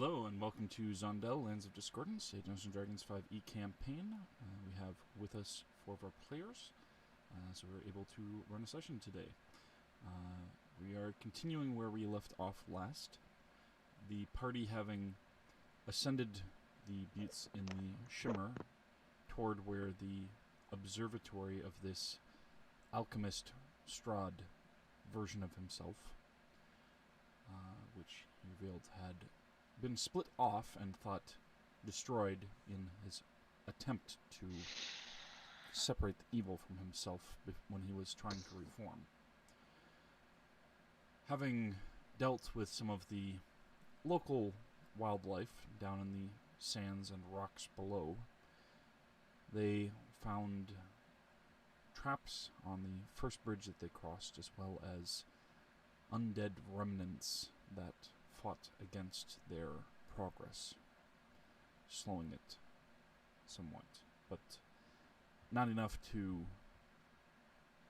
Hello and welcome to Zondell, Lands of Discordance, a Dungeons & Dragons 5e campaign. We have with us 4 of our players, so we're able to run a session today. We are continuing where we left off last, the party having ascended the buttes in the Shimmer toward where the observatory of this Alchemist Strahd version of himself, which he revealed had been split off and thought destroyed in his attempt to separate the evil from himself when he was trying to reform. Having dealt with some of the local wildlife down in the sands and rocks below, they found traps on the first bridge that they crossed, as well as undead remnants that fought against their progress, slowing it somewhat, but not enough to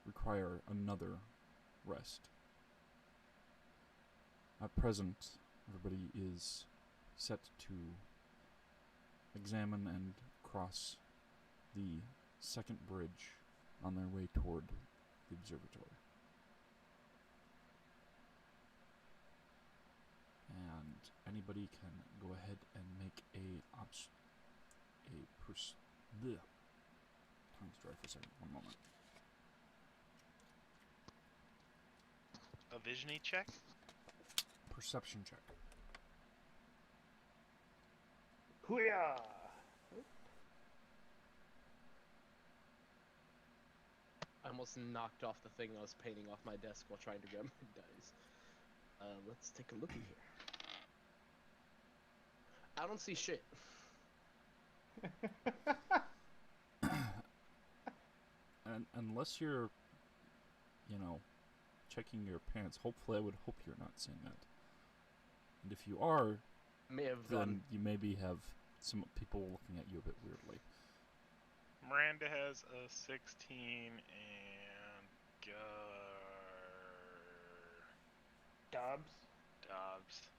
require another rest. At present, everybody is set to examine and cross the second bridge on their way toward the observatory. And anybody can go ahead and make tongue's dry for a second. One moment. A vision-y check? Perception check. Hooyah! I almost knocked off the thing I was painting off my desk while trying to grab my dice. Let's take a look in here. I don't see shit. And unless you're, checking your pants, hopefully I would hope you're not seeing that. And if you are, May have then you maybe have some people looking at you a bit weirdly. Miranda has a 16 and Dobbs? Dobbs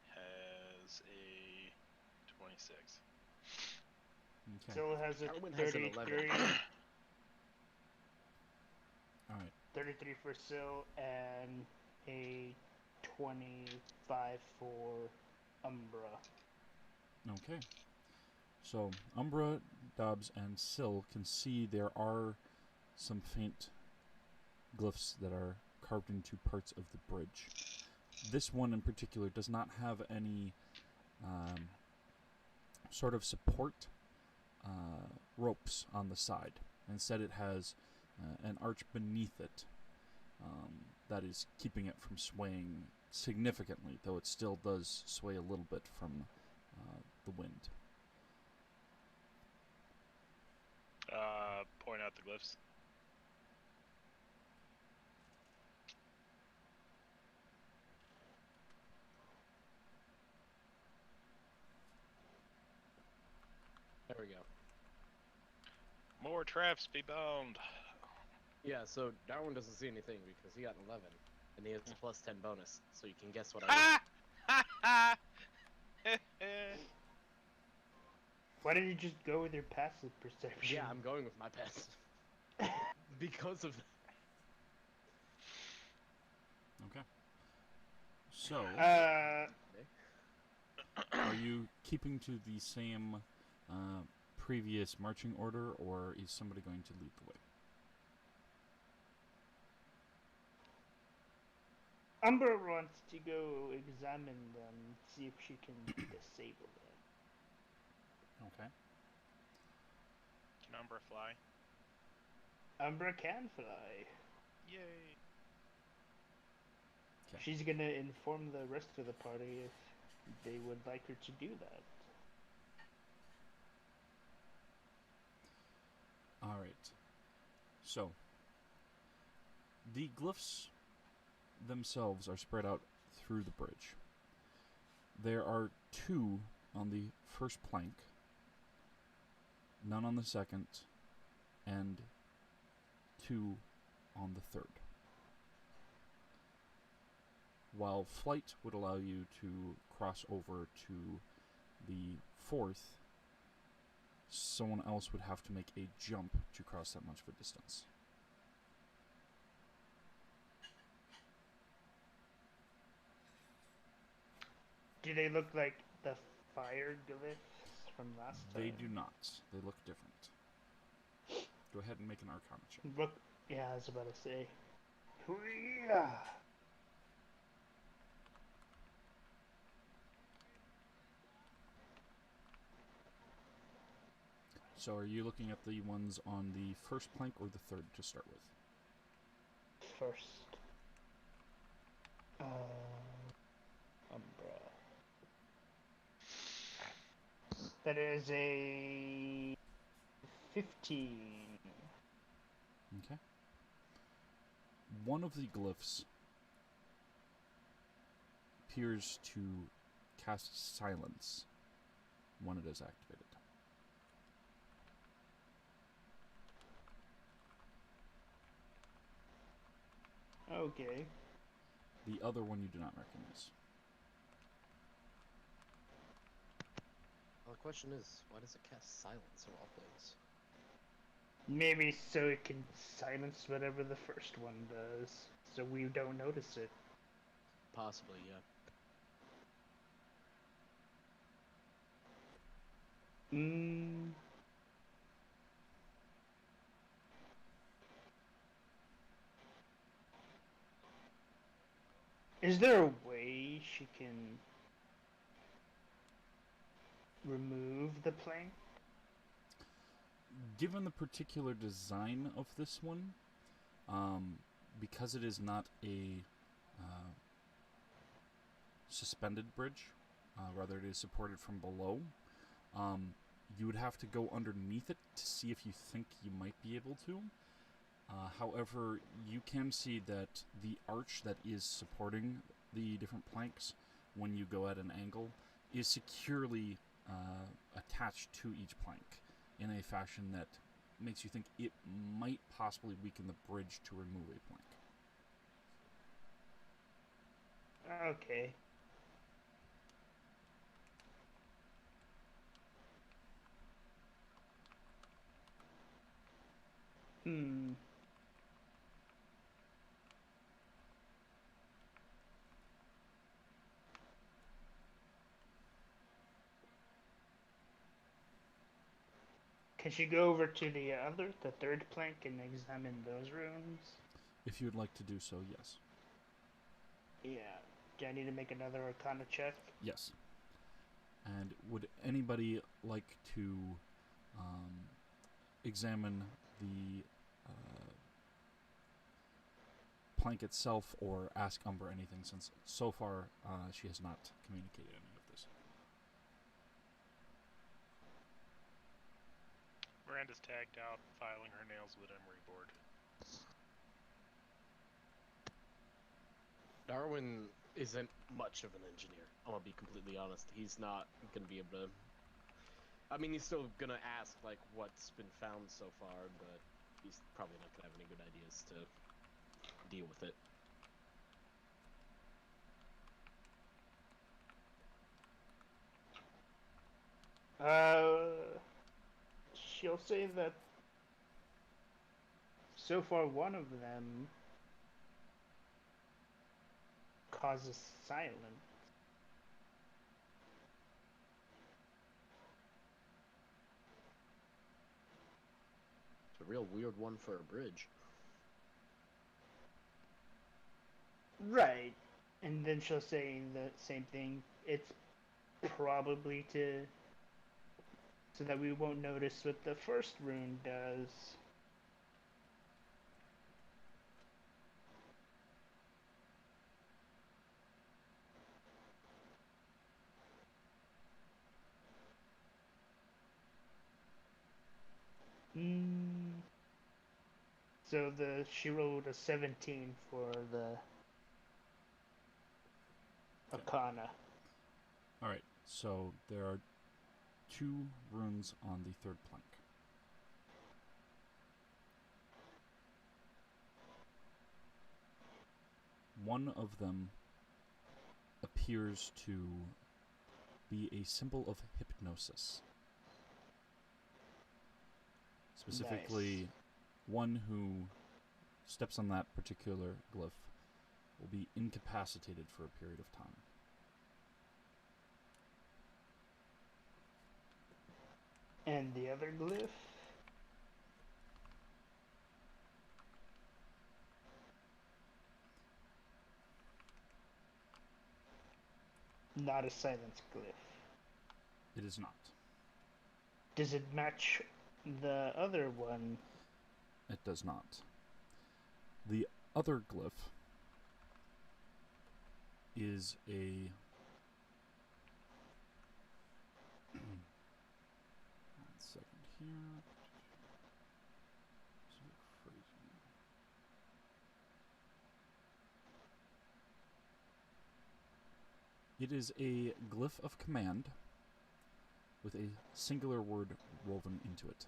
has a 26. Okay. Still has a Darwin has an 33. 11. Alright. 33 for Sil and a 25 for Umbra. Okay. So, Umbra, Dobbs, and Syl can see there are some faint glyphs that are carved into parts of the bridge. This one in particular does not have any sort of support ropes on the side. Instead, it has an arch beneath it that is keeping it from swaying significantly, though it still does sway a little bit from the wind. Point out the glyphs. There we go. More traps be bound. Yeah, so Darwin doesn't see anything because he got an 11. And he has a plus 10 bonus, so you can guess what I Why did you just go with your passive perception? Yeah, I'm going with my passive. Because of that. Okay. So, Okay. are you keeping to the same previous marching order, or is somebody going to lead the way? Umbra wants to go examine them, see if she can disable them. Okay. Can Umbra fly? Umbra can fly. Yay. Okay. She's gonna inform the rest of the party if they would like her to do that. Alright. So, the glyphs themselves are spread out through the bridge. There are 2 on the first plank, none on the second, and 2 on the third. while flight would allow you to cross over to the 4th, someone else would have to make a jump to cross that much of a distance. Do they look like the fire glyphs from last time? They do not. They look different. Go ahead and make an Arcana check. Look, yeah, I was about to say. Hoo-yah! So are you looking at the ones on the first plank or the third to start with? First. Umbra. That is a 15. Okay. One of the glyphs appears to cast silence when it is activated. Okay. The other one you do not recognize. Well, the question is, why does it cast silence of all things? Maybe so it can silence whatever the first one does, so we don't notice it. Possibly, yeah. Is there a way she can remove the plank? Given the particular design of this one, because it is not a suspended bridge, rather it is supported from below, you would have to go underneath it to see if you think you might be able to. However, you can see that the arch that is supporting the different planks when you go at an angle is securely attached to each plank in a fashion that makes you think it might possibly weaken the bridge to remove a plank. Okay. Can she go over to the third plank, and examine those rooms? If you would like to do so, yes. Yeah. Do I need to make another Arcana check? Yes. And would anybody like to examine the plank itself or ask Umber anything, since so far she has not communicated any of this? Miranda's tagged out, filing her nails with an emery board. Darwin isn't much of an engineer. I'm gonna be completely honest. He's not gonna be able to. I mean, he's still gonna ask like what's been found so far, but he's probably not gonna have any good ideas to deal with it. She'll say that so far one of them causes silence. It's a real weird one for a bridge. Right. And then she'll say the same thing. It's probably so that we won't notice what the first rune does. So she rolled a 17 for the Arcana. Alright, so there are 2 runes on the third plank. One of them appears to be a symbol of hypnosis. Specifically, Nice. one who steps on that particular glyph will be incapacitated for a period of time. And the other glyph? Not a silence glyph. It is not. Does it match the other one? It does not. The other glyph is a... One second here. It is a glyph of command with a singular word woven into it.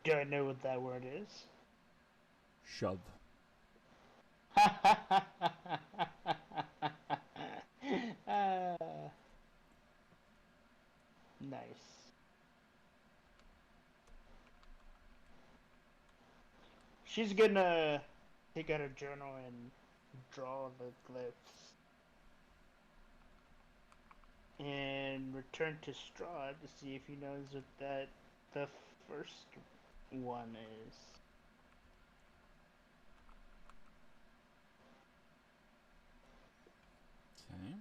Do I know what that word is? Shove. Nice. She's gonna take out her journal and draw the glyphs. And return to Strahd to see if he knows what the first one is. Okay.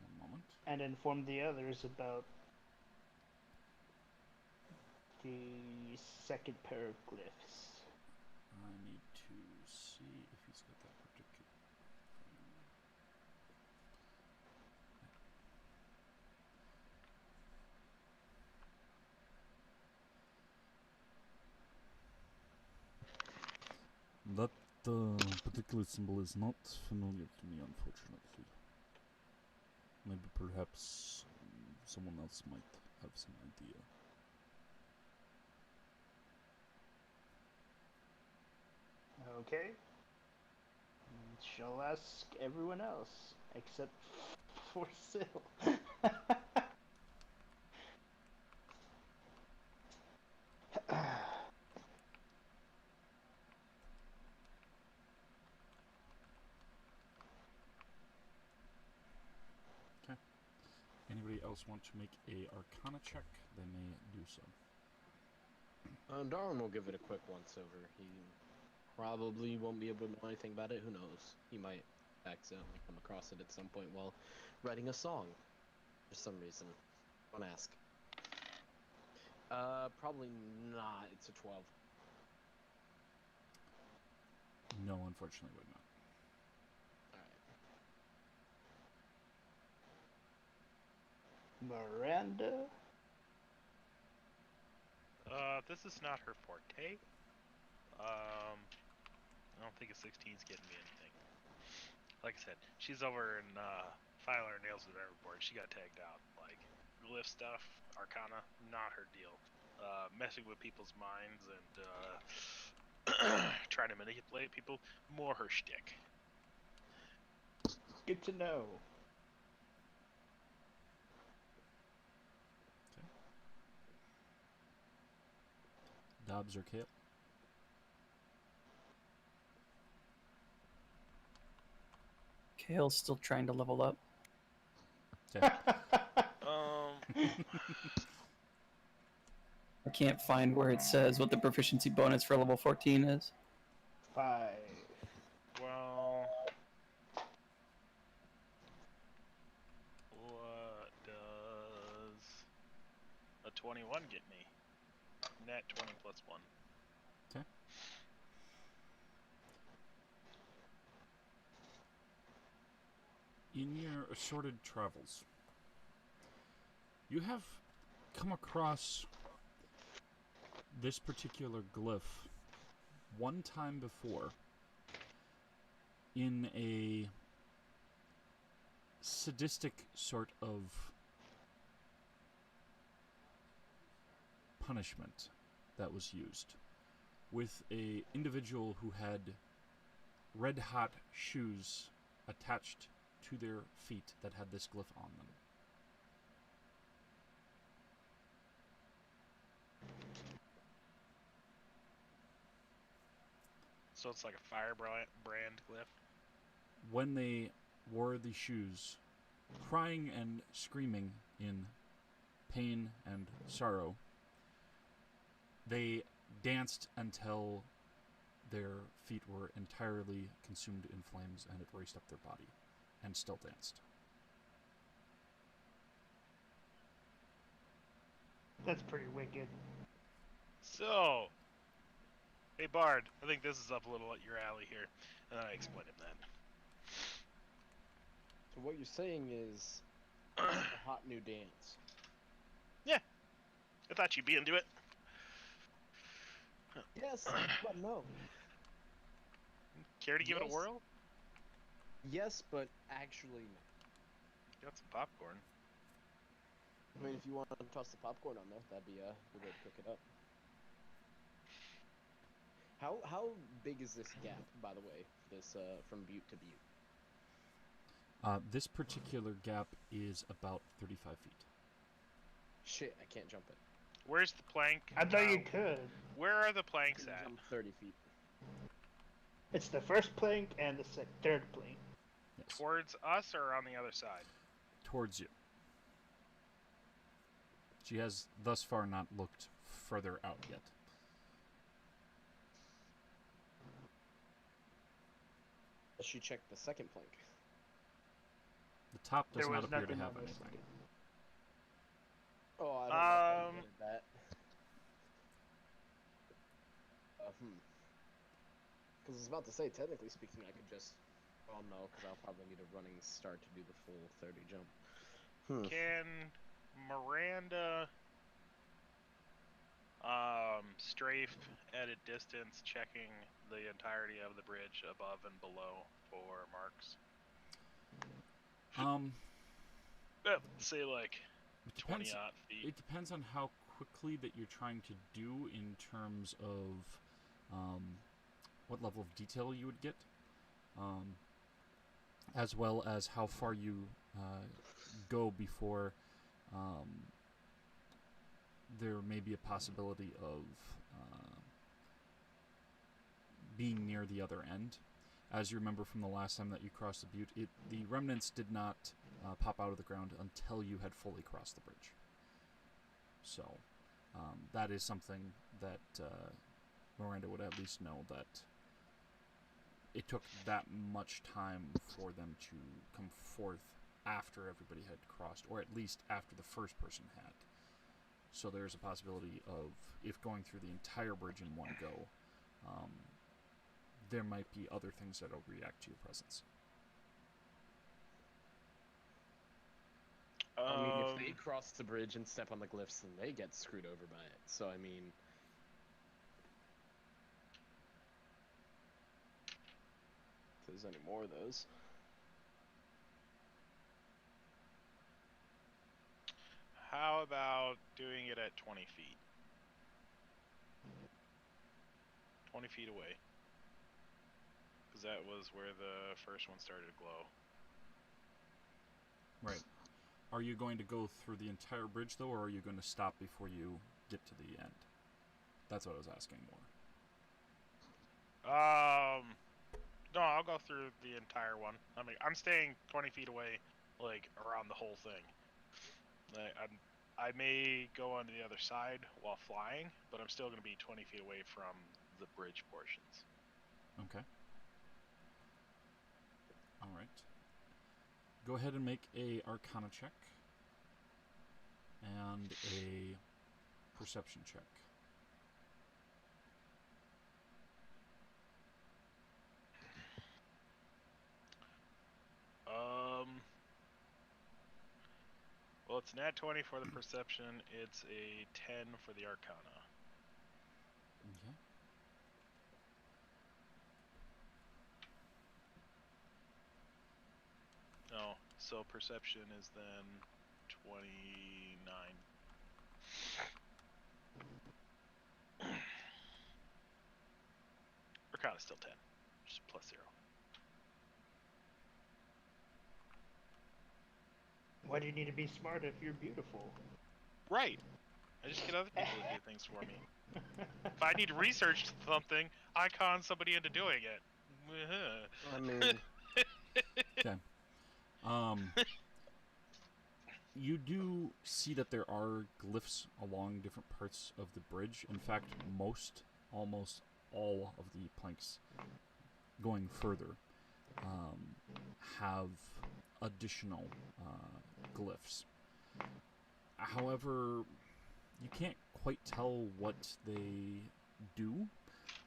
One moment. And inform the others about the second pair of glyphs. I need to see if he's got that particular thing. That particular symbol is not familiar to me, unfortunately. Maybe perhaps someone else might have some idea. Okay. She'll ask everyone else except for Syl. Anybody else want to make a Arcana check? They may do so. Darwin will give it a quick once over. He probably won't be able to know anything about it. Who knows? He might accidentally come across it at some point while writing a song. For some reason. Don't ask. Probably not. It's a 12. No, unfortunately would not. Miranda? This is not her forte. I don't think a 16's getting me anything. Like I said, she's over in filing her nails with every board. She got tagged out. Like glyph stuff, Arcana, not her deal. Messing with people's minds and trying to manipulate people, more her shtick. Good to know. Dobbs or Kale? Kale's still trying to level up. Okay. I can't find where it says what the proficiency bonus for level 14 is. 5. Well, what does a 21 get me? Net 20 plus 1. Okay. In your assorted travels, you have come across this particular glyph one time before in a sadistic sort of punishment that was used with a individual who had red-hot shoes attached to their feet that had this glyph on them. So it's like a firebrand glyph. When they wore the shoes, crying and screaming in pain and sorrow, they danced until their feet were entirely consumed in flames and it raced up their body, and still danced. That's pretty wicked. So, hey Bard, I think this is up a little at your alley here. And then I explain him then. So what you're saying is a hot new dance. I thought you'd be into it. Yes, but no. Care to give it a Yes. whirl? Yes, but actually no. Got some popcorn. I mean, if you want to toss the popcorn on there, that'd be a good way to cook it up. How big is this gap, by the way? This from butte to butte. This particular gap is about 35 feet. Shit, I can't jump it. Where's the plank? I thought you could. Where are the I planks can at? jump 30 feet. It's the first plank and the third plank. Yes. Towards us or on the other side? Towards you. She has thus far not looked further out yet. Does she check the second plank? The top does There not was appear to nothing have on the anything. second. Oh, I don't know if I did that. Because I was about to say, technically speaking, I could just... Oh no, because I'll probably need a running start to do the full 30 jump. Can Miranda strafe at a distance, checking the entirety of the bridge above and below for marks? Say like It 20 depends. odd feet. It depends on how quickly that you're trying to do in terms of what level of detail you would get, as well as how far you go before there may be a possibility of being near the other end. As you remember from the last time that you crossed the butte, the remnants did not pop out of the ground until you had fully crossed the bridge. So that is something that Miranda would at least know, that it took that much time for them to come forth after everybody had crossed, or at least after the first person had. So there's a possibility of, if going through the entire bridge in one go, there might be other things that will react to your presence. I mean, if they cross the bridge and step on the glyphs, then they get screwed over by it. So, I mean... If there's any more of those. How about doing it at 20 feet? 20 feet away. Because that was where the first one started to glow. Right. Are you going to go through the entire bridge, though, or are you going to stop before you get to the end? That's what I was asking more. No, I'll go through the entire one. I mean, I'm staying 20 feet away, like, around the whole thing. I may go onto the other side while flying, but I'm still going to be 20 feet away from the bridge portions. Okay. All right. Go ahead and make a Arcana check and a Perception check. Well, it's nat 20 for the perception. It's a 10 for the Arcana. Okay. Oh, so perception is then 29. Arcana's still 10. Just +0. Why do you need to be smart if you're beautiful? Right. I just get other people to do things for me. If I need to research something, I con somebody into doing it. I mean, Okay. You do see that there are glyphs along different parts of the bridge. In fact, almost all of the planks going further have additional glyphs. However, you can't quite tell what they do.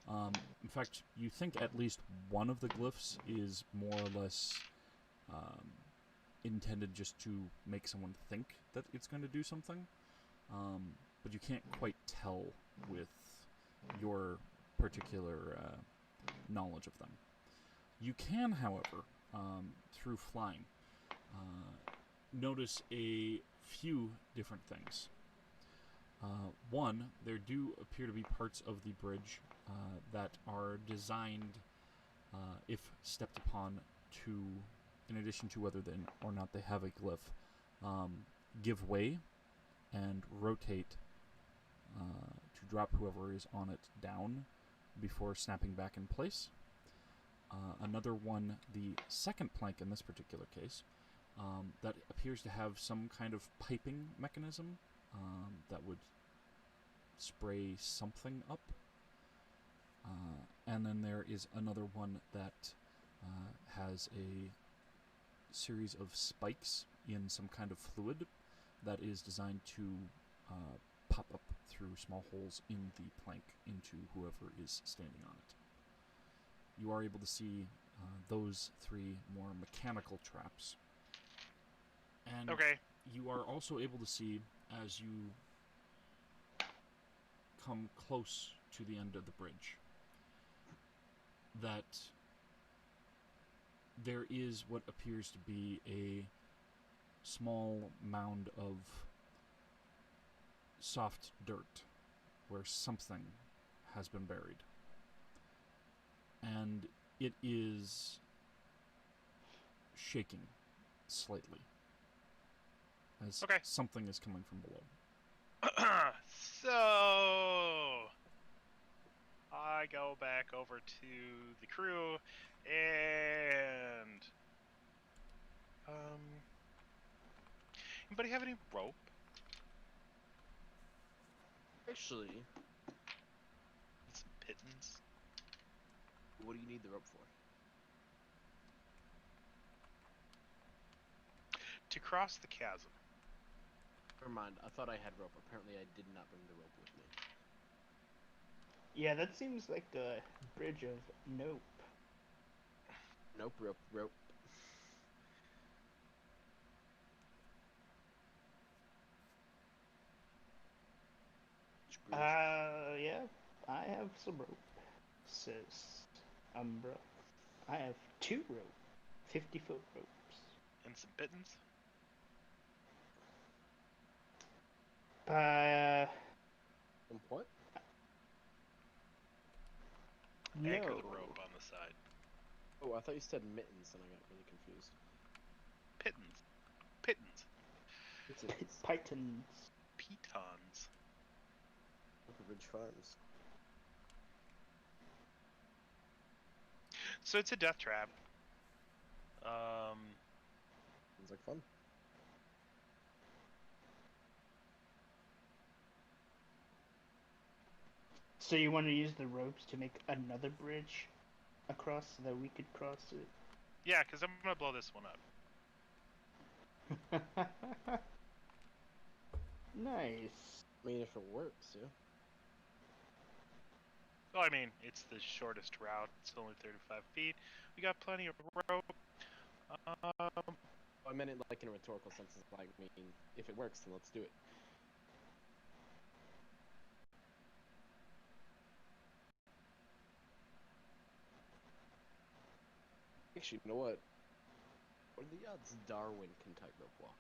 In fact, you think at least one of the glyphs is more or less intended just to make someone think that it's going to do something, but you can't quite tell with your particular knowledge of them. You can, however, through flying, notice a few different things. One, there do appear to be parts of the bridge that are designed, if stepped upon, to, in addition to whether or not they have a glyph, give way and rotate to drop whoever is on it down before snapping back in place. Another one, the second plank in this particular case, that appears to have some kind of piping mechanism that would spray something up. And then there is another one that has a series of spikes in some kind of fluid that is designed to pop up through small holes in the plank into whoever is standing on it. You are able to see those three more mechanical traps. And Okay. you are also able to see, as you come close to the end of the bridge, that there is what appears to be a small mound of soft dirt where something has been buried. And it is shaking slightly as Okay. something is coming from below. So I go back over to the crew and anybody have any rope? actually, Some pittons? what do you need the rope for? To cross the chasm. Never mind, I thought I had rope. Apparently I did not bring the rope with me. Yeah, that seems like a bridge of nope. Nope, rope. Which bridge? Yeah, I have some rope, says Umbra. I have 2 rope, 50-foot ropes. And some pittons? What? Anchor No. the rope on the side. Oh, I thought you said mittens, and I got really confused. Pittons. Pittons. Pythons. Pitons. Ridge Farms. So it's a death trap. Sounds like fun. So you want to use the ropes to make another bridge across so that we could cross it? Yeah, because I'm gonna blow this one up. Nice. I mean, if it works, yeah. Well, I mean, it's the shortest route. It's only 35 feet. We got plenty of rope. I meant it like in a rhetorical sense. Like, I mean, if it works, then let's do it. Actually, you know what? What are the odds Darwin can tightrope walk?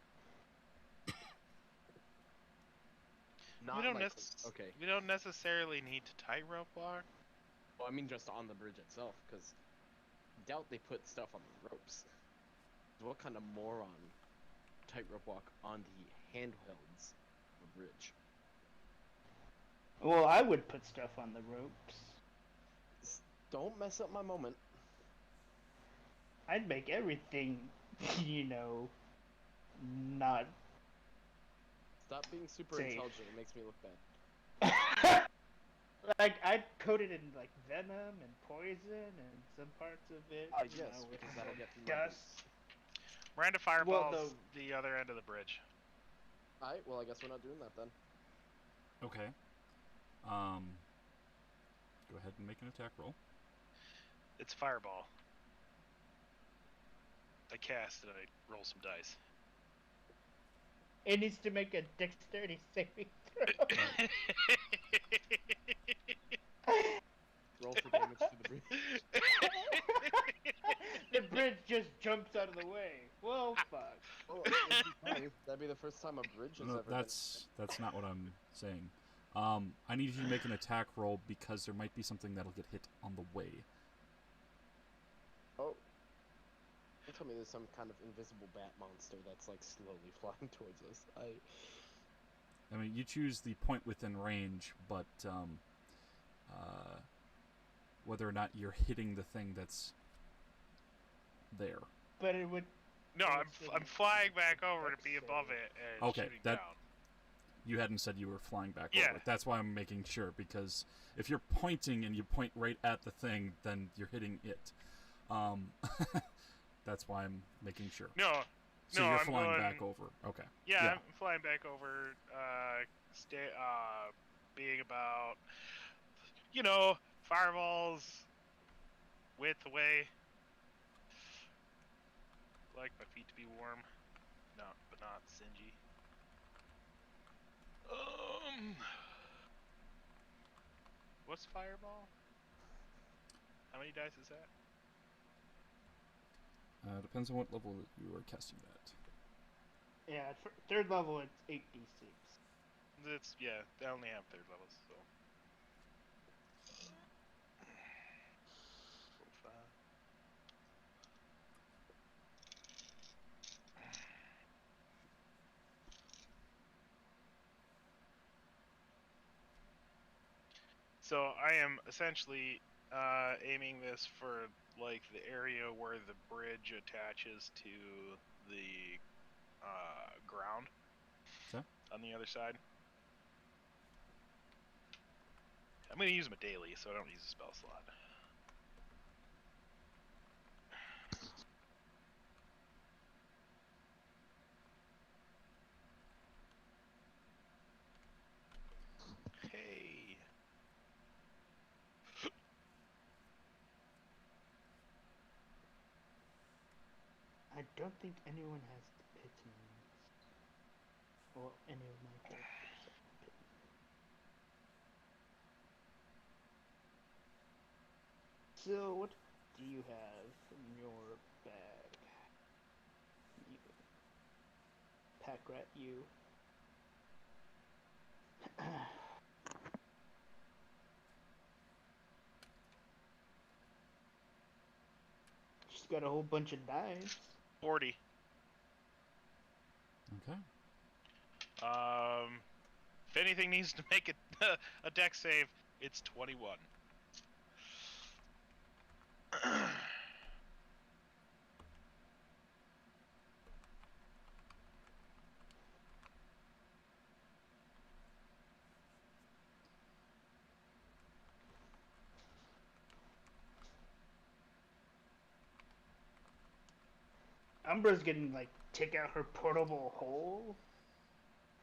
Okay. We don't necessarily need to tightrope walk. Well, I mean just on the bridge itself, because doubt they put stuff on the ropes. What kind of moron tightrope walk on the handhelds on the bridge? Well, I would put stuff on the ropes. Don't mess up my moment. I'd make everything, not Stop being super safe. intelligent. It makes me look bad. Like, I'd coat it in, like, venom and poison and some parts of it. Yes, with because that'll get through my dust. boots. Miranda Fireball's Well, the other end of the bridge. Alright, well, I guess we're not doing that then. Okay. Go ahead and make an attack roll. It's Fireball. I cast and I roll some dice. It needs to make a dexterity saving throw. Roll for damage to the bridge. The bridge just jumps out of the way. Well, fuck. Well, it'd be funny. That'd be the first time a bridge has No, ever that's not what I'm saying. I need you to make an attack roll because there might be something that'll get hit on the way. Oh. Don't tell me there's some kind of invisible bat monster that's like slowly flying towards us. I mean, you choose the point within range, but whether or not you're hitting the thing that's there. But it would. No, I'm flying back over to be above it and Okay, shooting that- down. You hadn't said you were flying back Yeah. over it. That's why I'm making sure, because if you're pointing and you point right at the thing, then you're hitting it. That's why I'm making sure. No, So no, you're I'm flying going, back over. Okay. Yeah, I'm flying back over. Being about, fireballs width away. Like my feet to be warm, but not singy. What's Fireball? How many dice is that? Depends on what level you are casting that. Yeah, for third level it's 8d6. They only have third levels, so. 4, 5. So I am essentially aiming this for like the area where the bridge attaches to the ground. Okay. On the other side. I'm going to use them daily, so I don't use a spell slot. Hey. I don't think anyone has the pittance. Well, any of my characters have the pittance. So, what do you have in your bag? You. Pack rat, you. She's got a whole bunch of knives. 40. Okay. If anything needs to make a deck save, it's 21. Umbra's gonna like take out her portable hole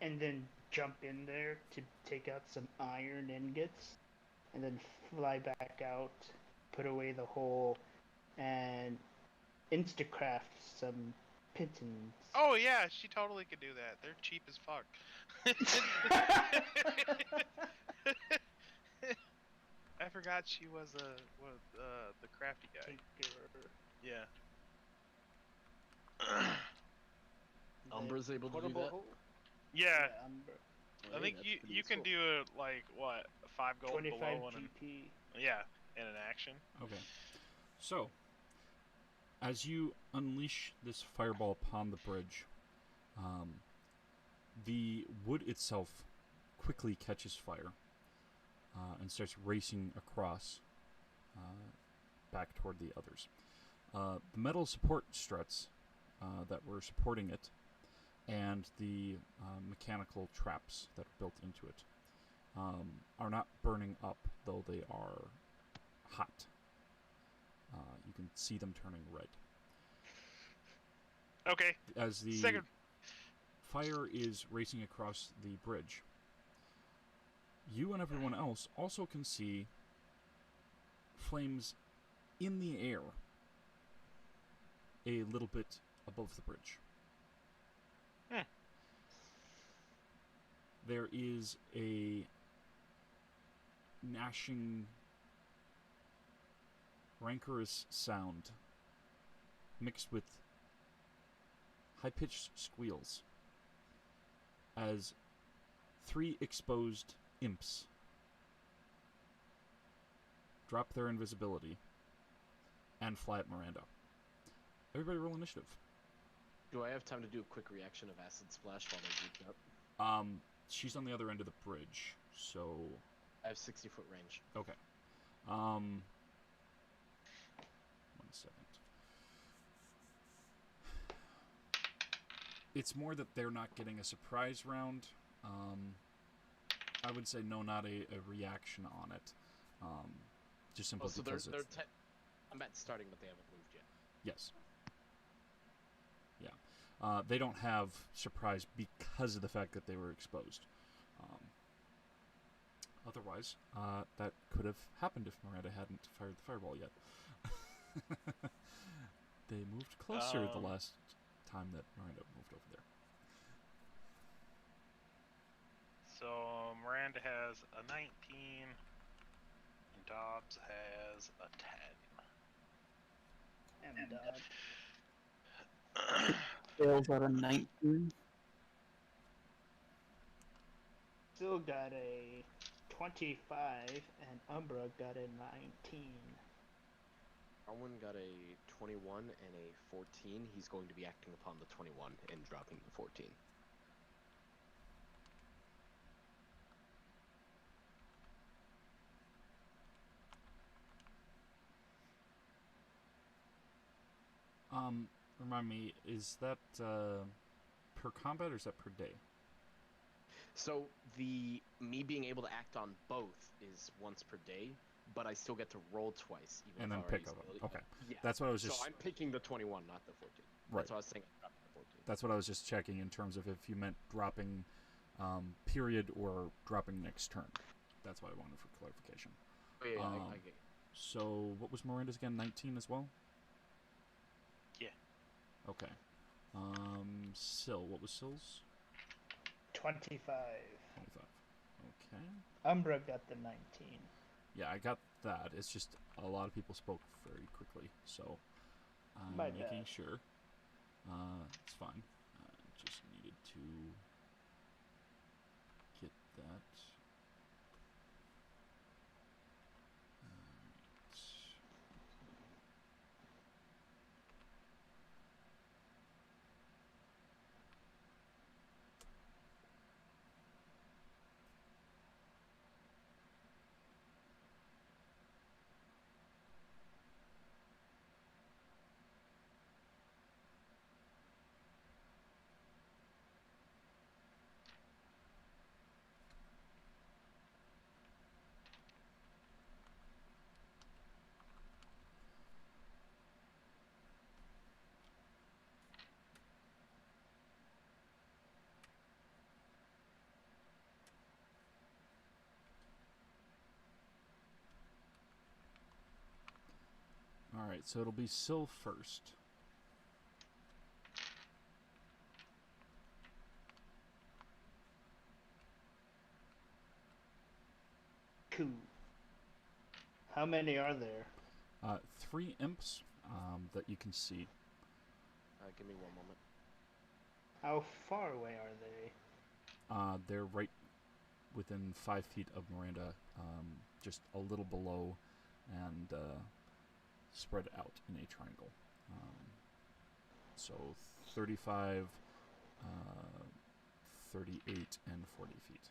and then jump in there to take out some iron ingots and then fly back out, put away the hole, and instacraft some pittance. Oh yeah, she totally could do that. They're cheap as fuck. I forgot she was the crafty guy. Tinkerer. Yeah. Umbra's able to do Portable that? hole? Yeah. Umbra. I think you can do it like what 5 gold 25 below and GP. yeah, in an action. Okay. So, As you unleash this fireball upon the bridge, the wood itself quickly catches fire and starts racing across back toward the others. The metal support struts that were supporting it and the mechanical traps that are built into it are not burning up, though they are hot. You can see them turning red. Okay. As the Second. fire is racing across the bridge, you and everyone else also can see flames in the air a little bit above the bridge. There is a gnashing, rancorous sound mixed with high-pitched squeals as 3 exposed imps drop their invisibility and fly at Miranda. Everybody roll initiative. Do I have time to do a quick reaction of acid splash while they reach up? She's on the other end of the bridge, so... I have 60-foot range. Okay. 1 second. It's more that they're not getting a surprise round. I would say no, not a reaction on it. Just simply so because they're it's... I'm at starting, but they haven't moved yet. Yes. Yeah. They don't have surprise because of the fact that they were exposed. Otherwise, that could have happened if Miranda hadn't fired the fireball yet. They moved closer the last time that Miranda moved over there. So Miranda has a 19, and Dobbs has a 10. And Fails out of 19. Still got a 25, and Umbra got a 19. Arwen got a 21 and a 14. He's going to be acting upon the 21 and dropping the 14. Remind me, is that per combat or is that per day? So me being able to act on both is once per day, but I still get to roll twice. Even And then if pick already up. Okay. Yeah. That's what I was just... So I'm picking the 21, not the 14. Right. That's what I was saying. I dropped the 14. That's what I was just checking in terms of if you meant dropping period or dropping next turn. That's what I wanted for clarification. Oh, yeah, I get it. So, what was Miranda's again? 19 as well? Yeah. Okay. Syl, what was Syl's? 25. 25. Okay. Umbra got the 19. Yeah, I got that. It's just a lot of people spoke very quickly, so I'm My making bad. sure. It's fine. Just needed to get that. Alright. Alright, so it'll be Syl first. Cool. How many are there? 3 imps that you can see. Give me one moment. How far away are they? They're right within 5 feet of Miranda, just a little below and spread out in a triangle. So 35, 38, and 40 feet.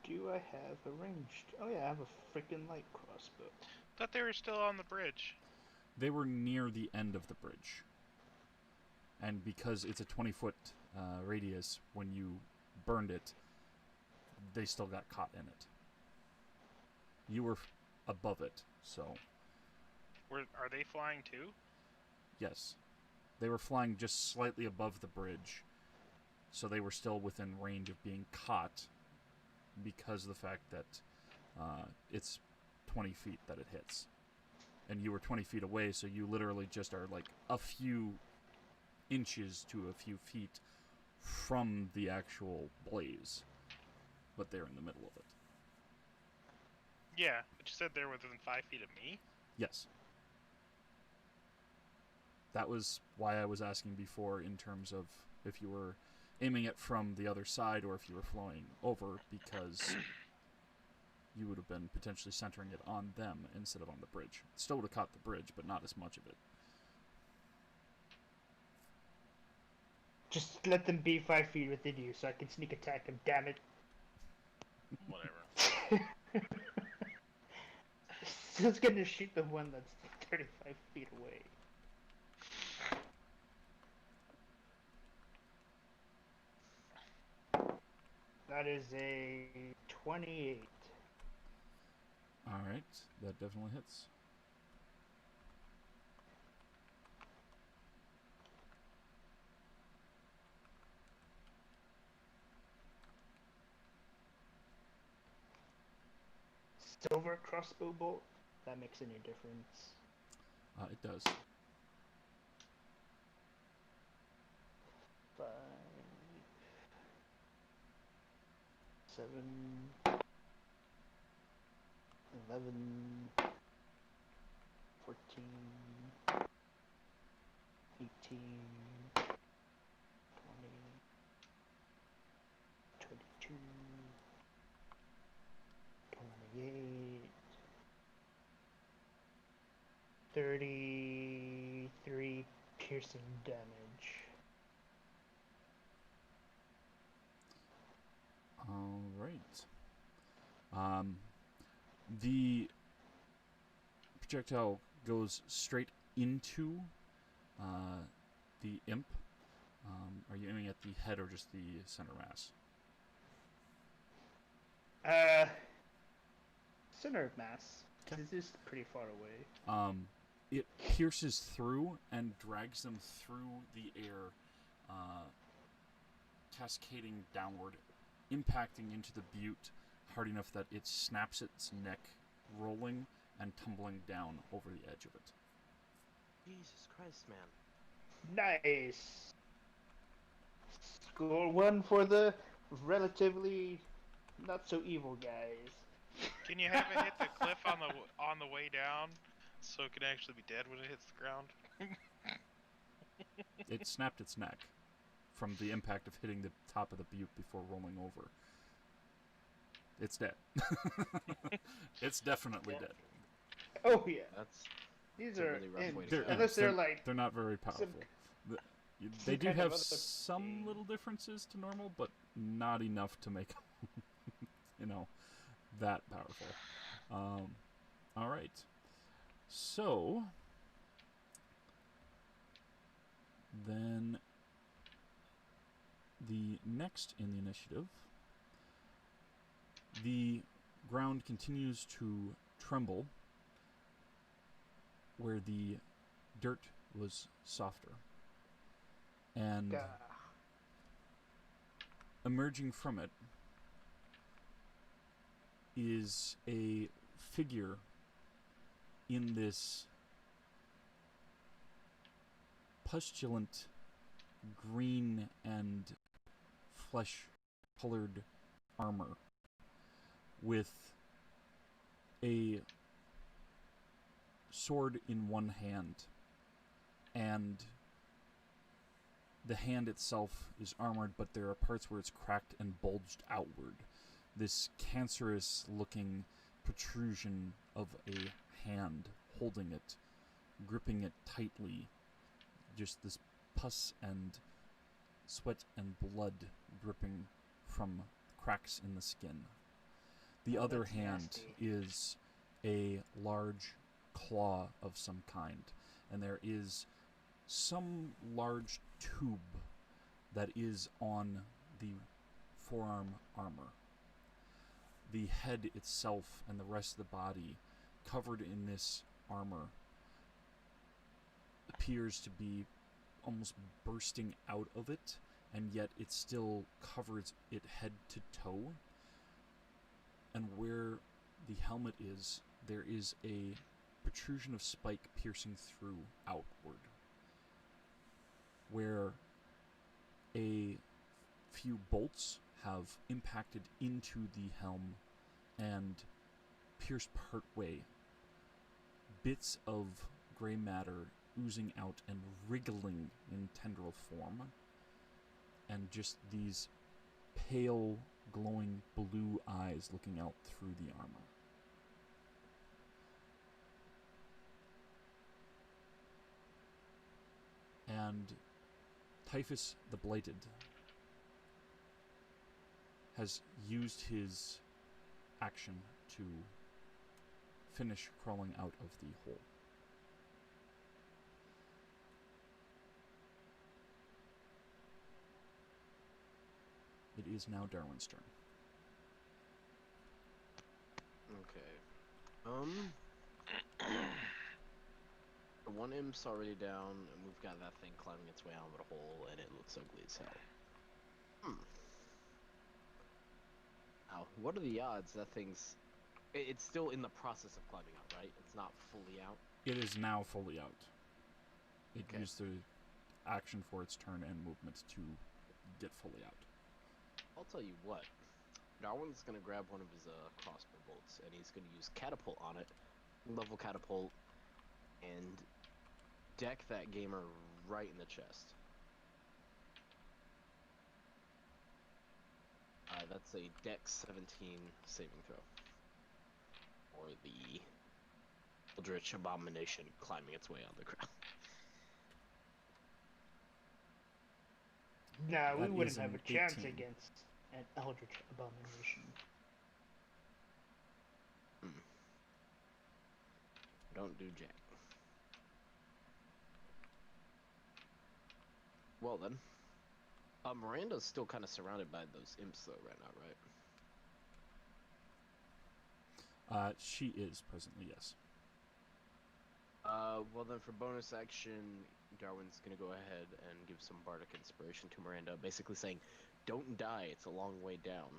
Do I have a ranged? Oh yeah, I have a freaking light crossbow. Thought they were still on the bridge. They were near the end of the bridge. And because it's a 20-foot radius, when you burned it, they still got caught in it. You were above it, so... Are they flying too? Yes. They were flying just slightly above the bridge, so they were still within range of being caught because of the fact that it's 20 feet that it hits. And you were 20 feet away, so you literally just are like a few inches to a few feet from the actual blaze. But they're in the middle of it. Yeah, but you said they're within 5 feet of me? Yes. That was why I was asking before in terms of if you were aiming it from the other side or if you were flying over, because you would have been potentially centering it on them instead of on the bridge. Still would have caught the bridge, but not as much of it. Just let them be 5 feet within you so I can sneak attack them, damn it. Whatever. Just gonna shoot the one that's 35 feet away. That is a 28. Alright, that definitely hits. Silver crossbow bolt? If that makes any difference. It does. 5, 7, 11, 14, 18, 20, 22, 28, 33 piercing damage. Alright. The projectile goes straight into the imp. Are you aiming at the head or just the center mass? Center of mass. This is pretty far away. It pierces through and drags them through the air, cascading downward, impacting into the butte hard enough that it snaps its neck, rolling and tumbling down over the edge of it. Jesus Christ, man. Nice! Score 1 for the relatively not so evil guys. Can you have it hit the cliff on the way down, so it can actually be dead when it hits the ground? It snapped its neck from the impact of hitting the top of the butte before rolling over. It's dead. It's definitely dead. Oh yeah, That's these a are really rough way to imps. go. Unless they're like They're not very powerful. They do kind of have other some thing. little differences to normal, but not enough to make them, that powerful. All right. So then the next in the initiative, the ground continues to tremble where the dirt was softer. And emerging from it is a figure in this pustulant green and flesh-colored armor with a sword in one hand, and the hand itself is armored, but there are parts where it's cracked and bulged outward. This cancerous-looking protrusion of a hand holding it, gripping it tightly. Just this pus and sweat and blood dripping from cracks in the skin. The other that's hand nasty. is a large claw of some kind, and there is some large tube that is on the forearm armor. The head itself and the rest of the body, covered in this armor, appears to be almost bursting out of it, and yet it still covers it head to toe. And where the helmet is, there is a protrusion of spike piercing through outward, where a few bolts have impacted into the helm and pierced partway. Bits of gray matter oozing out and wriggling in tendril form, and just these pale, glowing blue eyes looking out through the armor. And Typhus the Blighted has used his action to finish crawling out of the hole. It is now Darwin's turn. Okay. The one imp's already down, and we've got that thing climbing its way out of the hole, and it looks ugly as hell. Now, what are the odds that thing's... It's still in the process of climbing out, right? It's not fully out? It is now fully out. It Okay. used the action for its turn and movement to get fully out. I'll tell you what. Darwin's gonna grab one of his crossbow bolts, and he's gonna use catapult on it, level catapult, and deck that gamer right in the chest. That's a Dex 17 saving throw. Or the Eldritch Abomination climbing its way on the ground. No, we That wouldn't is have an a chance 18. against an Eldritch Abomination. Don't do jack. Well then. Miranda's still kind of surrounded by those imps though right now, right? She is presently, yes. Well then for bonus action, Darwin's gonna go ahead and give some bardic inspiration to Miranda, basically saying, don't die, it's a long way down.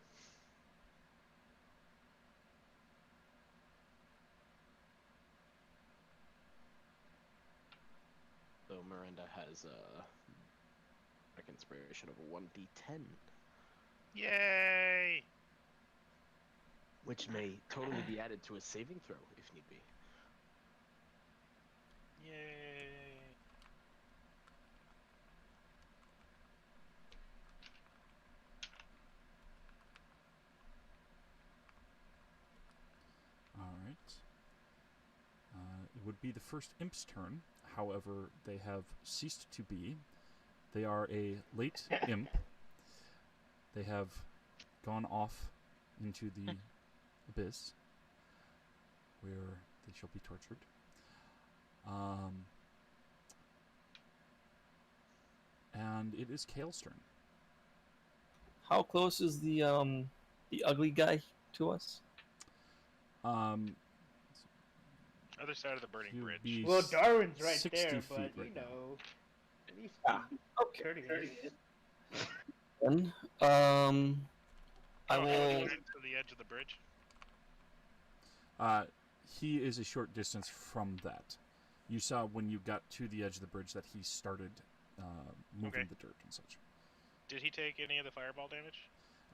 So Miranda has bardic inspiration of a 1d10. Yay! Which may totally be added to a saving throw, if need be. Yay! Alright. It would be the first imp's turn. However, they have ceased to be. They are a late imp. They have gone off into the abyss, where they shall be tortured. And it is Kale's turn. How close is the ugly guy to us? Other side of the burning He'll bridge. be Well, Darwin's right 60 there, feet but right you now. know, at least Okay. courteous. Then, I Oh, how will. to the edge of the bridge. He is a short distance from that. You saw when you got to the edge of the bridge that he started moving Okay. the dirt and such. Did he take any of the fireball damage?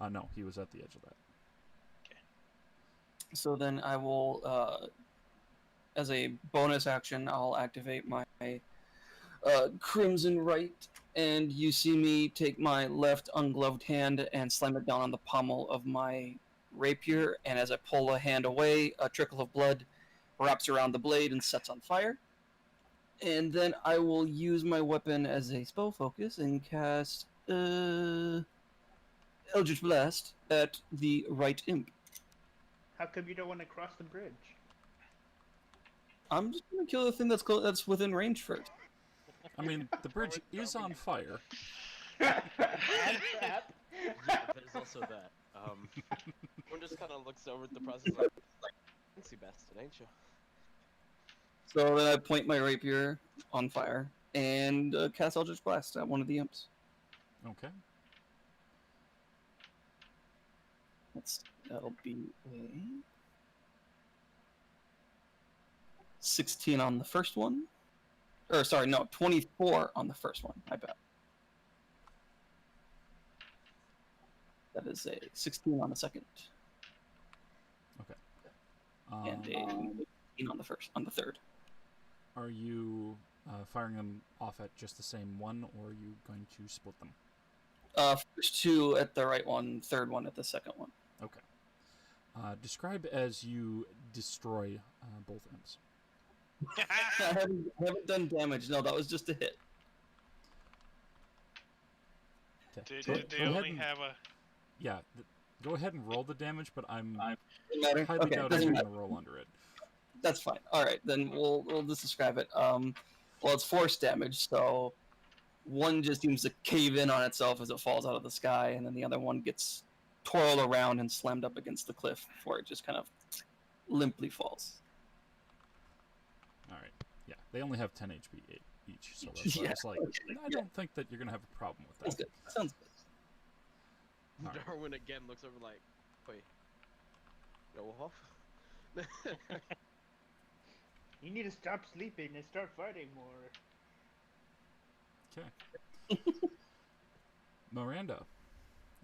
No, he was at the edge of that. So then I will, as a bonus action, I'll activate my Crimson Right, and you see me take my left ungloved hand and slam it down on the pommel of my rapier, and as I pull a hand away, a trickle of blood wraps around the blade and sets on fire. And then I will use my weapon as a spell focus and cast Eldritch Blast at the right imp. How come you don't want to cross the bridge? I'm just gonna kill the thing that's within range first. I mean, the bridge Always is on dropping fire. And trap. Yeah, there's also that. One just kind of looks over at the process like, fancy bastard, ain't you? So then I point my rapier on fire and cast Eldritch Blast at one of the imps. Okay. That'll be a 16 on the first one. Or sorry, no, 24 on the first one. I bet. That is a 16 on the second. And a 18 on the third. Are you firing them off at just the same one, or are you going to split them? First two at the right one, third one at the second one. Okay. Describe as you destroy both imps. I haven't done damage. No, that was just a hit. Okay. They only have a. Yeah, go ahead and roll the damage, but I'm Doesn't matter. highly Okay, doubt doesn't I'm matter. going to roll under it. That's fine. All right, then we'll just describe it. Well, it's force damage, so one just seems to cave in on itself as it falls out of the sky, and then the other one gets twirled around and slammed up against the cliff before it just kind of limply falls. All right. Yeah, they only have 10 HP each, so that's why Yeah, it's like, okay, I don't think that you're going to have a problem with Sounds that. good. Sounds good. All right. Darwin again looks over like, wait, go off? You need to stop sleeping and start fighting more. Okay. Miranda,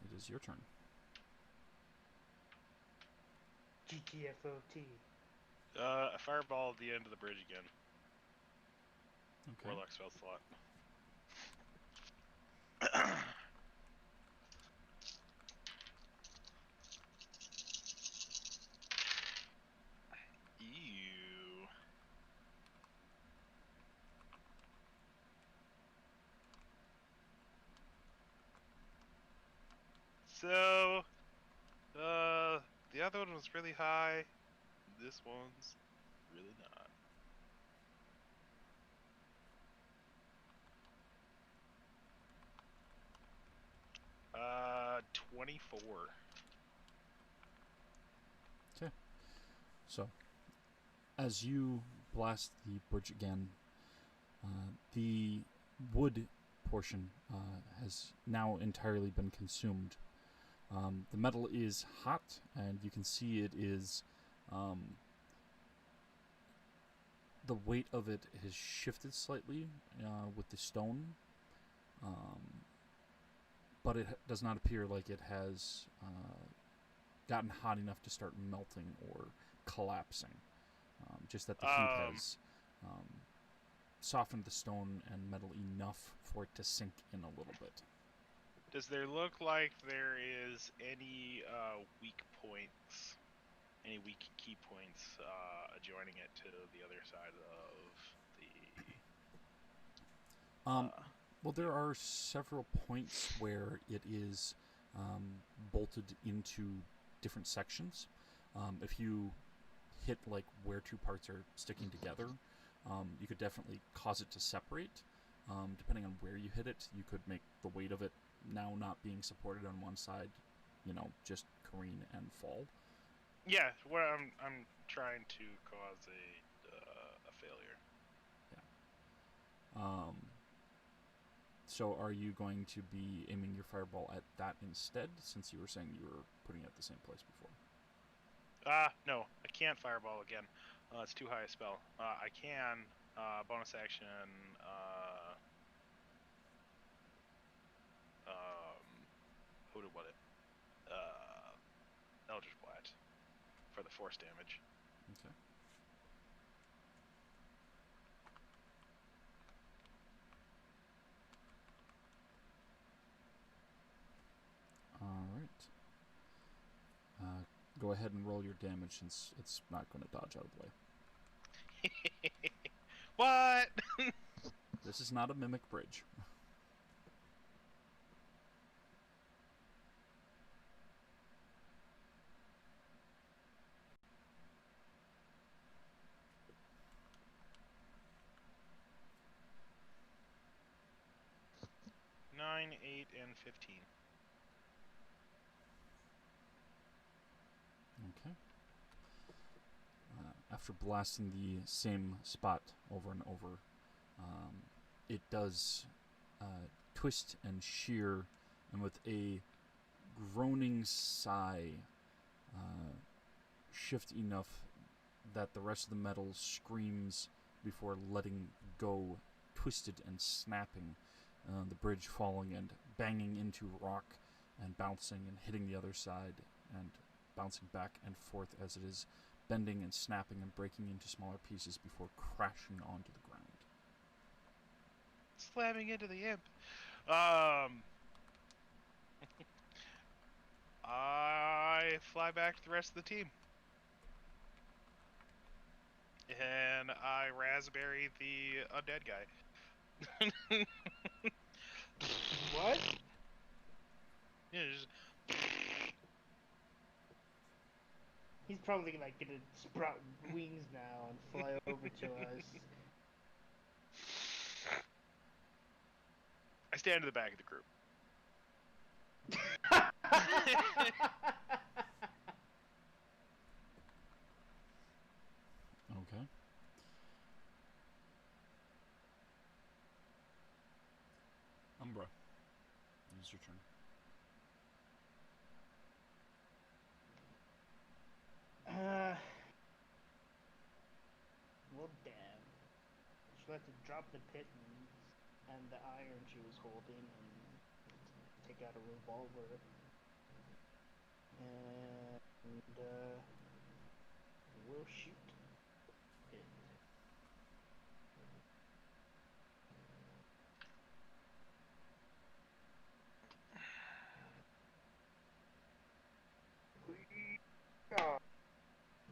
it is your turn. GTFOT. A fireball at the end of the bridge again. Okay. Warlock spell slot. Ew. So, the other one was really high. This one's really not. 24. So, as you blast the bridge again, the wood portion has now entirely been consumed. The metal is hot, and you can see it is. The weight of it has shifted slightly with the stone, but it does not appear like it has gotten hot enough to start melting or collapsing. Just that the heat has softened the stone and metal enough for it to sink in a little bit. Does there look like there is any weak points, any weak key points adjoining it to the other side of the... Well, there are several points where it is bolted into different sections. If you hit like where two parts are sticking together, you could definitely cause it to separate. Depending on where you hit it, you could make the weight of it now not being supported on one side, just careen and fall. Yeah, where I'm trying to cause a failure. Yeah. So are you going to be aiming your fireball at that instead, since you were saying you were putting it at the same place before? No, I can't fireball again. It's too high a spell. I can bonus action. Eldritch Blast for the force damage. Okay. All right. Go ahead and roll your damage since it's not going to dodge out of the way. What? This is not a mimic bridge. Nine, 8, and 15. Okay. After blasting the same spot over and over, it does twist and shear, and with a groaning sigh, shift enough that the rest of the metal screams before letting go, twisted and snapping, the bridge falling and banging into rock and bouncing and hitting the other side and bouncing back and forth as it is bending and snapping and breaking into smaller pieces before crashing onto the ground. Slamming into the imp. I fly back to the rest of the team. And I raspberry the undead guy. What? Yeah, just, He's probably like gonna sprout wings now and fly over to us. I stand in the back of the group. Okay. Umbra, it's your turn. Well, damn. She'll have to drop the pittance and the iron she was holding and take out a revolver. And, we'll shoot it.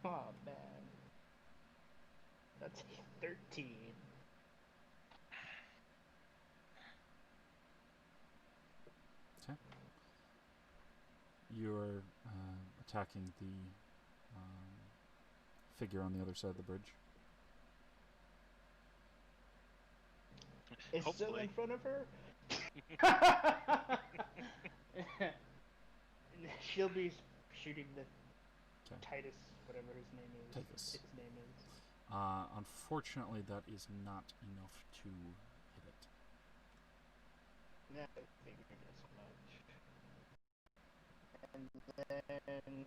Oh, man. That's a 13. Okay. You're attacking the figure on the other side of the bridge. It's still Hopefully. in front of her? She'll be shooting the Titus, whatever his name is. Titus. Its name is. Unfortunately, that is not enough to hit it. Yeah, I figured as much. And then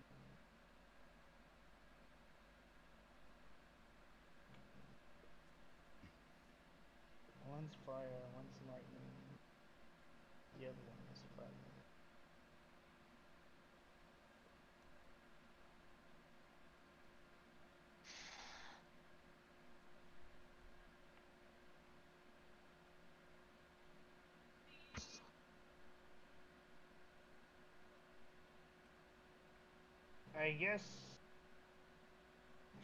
one's fire, one's lightning. The other one is fire. I guess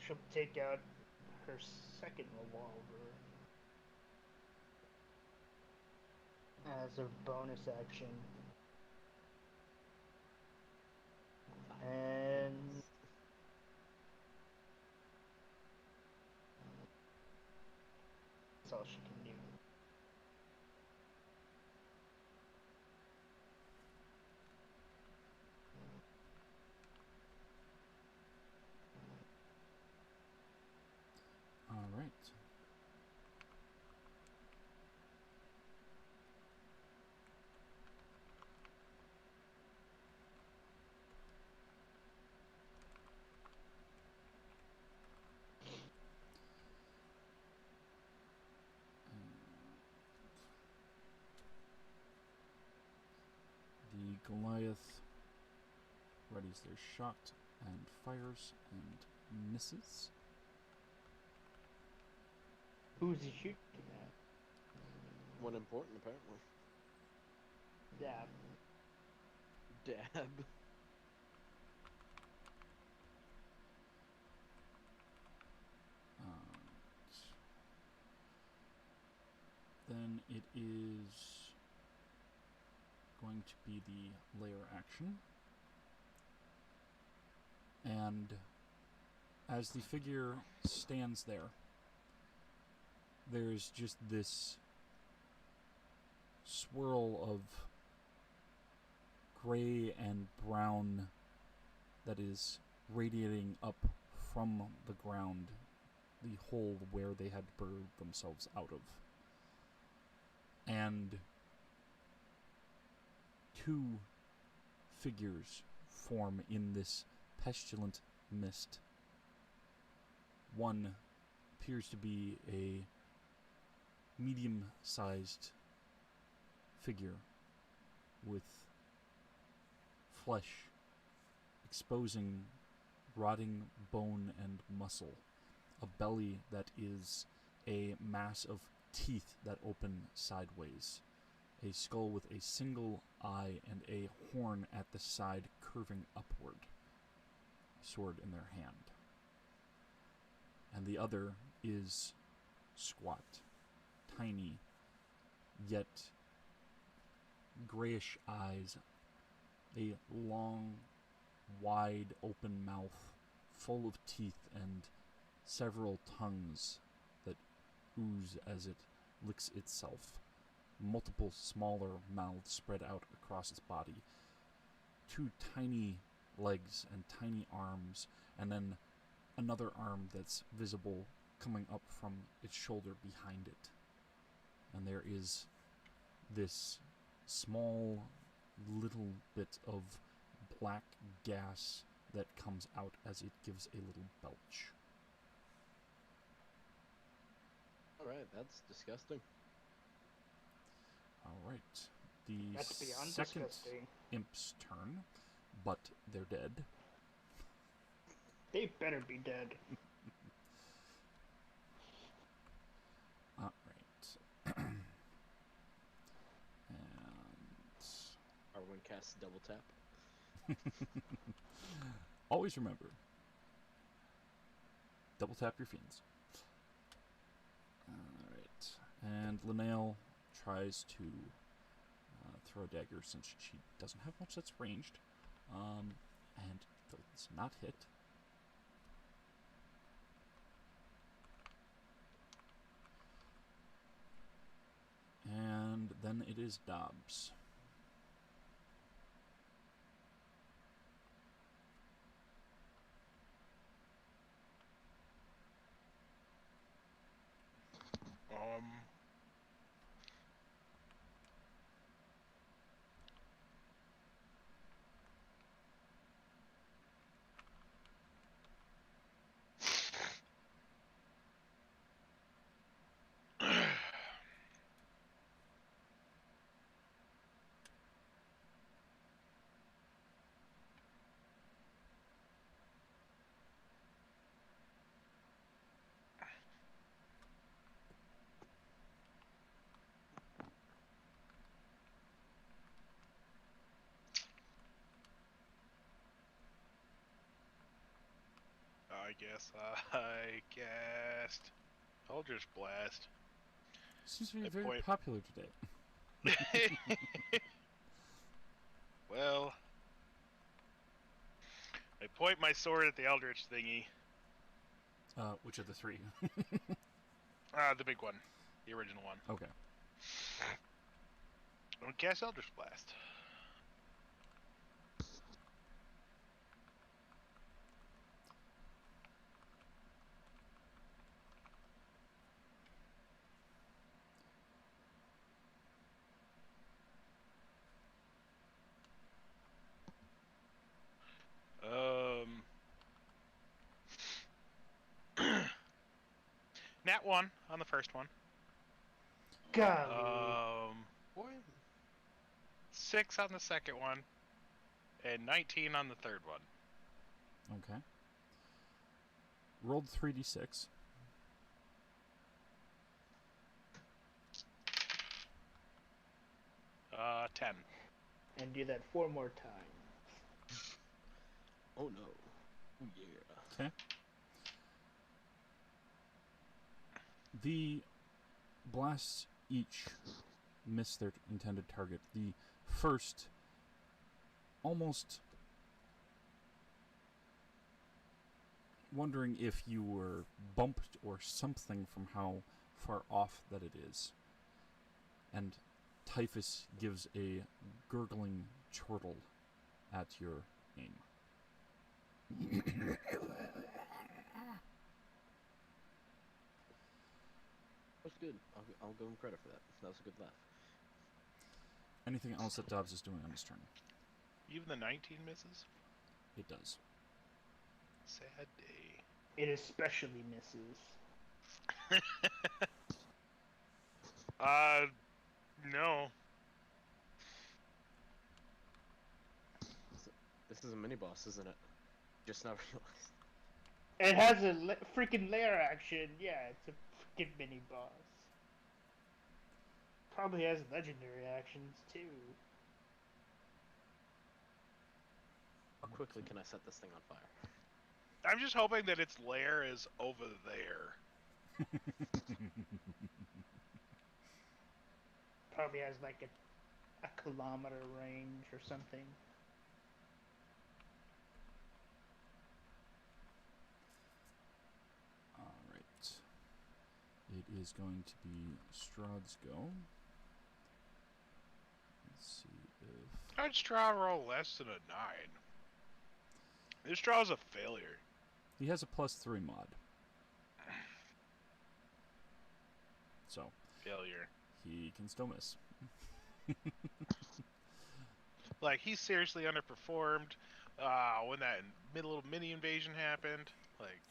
she'll take out her second revolver as a bonus action. And that's all she can do. All right. The Goliath readies their shot and fires and misses. Who's he shooting at? One important, apparently. Dab. Dab. then it is going to be the layer action. And as the figure stands there, there's just this swirl of gray and brown that is radiating up from the ground, the hole where they had burrowed themselves out of. And two figures form in this pestilent mist. One appears to be a medium-sized figure with flesh exposing rotting bone and muscle, a belly that is a mass of teeth that open sideways, a skull with a single eye and a horn at the side curving upward, a sword in their hand. And the other is squat, tiny, yet grayish eyes, a long, wide open mouth full of teeth and several tongues that ooze as it licks itself, multiple smaller mouths spread out across its body, two tiny legs and tiny arms, and then another arm that's visible coming up from its shoulder behind it. And there is this small little bit of black gas that comes out as it gives a little belch. Alright, that's disgusting. Alright. The That's beyond second disgusting. imp's turn, but they're dead. They better be dead. Alright. And Arwen casts double tap. always remember, double tap your fiends. Alright. And Linnell tries to throw a dagger since she doesn't have much that's ranged. And does not hit. And then it is Dobbs. I guess I cast Eldritch Blast. Seems to be I very point- popular today. Well, I point my sword at the Eldritch thingy. Which of the three? The big one. The original one. Okay. Don't cast Eldritch Blast. Nat 1 on the first one. Golly. Boy, 6 on the second one. And 19 on the third one. Okay. Rolled 3d6. Uh, 10. And do that 4 more times. oh no. Oh yeah. Okay. The blast each miss their intended target. The first almost wondering if you were bumped or something from how far off that it is. And Typhus gives a gurgling chortle at your aim. That's good. I'll give him credit for that. That was a good laugh. Anything else that Dobbs is doing on his turn? Even the 19 misses? It does. Sad day. It especially misses. No. This is a mini boss, isn't it? Just now realized. It has a freaking lair action. Yeah, it's a freaking mini boss. Probably has legendary actions too. How quickly can I set this thing on fire? I'm just hoping that its lair is over there. Probably has like a kilometer range or something. Alright. It is going to be Strahd's go. Let's see if... How'd Strahd roll less than a 9? This Strahd's a failure. He has a +3 mod. So, Failure. he can still miss. Like, he seriously underperformed when that little mini invasion happened. Like,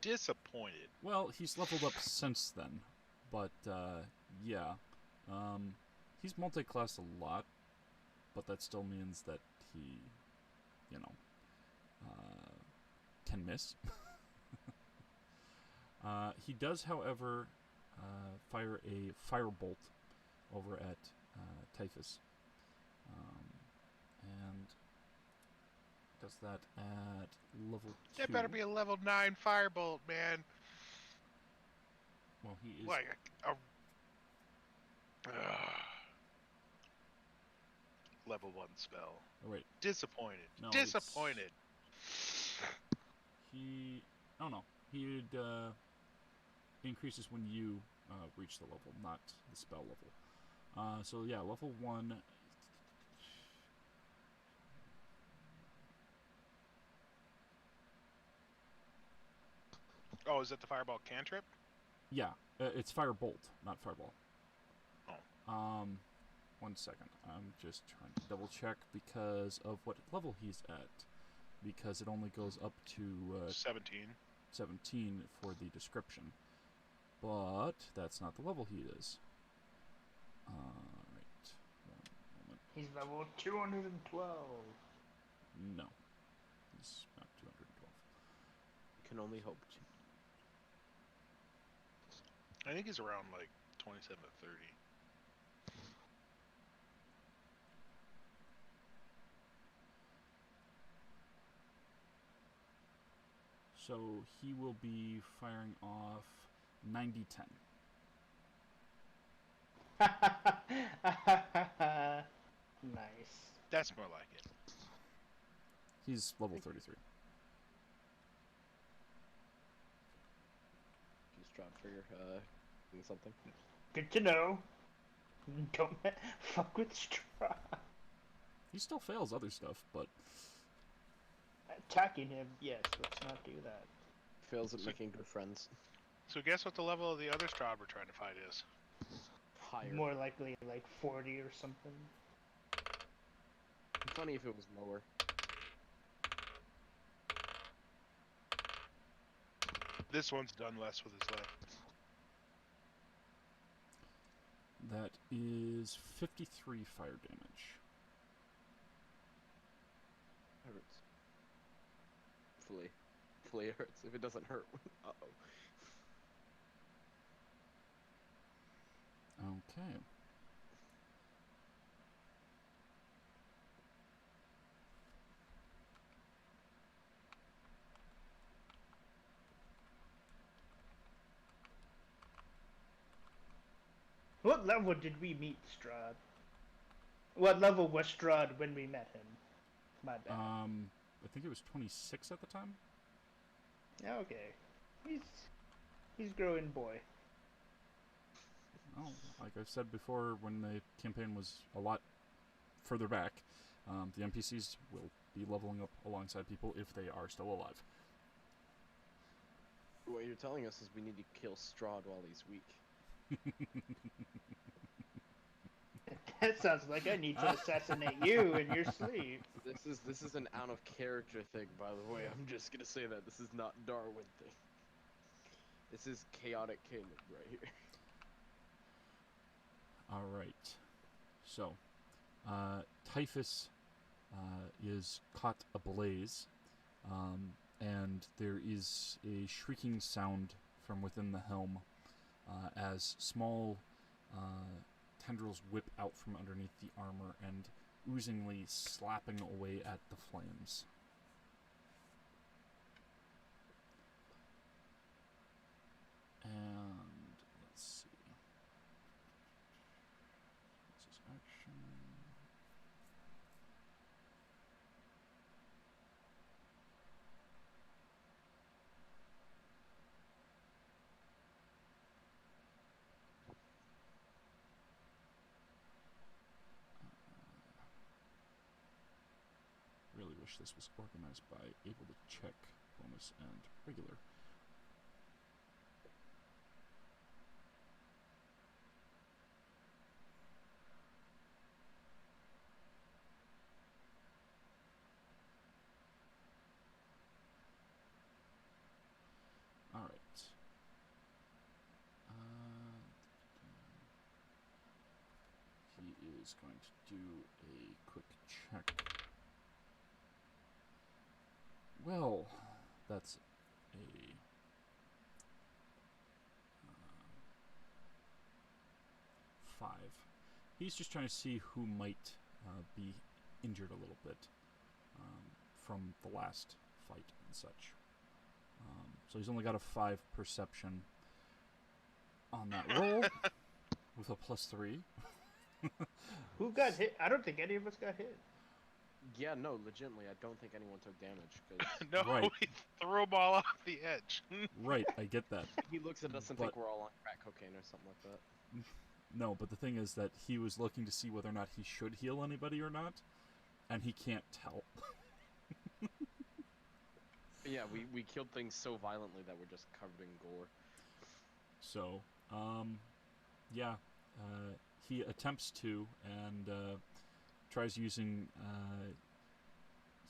disappointed. Well, he's leveled up since then. But, yeah. He's multi-classed a lot. But that still means that he, you know, can miss. He does, however, fire a firebolt over at Typhus. And does that at level 2. That better be a level 9 firebolt, man. Well, he is... Like, level 1 spell. Oh, wait. Disappointed. No, Disappointed. He... Oh, no. He increases when you reach the level, not the spell level. So, yeah, level 1... Oh, is that the fireball cantrip? Yeah, it's firebolt, not fireball. Oh. 1 second. I'm just trying to double check because of what level he's at. Because it only goes up to 17. 17 for the description. But that's not the level he is. Right. 1 moment. He's level 212. No. He's not 212. You can only hope. I think he's around like 27 to 30. So he will be firing off 90-10. Nice. That's more like it. He's level 33. Just drop trigger, doing something. Good to know. Don't fuck with Strahd. He still fails other stuff, but... Attacking him, yes, let's not do that. Fails at making good friends. So guess what the level of the other Strahd we're trying to fight is? Higher. More likely like 40 or something. Funny if it was lower. This one's done less with his life. That is 53 fire damage. Hurts. Fully hurts. If it doesn't hurt, uh-oh. Okay. What level did we meet Strahd? What level was Strahd when we met him? My bad. I think it was 26 at the time. Okay. He's growing boy. Oh, like I've said before, when the campaign was a lot further back, the NPCs will be leveling up alongside people if they are still alive. What you're telling us is we need to kill Strahd while he's weak. That sounds like I need to assassinate you in your sleep. This is an out of character thing, by the way. I'm just gonna say that this is not Darwin thing. This is chaotic Caleb right here. Alright. So, Typhus is caught ablaze, and there is a shrieking sound from within the helm as small tendrils whip out from underneath the armor and oozingly slapping away at the flames. And let's see. This is action. Really wish this was organized by able to check bonus and regular. Alright. He is going to do a quick check. Well, that's a 5. He's just trying to see who might be injured a little bit from the last fight and such. So he's only got a 5 perception on that roll with a +3. Who got hit? I don't think any of us got hit. Yeah, no, legitimately, I don't think anyone took damage, because No, Right. we threw them all off the edge. Right, I get that. he looks at us and But- think we're all on crack cocaine or something like that. No, but the thing is that he was looking to see whether or not he should heal anybody or not, and he can't tell. Yeah, we killed things so violently that we're just covered in gore. So, yeah, he attempts to and tries using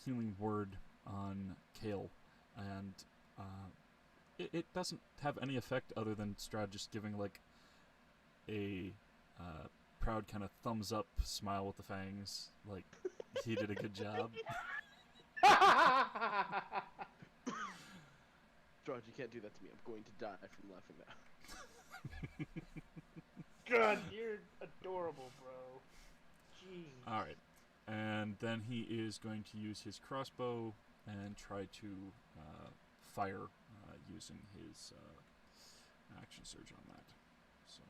Healing Word on Kale, and it doesn't have any effect other than Strahd just giving like a proud kind of thumbs up smile with the fangs, like he did a good job. Strahd, you can't do that to me. I'm going to die from laughing now. God, you're adorable, bro. Jeez. All right, and then he is going to use his crossbow and try to fire using his action surge on that. So,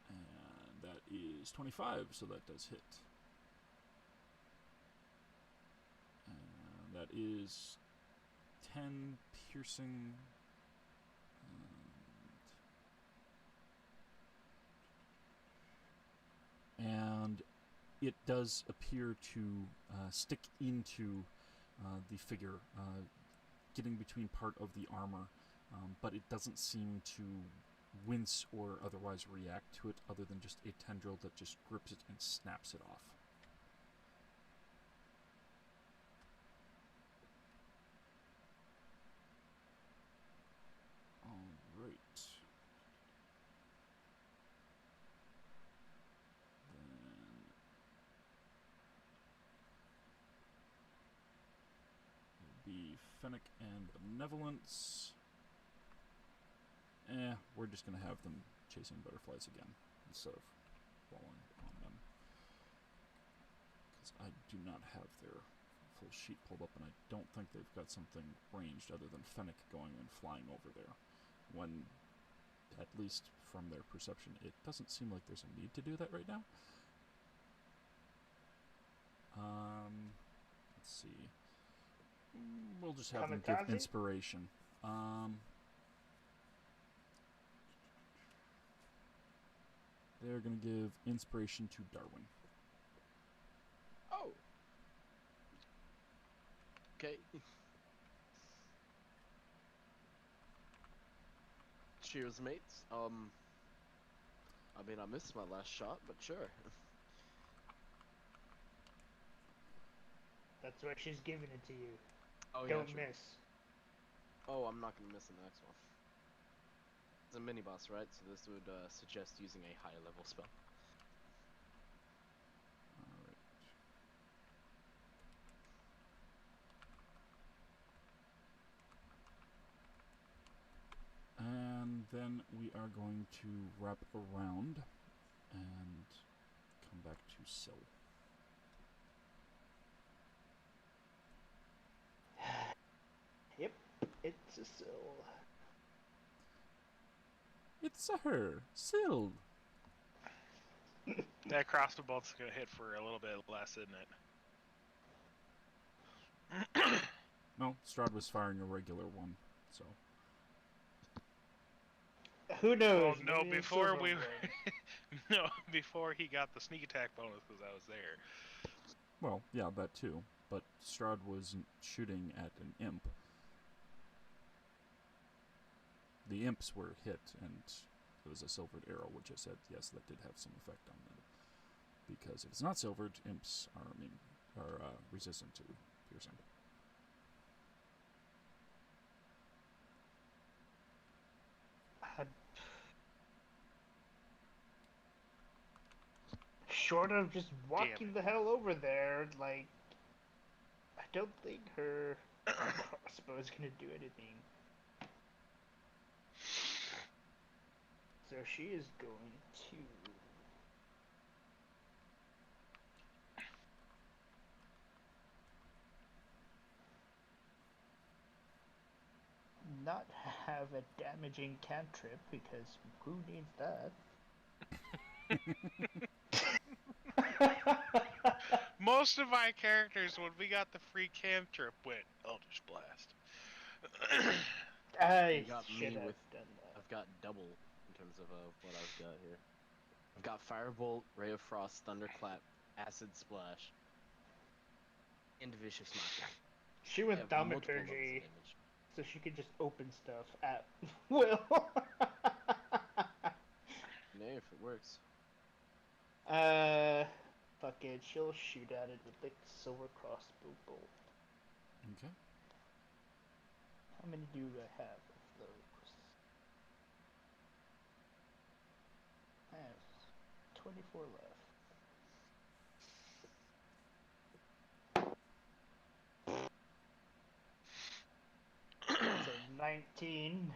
and that is 25, so that does hit. And that is 10 piercing. And it does appear to stick into the figure, getting between part of the armor, but it doesn't seem to wince or otherwise react to it other than just a tendril that just grips it and snaps it off. Alright. Be Fennec and Benevolence. We're just gonna have them chasing butterflies again instead of falling on them. Because I do not have their full sheet pulled up, and I don't think they've got something ranged other than Fennec going and flying over there when at least from their perception, it doesn't seem like there's a need to do that right now. Let's see. We'll just have them give Kamikaze? inspiration. They're going to give inspiration to Darwin. Oh. Okay. Cheers, mates. I mean, I missed my last shot, but sure. That's why she's giving it to you. Oh, yeah, Don't true. miss. Oh, I'm not gonna miss the next one. It's a mini boss, right? So this would suggest using a higher level spell. Alright. And then we are going to wrap around and come back to Syl. Yep, it's a Syl. It's a her, Syl. That crossbow bolt's gonna hit for a little bit less, isn't it? No, Strahd was firing a regular one, so. Who knows? Oh no! Maybe it's Before silver we, one. no, before he got the sneak attack bonus because I was there. Well, yeah, that too. But Strahd wasn't shooting at an imp. The imps were hit, and it was a silvered arrow, which I said, yes, that did have some effect on them. Because if it's not silvered, imps are resistant to piercing. Short of just walking the hell over there, like, I don't think her crossbow is gonna do anything. So she is going to not have a damaging cantrip, because who needs that? Most of my characters, when we got the free cantrip, went Eldritch Blast. I You got should me have with. done that. I've got double in terms of what I've got here. I've got Firebolt, Ray of Frost, Thunderclap, Acid Splash, and Vicious Mockery. She I went have multiple levels of thaumaturgy, damage. so she could just open stuff at will. Nay, if it works. Fuck it, she'll shoot at it with the silver crossbow bolt. Okay. How many do I have of those? I have 24 left. So 19.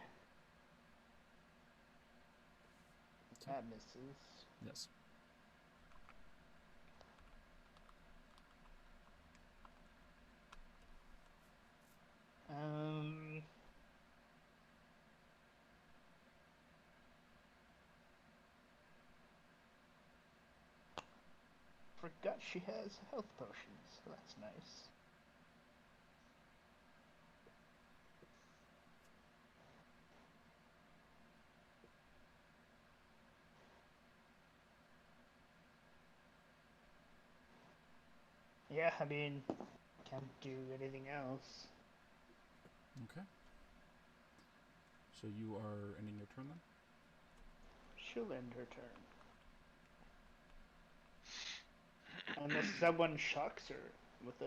That misses. Yes. Forgot she has health potions. That's nice. Yeah, I mean, can't do anything else. Okay. So you are ending your turn then? She'll end her turn. Unless someone shocks her with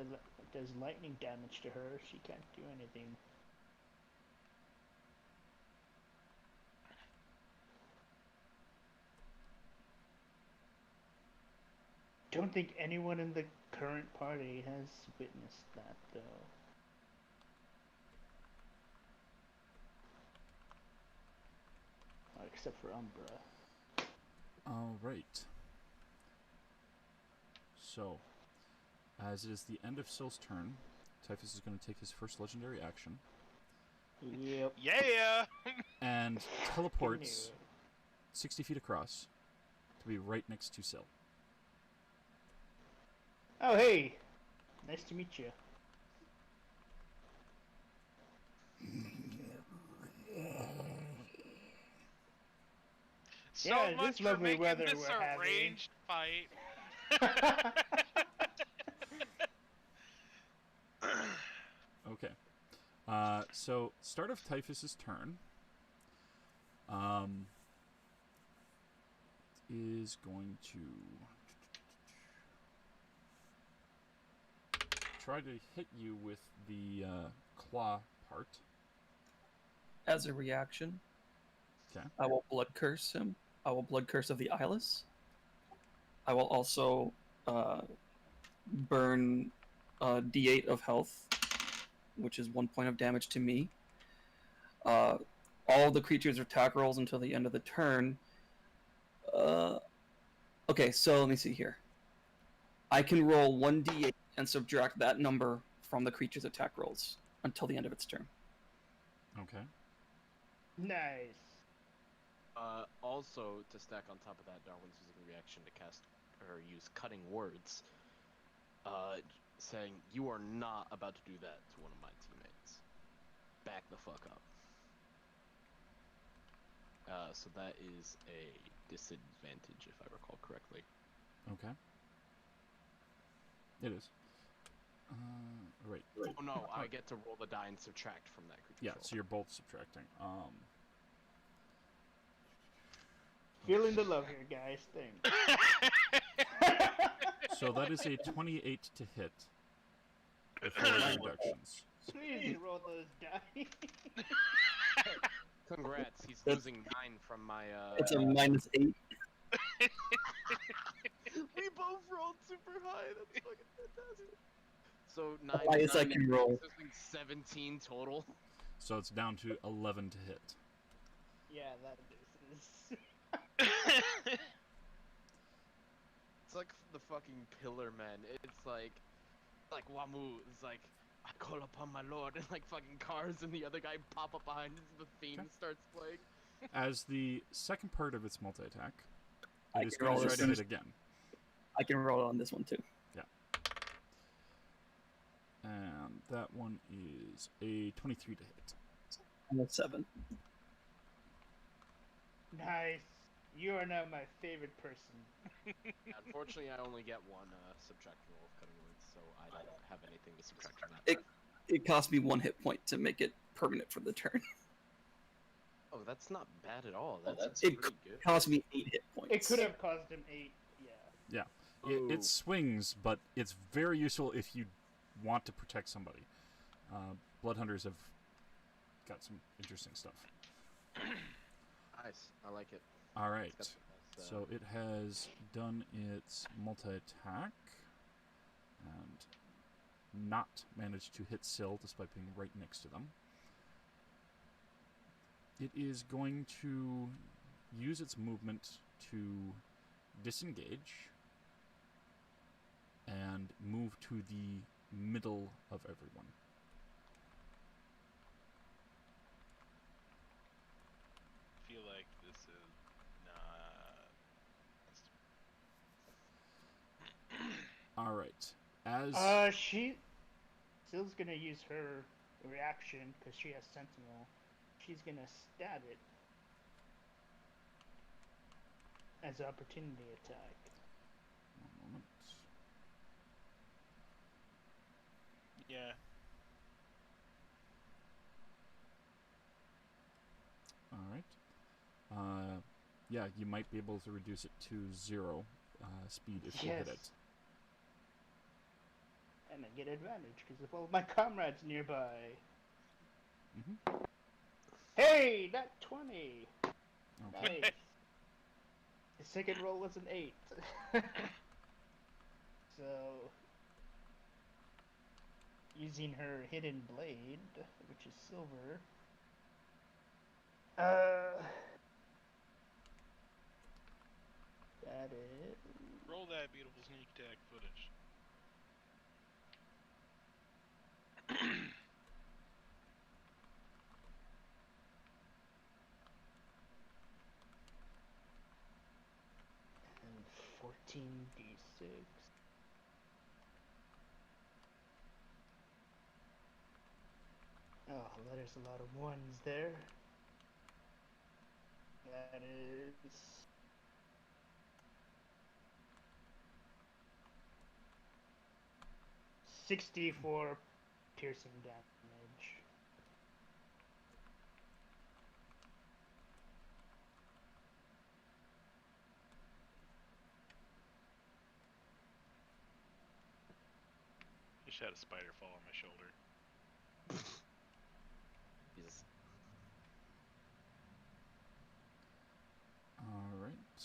does lightning damage to her, she can't do anything. Don't think anyone in the current party has witnessed that, though. Except for Umbra. Alright. So, as it is the end of Syl's turn, Typhus is going to take his first legendary action. Yep. Yeah! and Fucking teleports knew 60 feet across to be right next to Syl. it. Oh, hey. Nice to meet you. So Yeah, much this for lovely making weather this we're a having. ranged fight. Okay. So, start of Typhus's turn is going to try to hit you with the claw part. As a reaction, Okay. I will blood curse him. I will blood curse of the eyeless. I will also burn D8 of health, which is 1 point of damage to me. All the creatures' attack rolls until the end of the turn. Okay, so let me see here. I can roll 1d8 and subtract that number from the creature's attack rolls until the end of its turn. Okay. Nice. Also, to stack on top of that, Darwin's using a reaction to cast or use cutting words, saying, "You are not about to do that to one of my teammates. Back the fuck up." So that is a disadvantage, if I recall correctly. Okay. It is. Right. Oh no, I get to roll the die and subtract from that creature's Yeah, roll. so you're both subtracting. Feeling the love here, guys. Thanks. So that is a 28 to hit before the reductions. Please roll those die. Congrats, he's losing 9 from my, It's a -8. We both rolled super high, that's fucking fantastic. So 9 Highest I nine can roll. is losing 17 total. So it's down to 11 to hit. Yeah, that is. It's like the fucking Pillar Man. It's like Wamu is like, "I call upon my lord," and like fucking cars and the other guy pop up behind as the theme Okay. starts playing. As the second part of its multi-attack, I it is can going to roll try this to hit thing. again. I can roll it on this one too. And that one is a 23 to hit. I'm at 7. Nice. You are now my favorite person. Unfortunately, I only get one subtract roll of cutting words, so I don't have anything to subtract from that. It cost me 1 hit point to make it permanent for the turn. Oh, that's not bad at all. That's It pretty good. It cost me 8 hit points. It could have cost him 8. Yeah. Yeah. Ooh. It swings, but it's very useful if you want to protect somebody. Bloodhunters have got some interesting stuff. Nice. I like it. All right. It's got the So it has done its multi-attack and not managed to hit Syl despite being right next to them. It is going to use its movement to disengage and move to the middle of everyone. I feel like this is not. All right. As Syl's gonna use her reaction because she has Sentinel. She's gonna stab it as an opportunity attack. one moment. Yeah. All right. Yeah, you might be able to reduce it to 0 speed if you hit Yes. it. And I get advantage because of all my comrades nearby. Mm-hmm. Hey, that 20. Okay. Nice. The second roll was an 8. So, using her hidden blade, which is silver. That is. Roll that beautiful sneak attack footage. 14d6. Oh, there's a lot of ones there. That is 64 piercing damage. Just had a spider fall on my shoulder. Jesus. All right.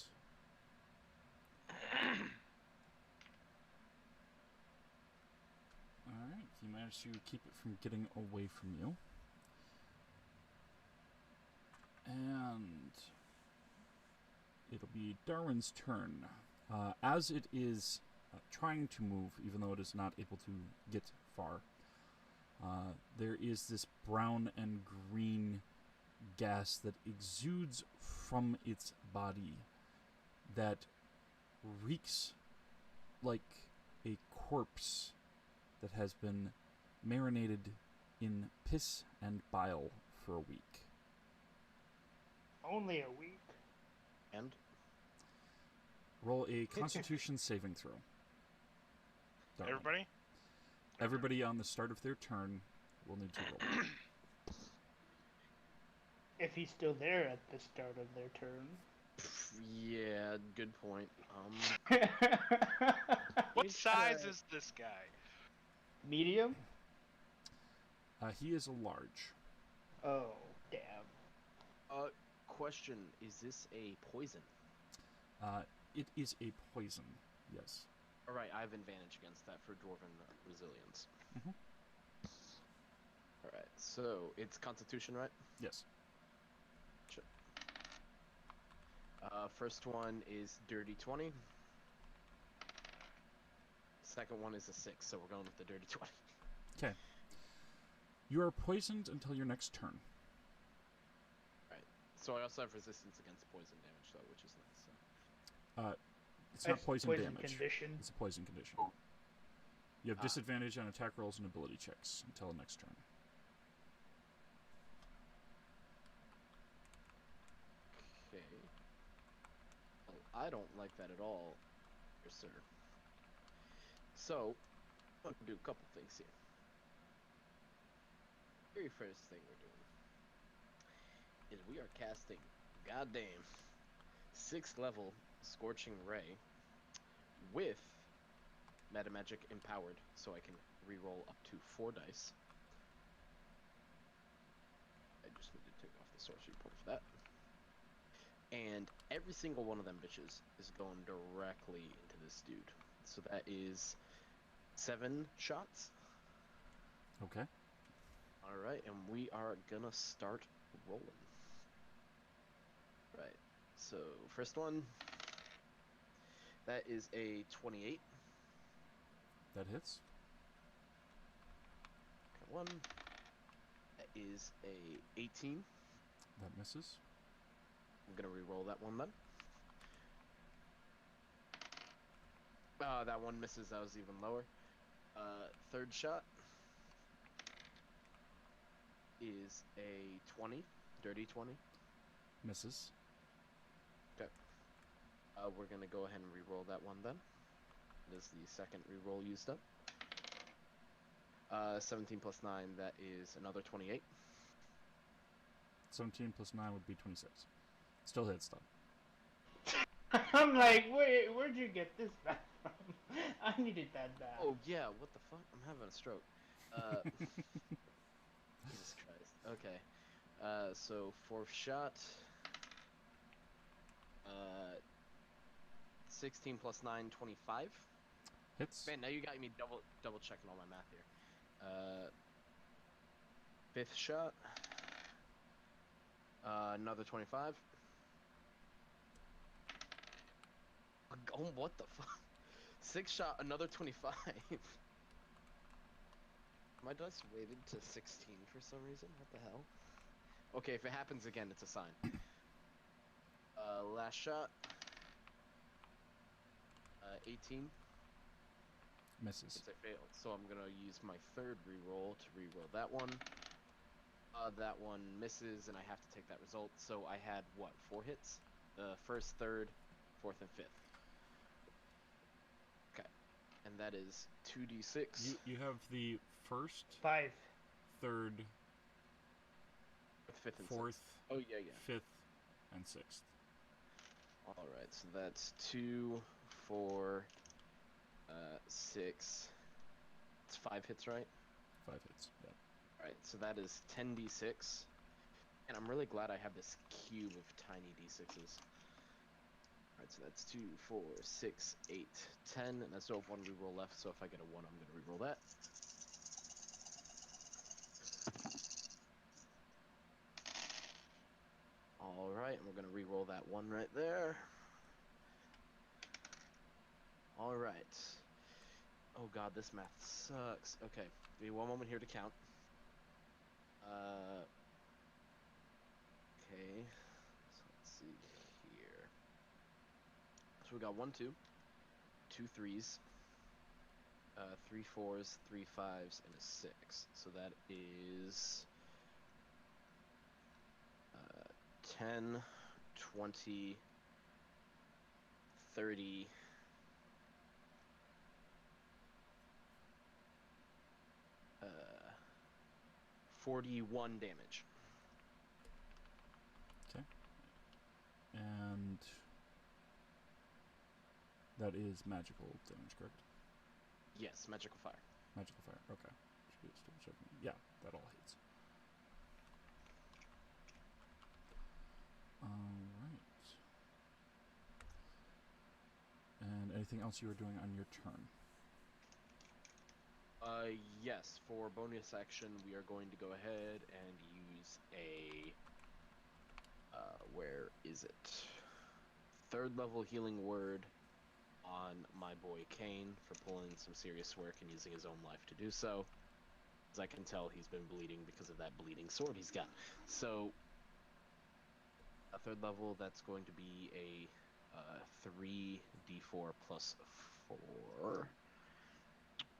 All right. You managed to keep it from getting away from you. And it'll be Darwin's turn. As it is trying to move, even though it is not able to get far, there is this brown and green gas that exudes from its body that reeks like a corpse that has been marinated in piss and bile for a week. Only a week. And Roll a Constitution saving throw. Darwin. Everybody? Everybody on the start of their turn will need to roll. If he's still there at the start of their turn. yeah, good point. What He's size got is this guy? medium? He is a large. Oh, damn. Question: is this a poison? It is a poison, yes. All right, I have advantage against that for dwarven resilience. Mhm. All right, so it's Constitution, right? Yes. Sure. First one is dirty 20. Second one is a 6, so we're going with the dirty 20. Okay. You are poisoned until your next turn. So I also have resistance against poison damage, though, which is nice. So. It's not It's poison damage. condition. It's a poison condition. You have disadvantage on attack rolls and ability checks until the next turn. Okay. Well, I don't like that at all, dear sir. So, I'm going to do a couple things here. Very first thing we're doing is we are casting goddamn 6th level Scorching Ray with Metamagic Empowered, so I can reroll up to 4 dice. I just need to take off the sorcery point for that. And every single one of them bitches is going directly into this dude. So that is 7 shots. Okay. Alright, and we are gonna start rolling. Right, so first one, that is a 28. That hits. Second one, that is a 18. That misses. I'm gonna re-roll that one then. That one misses, that was even lower. Third shot is a 20, dirty 20. Misses. We're gonna go ahead and re-roll that one then. It is the second re-roll used up. 17 plus 9, that is another 28. 17 plus 9 would be 26. Still hits, though. I'm like, wait, where'd you get this back from? I needed that back. Oh yeah, what the fuck? I'm having a stroke. Jesus Christ. Okay. So fourth shot. 16 plus 9, 25. Hits. Man, now you got me double checking all my math here. Fifth shot. Another 25. Oh, what the fuck? Sixth shot, another 25. My dice weighted to 16 for some reason. What the hell? Okay, if it happens again, it's a sign. Last shot. 18. Misses. Since I failed, so I'm gonna use my third reroll to reroll that one. That one misses, and I have to take that result. So I had what, 4 hits? The first, third, fourth, and fifth. Okay, and that is 2d6. You have the first, 5. third, Fifth and fourth, sixth. Oh yeah. fifth, and sixth. All right, so that's 2, 4, 6. It's 5 hits, right? 5 hits. Yeah. All right, so that is 10d6, and I'm really glad I have this cube of tiny d6s. All right, so that's 2, 4, 6, 8, 10, and I still have 1 reroll left. So if I get a 1, I'm gonna reroll that. All right, and we're gonna reroll that 1 right there. All right. Oh god, this math sucks. Okay, give me 1 moment here to count. Okay, so let's see here. So we got 1, 2, 2 3s, 3 4s, 3 5s, and a 6. So that is 10, 20, 30, 41 damage. Okay. And that is magical damage, correct? Yes, magical fire. Magical fire. Okay. Should be just double checking. Yeah, that all hits. Alright. And anything else you are doing on your turn? Yes, for bonus action, we are going to go ahead and use a, where is it? 3rd level healing word on my boy Kane for pulling some serious work and using his own life to do so. As I can tell, he's been bleeding because of that bleeding sword he's got. So, a 3rd level, that's going to be a 3d4 plus 4.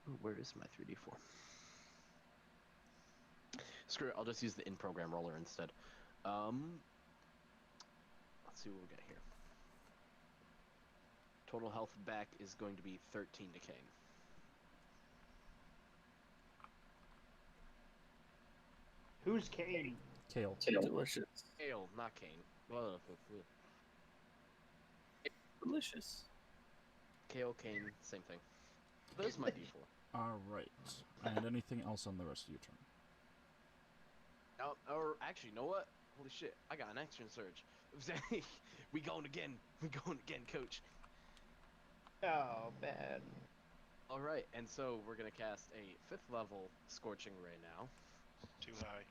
Ooh, where is my 3d4? Screw it, I'll just use the in-program roller instead. Let's see what we got here. Total health back is going to be 13 to Kane. Who's Kane? Kale. Delicious. Ale, not Kane. Delicious. Kale, Kane, same thing. There's my d4. Alright. And anything else on the rest of your turn? Or actually, you know what? Holy shit, I got an action surge. We going again. We going again, coach. Oh, man. Alright, and so we're going to cast a 5th level Scorching Ray now. Too high.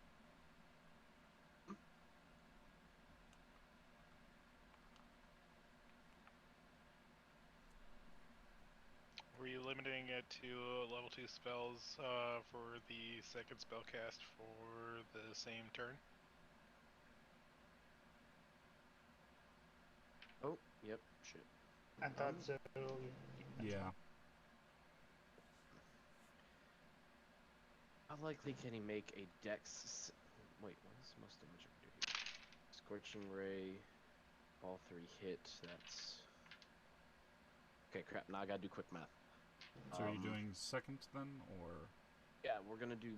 Were you limiting it to level 2 spells for the second spell cast for the same turn? Oh, yep, shit. I thought so. Yeah. How likely can he make a dex... Wait, what is the most damage I can do here? Scorching Ray, all 3 hit, that's... Okay, crap, now I gotta do quick math. So are you doing second then, or? Yeah, we're gonna do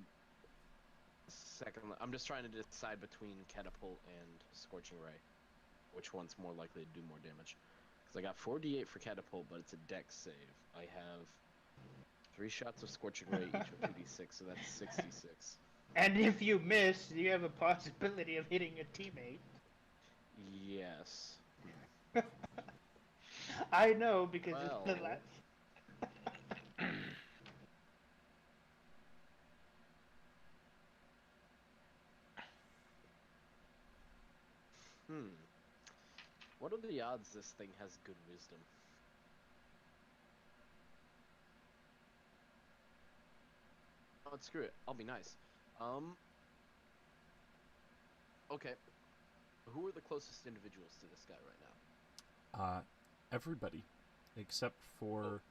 second... I'm just trying to decide between Catapult and Scorching Ray. Which one's more likely to do more damage. Because I got 4d8 for Catapult, but it's a dex save. I have 3 shots of Scorching Ray, each with 2d6, so that's 66. And if you miss, you have a possibility of hitting a teammate. Yes. I know, because it's the Well. last... What are the odds this thing has good wisdom? Oh, screw it. I'll be nice. Okay. Who are the closest individuals to this guy right now? Everybody. except for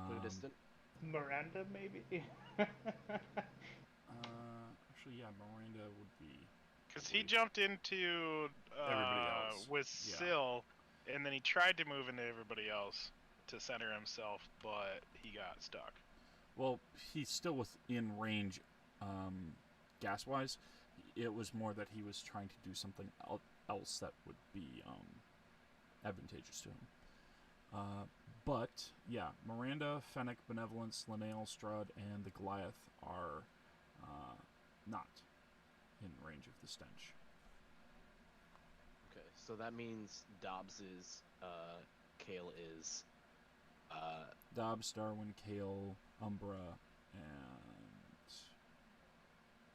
Blue distant. Miranda, maybe. actually, yeah, Miranda would be. Because he jumped into Everybody else. with Yeah. Syl, and then he tried to move into everybody else to center himself, but he got stuck. Well, he's still within range, gas-wise. It was more that he was trying to do something else that would be advantageous to him. But, yeah, Miranda, Fennec, Benevolence, Linnea, Strahd, and the Goliath are not in range of the stench. Okay, so that means Dobbs is, Kale is, Dobbs, Darwin, Kale, Umbra, and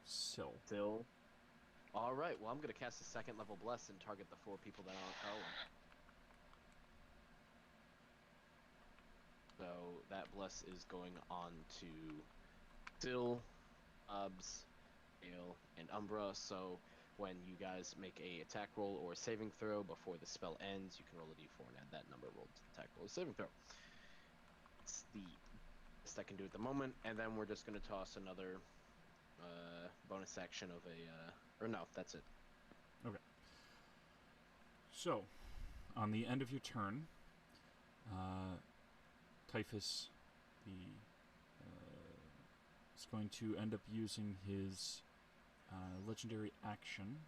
Syl. Still. Alright, well, I'm gonna cast a second level Bless and target the 4 people that aren't Carlin. So that Bless is going on to Syl, Dobbs, Kale, and Umbra. So when you guys make a attack roll or saving throw before the spell ends, you can roll a d4 and add that number rolled to the attack roll or saving throw. It's the best I can do at the moment, and then we're just gonna toss another bonus action of a or no, that's it. So, on the end of your turn, Typhus is going to end up using his legendary action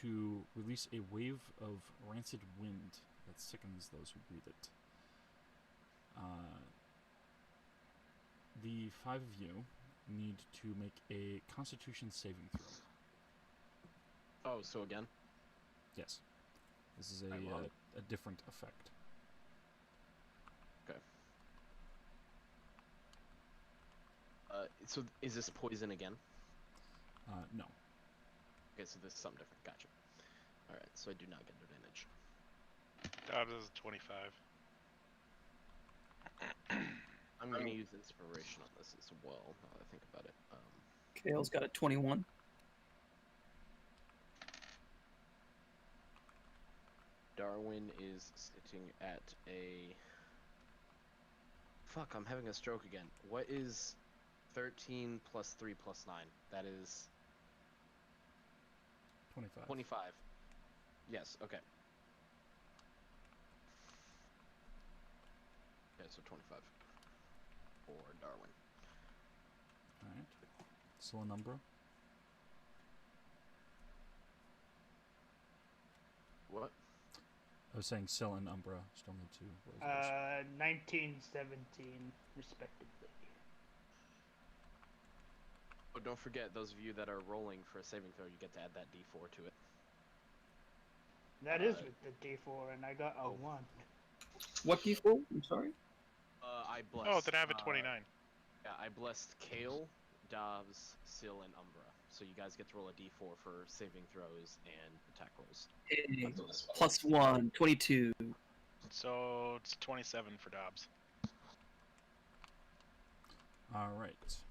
to release a wave of rancid wind that sickens those who breathe it. The 5 of you need to make a Constitution saving throw. Oh, so again? Yes. This is I love it. a different effect. Okay. So is this poison again? No. Okay, so this is something different. Gotcha. Alright, so I do not get advantage. Dobbs is 25. I'm gonna use inspiration on this as well, now that I think about it. Kale's got a 21. Darwin is sitting at a... Fuck, I'm having a stroke again. What is 13 plus 3 plus 9? That is 25. 25. Yes, okay. Okay, so 25 for Darwin. Alright. Sullen Umbra. What? I was saying Syl and Umbra still need to roll those. 19, 17, respectively. Oh, don't forget, those of you that are rolling for a saving throw, you get to add that d4 to it. That is with the D4, and I got a 1. What D4? I'm sorry? I blessed... Oh, then I have a 29. Yeah, I blessed Kale, Dobbs, Syl, and Umbra. So you guys get to roll a d4 for saving throws and attack rolls. Hey, plus 1, 22. So it's 27 for Dobbs. Alright.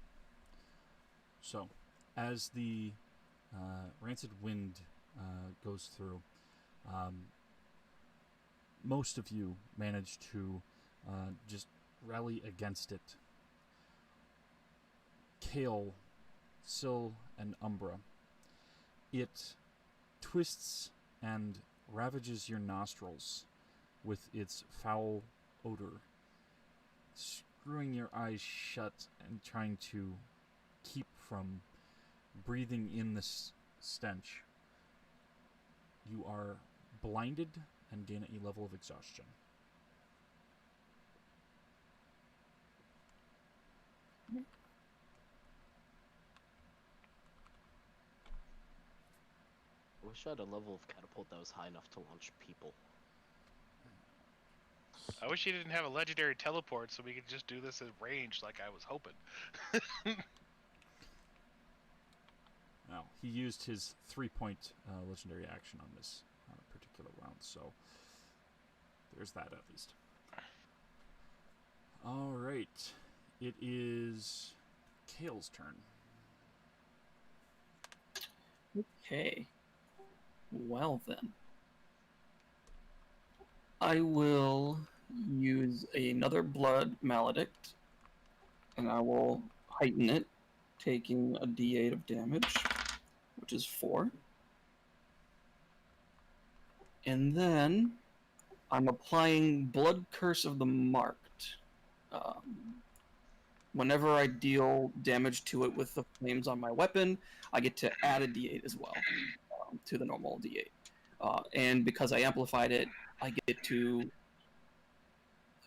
So, as the rancid wind goes through, most of you manage to just rally against it. Kale, Syl, and Umbra. It twists and ravages your nostrils with its foul odor, screwing your eyes shut and trying to keep from breathing in this stench. You are blinded and gain a level of exhaustion. I wish I had a level of catapult that was high enough to launch people. I wish he didn't have a legendary teleport so we could just do this at range like I was hoping. Now, he used his 3-point legendary action on this particular round, so there's that at least. Alright, it is Kale's turn. Okay. Well then. I will use another blood maledict, and I will heighten it, taking a d8 of damage, which is 4. And then I'm applying Blood Curse of the Marked. Whenever I deal damage to it with the flames on my weapon, I get to add a d8 as well to the normal d8. And because I amplified it, I get to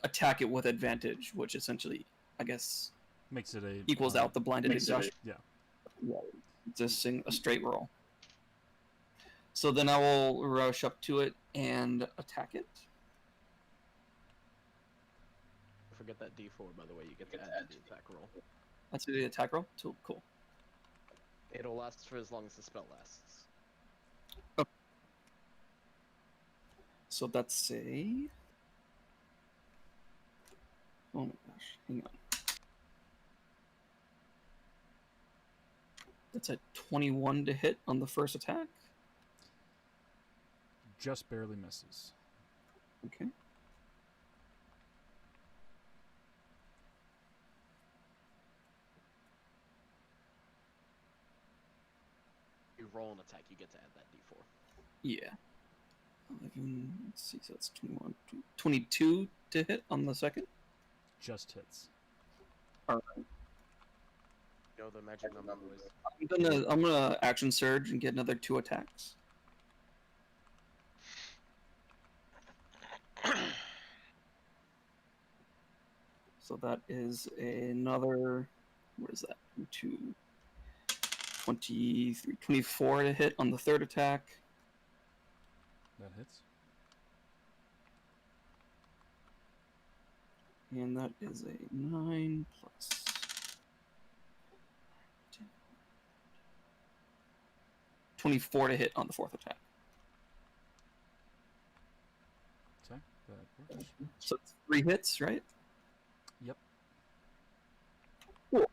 attack it with advantage, which essentially, I guess, Makes it a equals out the blinded exhaustion. Yeah. Yeah, just a straight roll. So then I will rush up to it and attack it. Forget that D4, by the way. You get to add to the attack roll. That's the attack roll? Cool. It'll last for as long as the spell lasts. Okay. So that's a... Oh my gosh, hang on. That's a 21 to hit on the first attack. Just barely misses. Okay. You roll an attack, you get to add that D4. Yeah. 11, let's see, so that's 21, 22 to hit on the second. Just hits. Alright. Go the magic number, boys. I'm gonna action surge and get another 2 attacks. So that is another, what is that? 2, 23, 24 to hit on the third attack. That hits. And that is a 9 plus 10, 24 to hit on the fourth attack. Okay, that works. So it's 3 hits, right? Yep. Cool.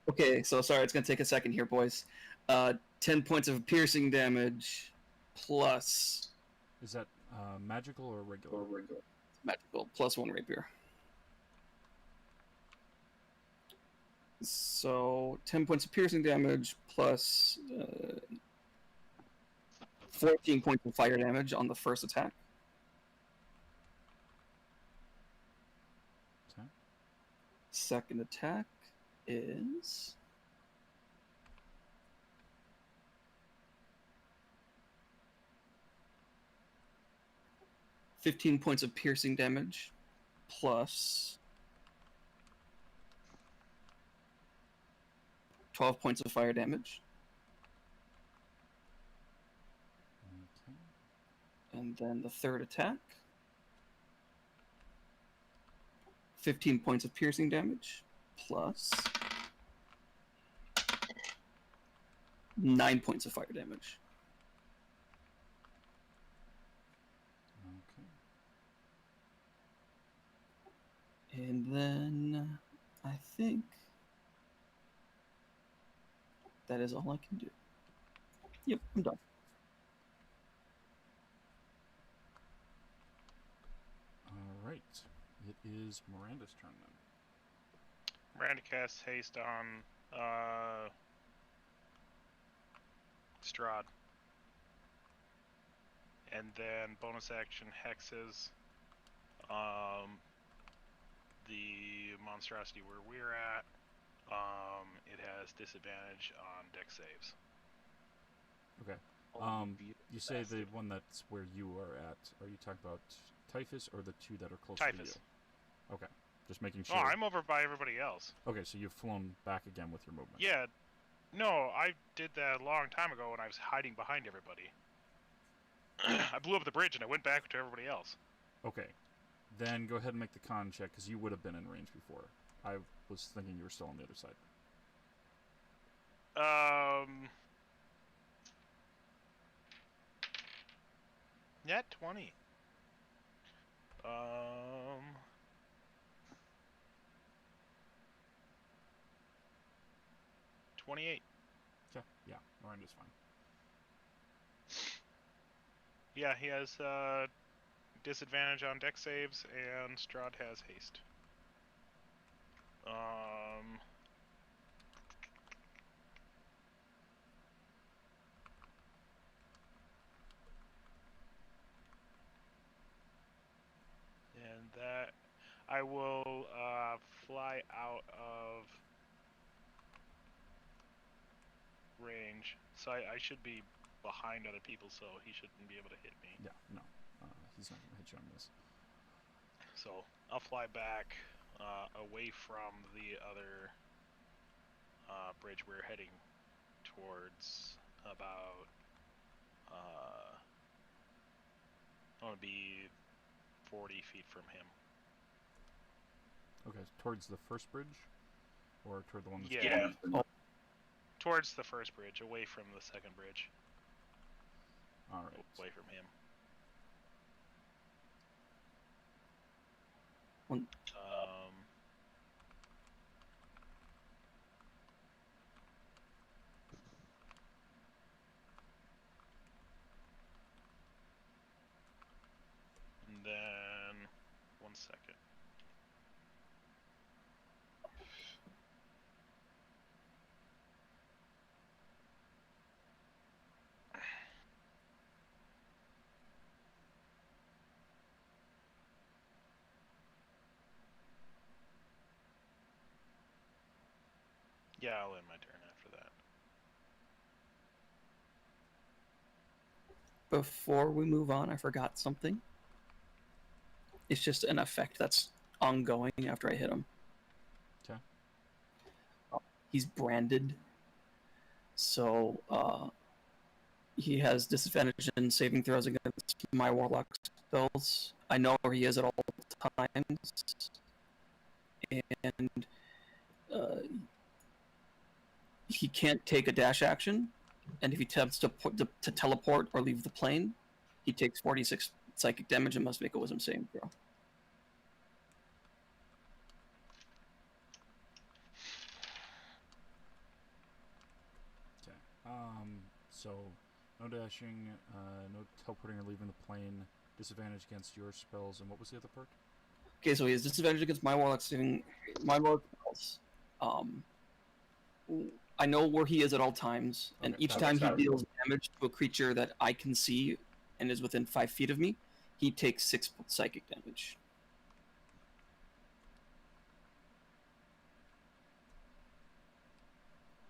Okay, so sorry, it's gonna take a second here, boys. 10 points of piercing damage plus Is that magical or regular? magical plus 1 rapier. So 10 points of piercing damage plus 14 points of fire damage on the first attack. Okay. Second attack is 15 points of piercing damage plus 12 points of fire damage. Okay. And then the third attack, 15 points of piercing damage plus 9 points of fire damage. Okay. And then I think that is all I can do. Yep, I'm done. All right. It is Miranda's turn then. Miranda casts haste on Strahd. And then bonus action hexes the monstrosity where we're at. It has disadvantage on dex saves. Okay. Oh, You say the bastard. one that's where you are at. Are you talking about Typhus or the 2 that are closer to Typhus. you? Okay. Just making sure. Oh, I'm over by everybody else. Okay, so you've flown back again with your movement. Yeah. No, I did that a long time ago when I was hiding behind everybody. I blew up the bridge and I went back to everybody else. Okay. Then go ahead and make the con check, because you would have been in range before. I was thinking you were still on the other side. Net 20. 28. Okay. Yeah, Miranda's fine. Yeah, he has disadvantage on deck saves, and Strahd has haste. And that I will fly out of range, so I should be behind other people, so he shouldn't be able to hit me. Yeah, no. He's not going to hit you on this. So I'll fly back away from the other bridge. We're heading towards about I want to be 40 feet from him. Okay, towards the first bridge? Or toward the one that's Yeah. going? Towards the first bridge, away from the second bridge. Alright. Away from him. One- And then 1 second. Yeah, I'll end my turn after that. Before we move on, I forgot something. It's just an effect that's ongoing after I hit him. Okay. He's branded, so he has disadvantage in saving throws against my warlock spells. I know where he is at all times, and he can't take a dash action. And if he attempts to teleport or leave the plane, he takes 46 psychic damage and must make a wisdom saving throw. Okay. So, no dashing, no teleporting or leaving the plane, disadvantage against your spells, and what was the other part? Okay, so he has disadvantage against my warlock spells. I know where he is at all times, and Okay, each that time was- he deals damage to a creature that I can see and is within 5 feet of me, he takes 6 psychic damage.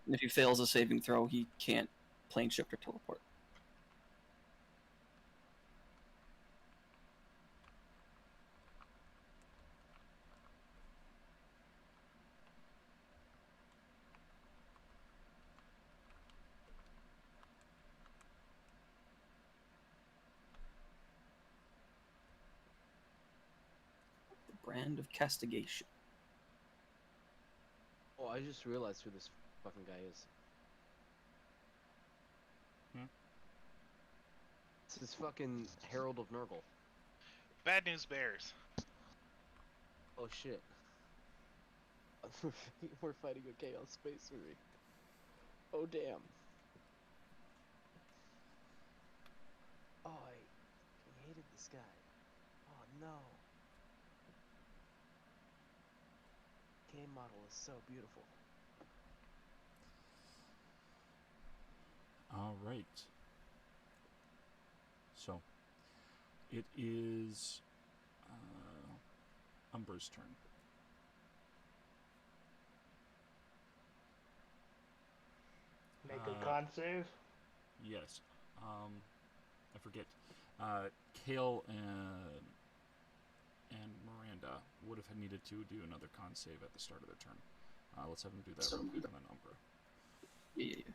And if he fails a saving throw, he can't plane shift or teleport. The brand of castigation. Oh, I just realized who this fucking guy is. This is fucking Herald of Nurgle. Bad news bears. Oh shit. We're fighting a Chaos Space Marine. Oh damn. Oh, I hated this guy. Oh no. Game model is so beautiful. Alright. So, it is Umbra's turn. Make a con save. Yes. I forget. Kale and Miranda would have needed to do another con save at the start of their turn. Let's have them do that real quick, and then Umbra. Yeah.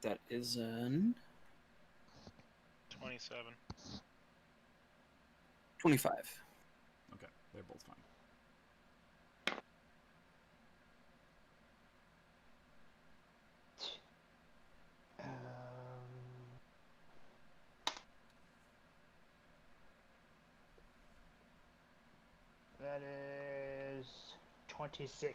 That is an 27. 25. Okay, they're both fine. That is 26.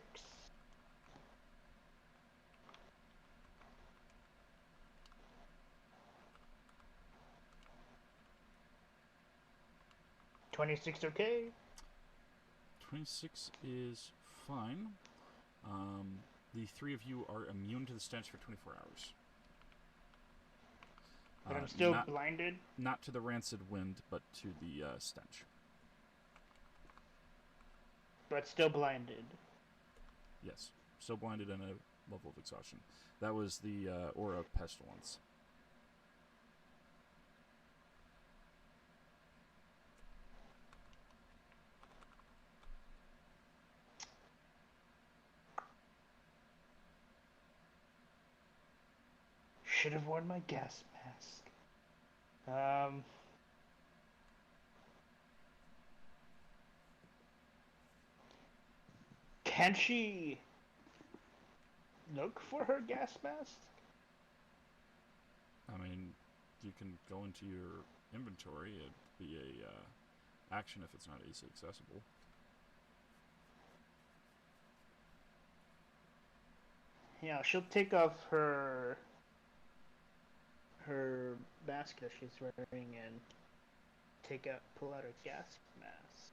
26 okay? 26 is fine. The three of you are immune to the stench for 24 hours. But I'm still not, blinded? Not to the rancid wind, but to the stench. But still blinded. Yes. So blinded and a level of exhaustion. That was the aura of pestilence. Should have worn my gas mask. Can she look for her gas mask? I mean, you can go into your inventory. It'd be a action if it's not easily accessible. Yeah, she'll take off her mask that she's wearing and pull out her gas mask.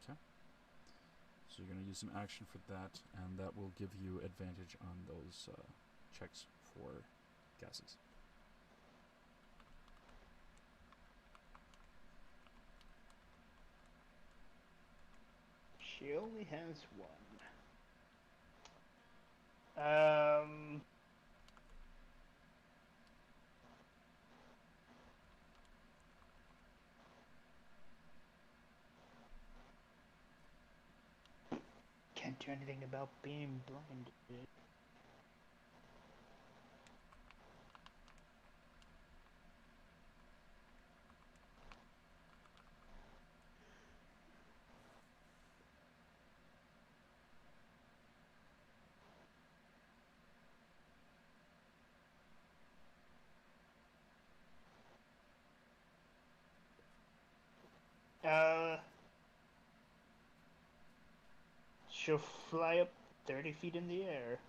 Okay. So you're going to use an action for that, and that will give you advantage on those checks for gases. She only has one. Can't do anything about being blinded. She'll fly up 30 feet in the air.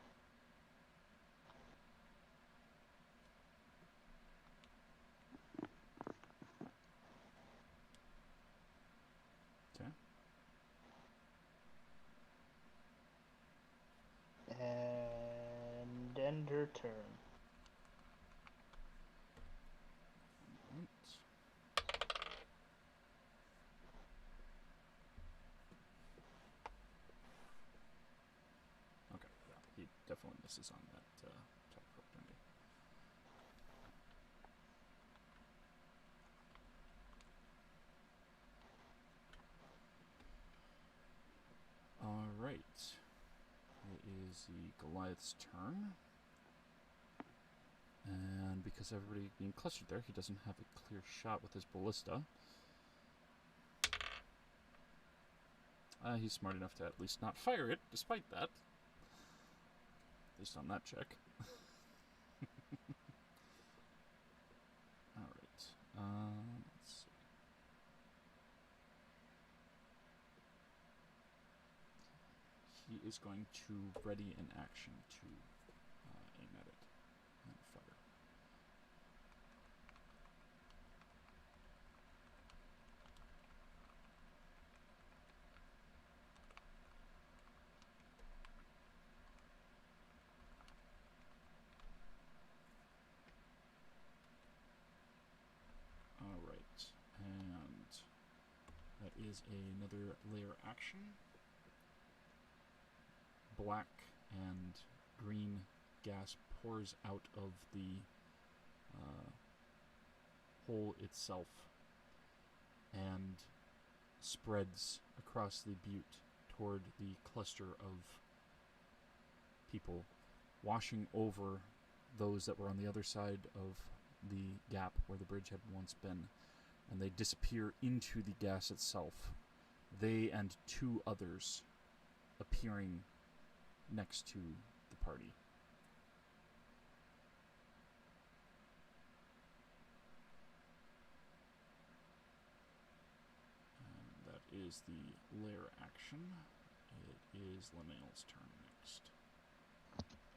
Okay. And end her turn. Right. Okay, yeah, he definitely misses on that attack opportunity. Alright. It is the Goliath's turn. And because everybody being clustered there, he doesn't have a clear shot with his ballista. He's smart enough to at least not fire it, despite that. At least on that check. Alright. Let's see. He is going to ready an action to aim at it and fire. Alright, and that is another layer action. Black and green gas pours out of the hole itself and spreads across the butte toward the cluster of people, washing over those that were on the other side of the gap where the bridge had once been, and they disappear into the gas itself. They and two others appearing next to the party. And that is the lair action. It is Linnell's turn next.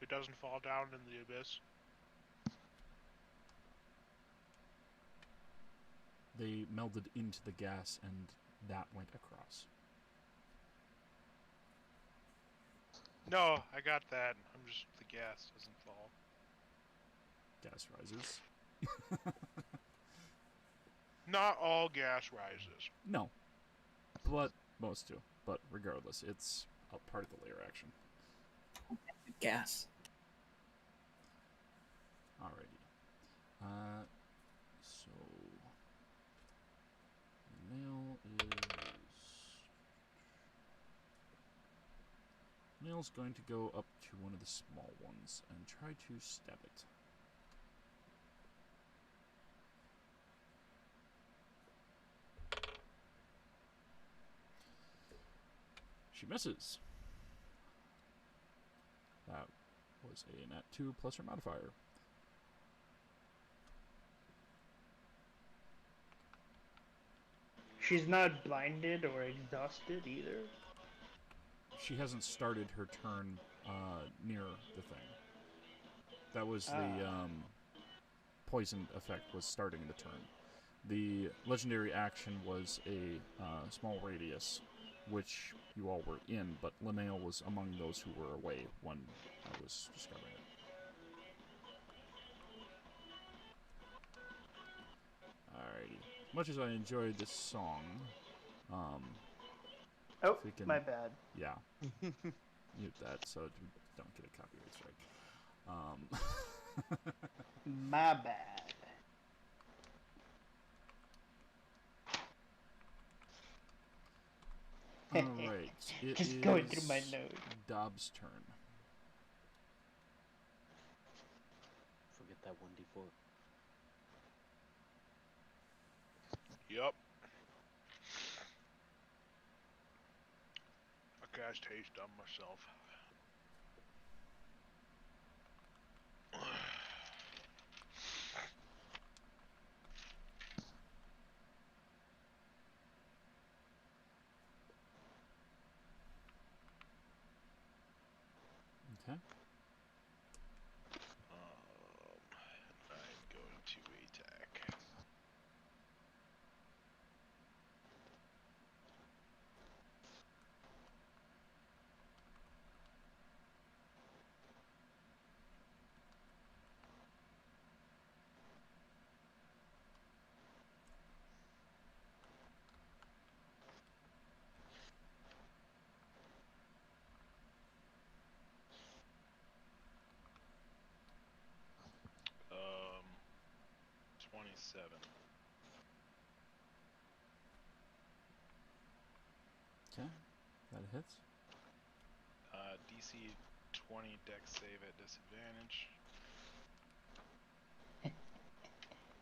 Who doesn't fall down in the abyss? they melded into the gas, and that went across. No, I got that. I'm just the gas doesn't fall. Gas rises. Not all gas rises. No, but most do. But regardless, it's a part of the layer action. Gas. Alrighty. So Nail's going to go up to one of the small ones and try to stab it. She misses. That was a nat 2 plus her modifier. She's not blinded or exhausted either. She hasn't started her turn near the thing. That was the poison effect was starting the turn. The legendary action was a small radius, which you all were in, but Linnea was among those who were away when I was describing it. Alrighty. As much as I enjoyed this song, Oh, we can- my bad. yeah, mute that so you don't get a copyright strike. My bad. Alright, it Just is going through my notes. Dobbs' turn. Forget that 1d4. Yep. I cast haste on myself. Okay. I'm going to attack. Um, 27. Okay. That hits. DC 20 dex save at disadvantage.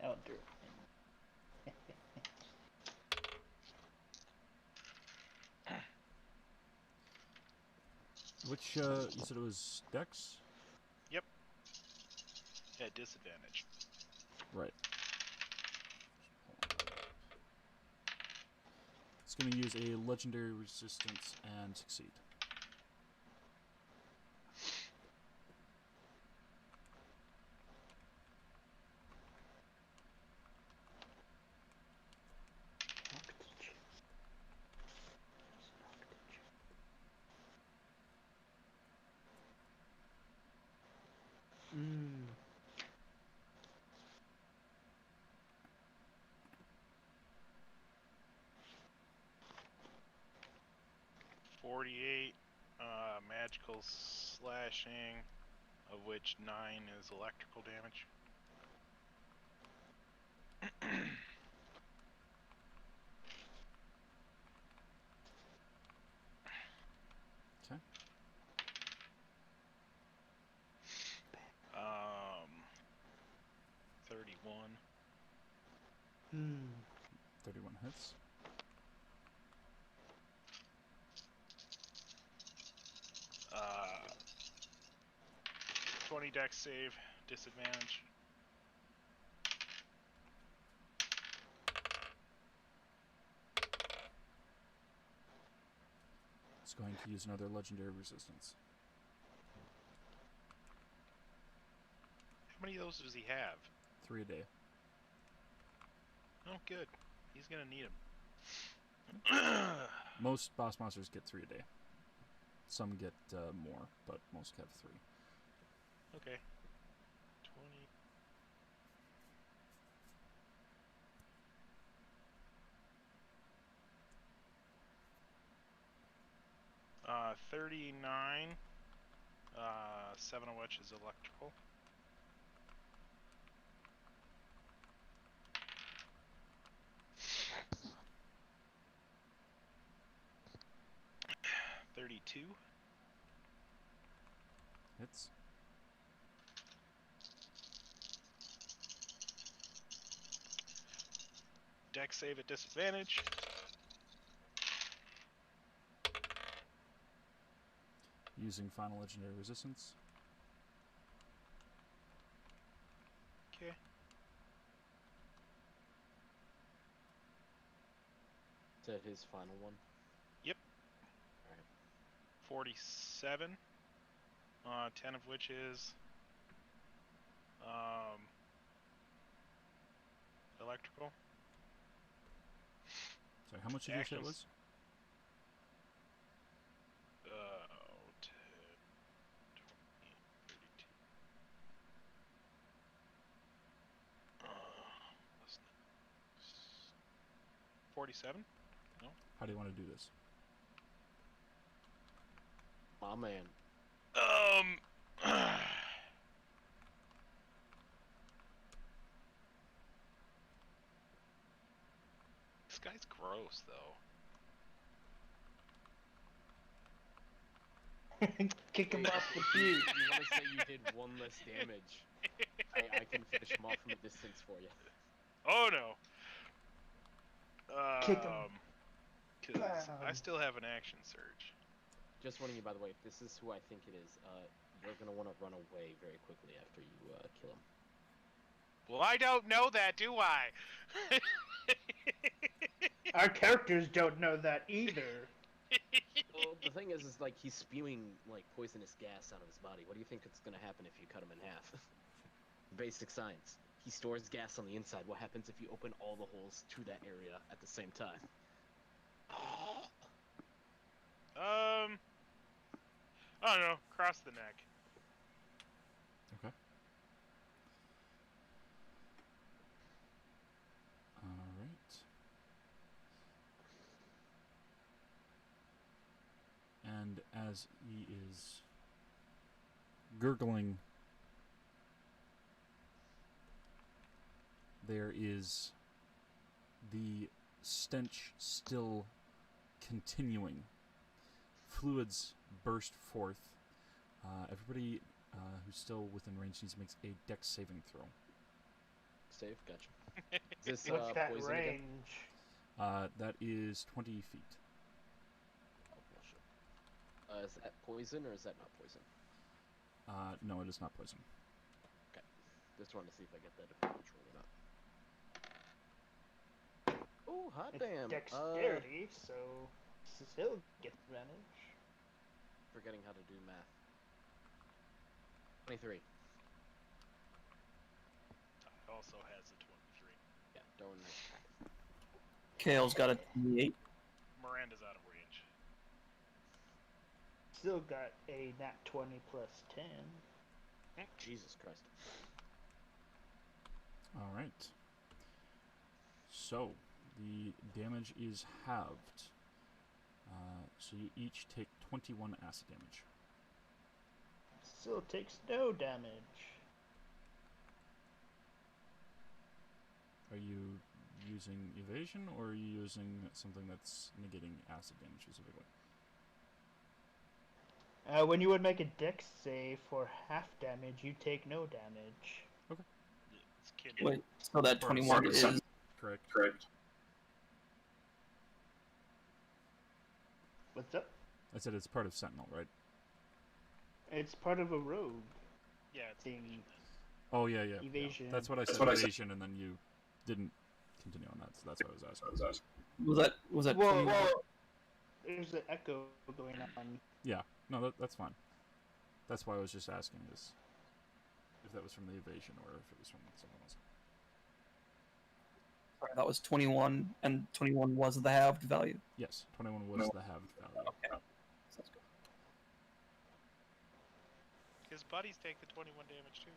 Elder. Which, you said it was Dex? At disadvantage. Right. It's going to use a legendary resistance and succeed. Mm. 48 magical slashing, of which 9 is electrical damage. Okay. 31. 31 hits. Uh, 20 dex save, disadvantage. It's going to use another legendary resistance. How many of those does he have? 3 a day. Oh, Oh, good. He's gonna need him. Most boss monsters get 3 a day. Some get more, but most have 3. Okay. 20. 39. 7 of which is electrical. $32. Hits. Dex save at disadvantage. Using final legendary resistance. Okay. Is that his final one? Yep. Alright. 47. 10 of which is electrical. Sorry, how much did you say it Actions. was? 10, 20, 32. Less than 47? How do you want to do this? My man. This guy's gross, though. Kick him Wait, off the you feud. want to say you did 1 less damage? I can finish him off from a distance for you. Oh no. Kick him. Because I Bam. still have an action surge. Just warning you, by the way, if this is who I think it is, you're gonna want to run away very quickly after you kill him. Well, I don't know that, do I? Our characters don't know that either. Well, the thing is like he's spewing like poisonous gas out of his body. What do you think is gonna happen if you cut him in half? Basic science. He stores gas on the inside. What happens if you open all the holes to that area at the same time? I don't know. Cross the neck. Okay. Alright. And as he is gurgling, there is the stench still continuing. Fluids burst forth. Everybody who's still within range needs to make a dex saving throw. Save, gotcha. Is this What's that poison range? again? That is 20 feet. Oh, bullshit. Is that poison or is that not poison? No, it is not poison. Okay. Just wanted to see if I get that advantage roll or not. Oh, hot It's damn. dexterity, so still gets advantage. Forgetting how to do math. 23. Also has a 23. Yeah, don't nice. Kale's got a 28. Miranda's out of range. Still got a nat 20 plus 10. Jesus Christ. Alright. So, the damage is halved. So you each take 21 acid damage. Still takes no damage. Are you using evasion, or are you using something that's negating acid damage specifically? When you would make a dex save for half damage, you take no damage. It's kid. Wait, so that Or 21 is... Correct. What's up? I said it's part of Sentinel, right? It's part of a rogue Yeah, it's thing. evasion. Oh, yeah. Evasion. That's what I said, evasion, and then you didn't continue on that, so that's what I was asking. Was that Well, 21? there's an echo going on. Yeah, no, that's fine. That's why I was just asking is if that was from the evasion or if it was from someone else. That was 21, and 21 was the halved value. Yes, 21 was the halved value. Okay. Sounds good. His buddies take the 21 damage too.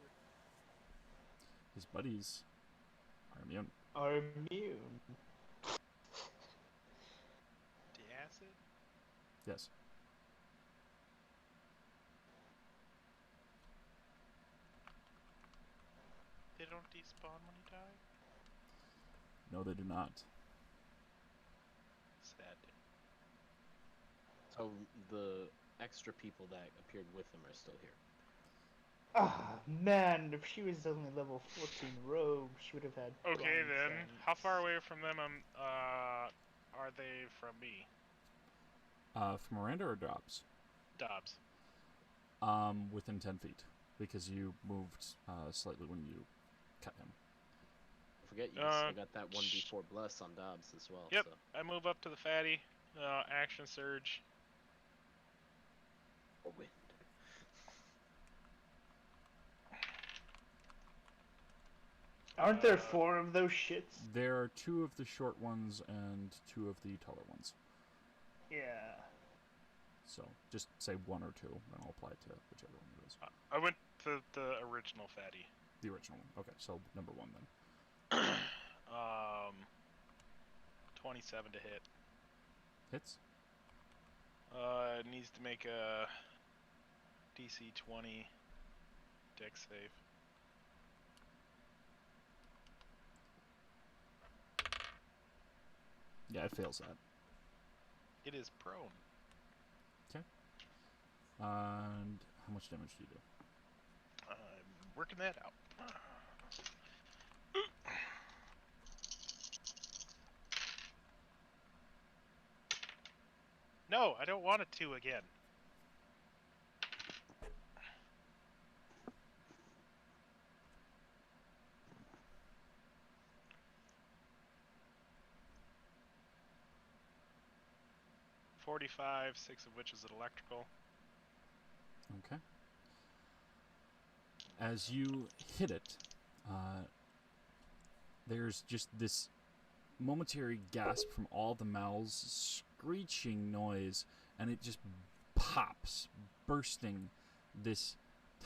His buddies are immune. Are immune. To acid? Yes. They don't despawn when you die? No, they do not. Sad. So the extra people that appeared with him are still here. Ah, man, if she was only level 14 rogue, she would have had. Okay blind then, sense. how far away from them are they from me? From Miranda or Dobbs? Dobbs. Within 10 feet, because you moved slightly when you cut him. Don't forget, you still got that 1d4 bless on Dobbs as well. Yep, So. I move up to the fatty. Action surge. Or wind. Aren't there 4 of those shits? There are 2 of the short ones and 2 of the taller ones. Yeah. So just say 1 or 2, and I'll apply it to whichever one it is. I went to the original fatty. The original one. Okay, so number 1 then. 27 to hit. Hits? It needs to make a DC 20 dex save. Yeah, it fails that. It is prone. And how much damage do you do? I'm working that out. No, I don't want a 2 again. $45, 6 of which is electrical. Okay. As you hit it, there's just this momentary gasp from all the mouths, screeching noise, and it just pops, bursting this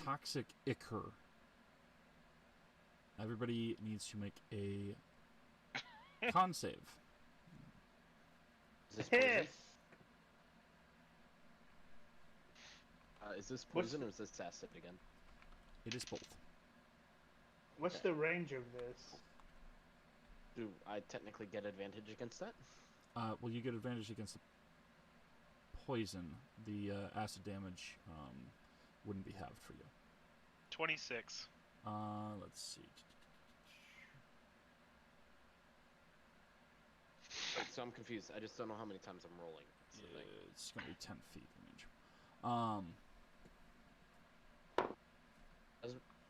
toxic ichor. Everybody needs to make a con save. Is this poison? Piss! Is this What's poison the- or is this acid again? It is both. What's the range of this? Do I technically get advantage against that? Well, you get advantage against the poison. The acid damage wouldn't be halved for you. 26. Let's see. Wait, so I'm confused. I just don't know how many times I'm rolling. That's the thing. It's going to be 10 feet range.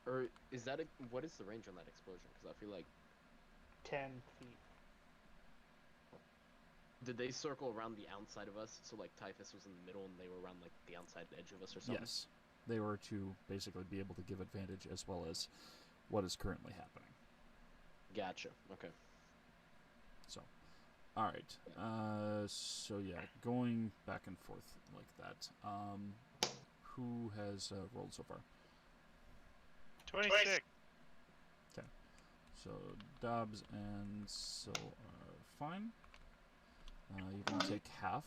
Or is that what is the range on that explosion? Because I feel like 10 feet. did they circle around the outside of us? So like Typhus was in the middle and they were around like the outside edge of us or something? Yes. They were to basically be able to give advantage as well as what is currently happening. Gotcha. Okay. So, alright. So yeah, going back and forth like that. Who has rolled so far? 26. So Dobbs and Sil are fine. You can take half.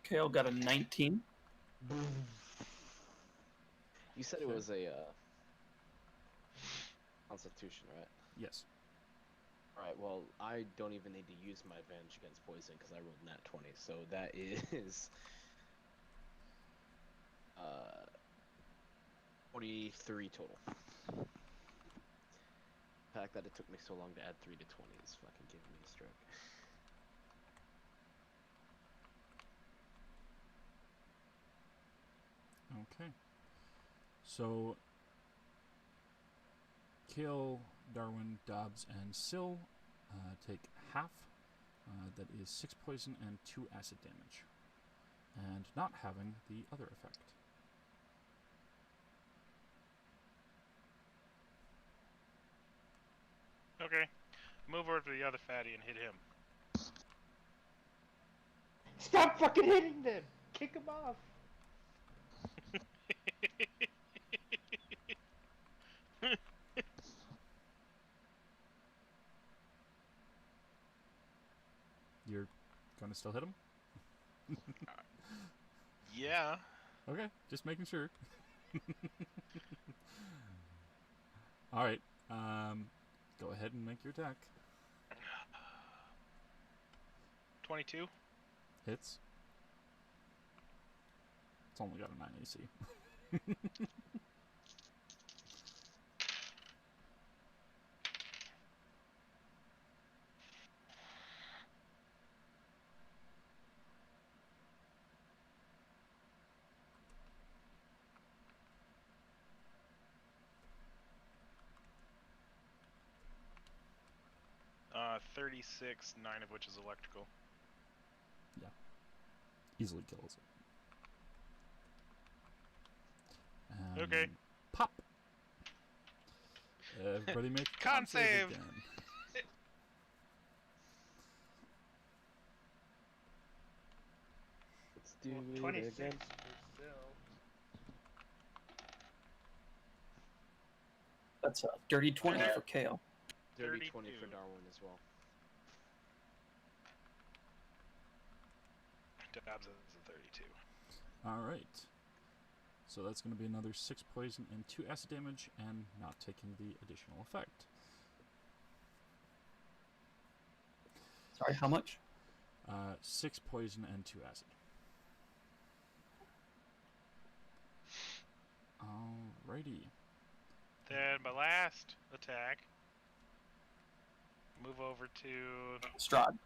Kale got a 19. You said it was a Constitution, right? Yes. Alright, well, I don't even need to use my advantage against poison because I rolled nat 20, so that is 43 total. The fact that it took me so long to add 3 to 20 is fucking giving me a stroke. Okay. So, Kale, Darwin, Dobbs, and Sil take half. That is 6 poison and 2 acid damage. And not having the other effect. Okay. Move over to the other fatty and hit him. Stop fucking hitting them! Kick them off! You're gonna still hit him? Yeah. Okay, just making sure. Alright, go ahead and make your attack. 22. Hits. It's only got a 9 AC. 36, 9 of which is electrical. Easily kills it. Okay. Pop! Everybody make a Con save! again. Let's do Well, it 26 again. for Zill. That's a dirty 20 for KO. Dirty 20 for 32. Darwin as well. Dabs is a 32. Alright. So that's going to be another 6 poison and 2 acid damage, and not taking the additional effect. Sorry, how much? 6 poison and 2 acid. Alrighty. Then my last attack. Move over to Strahd.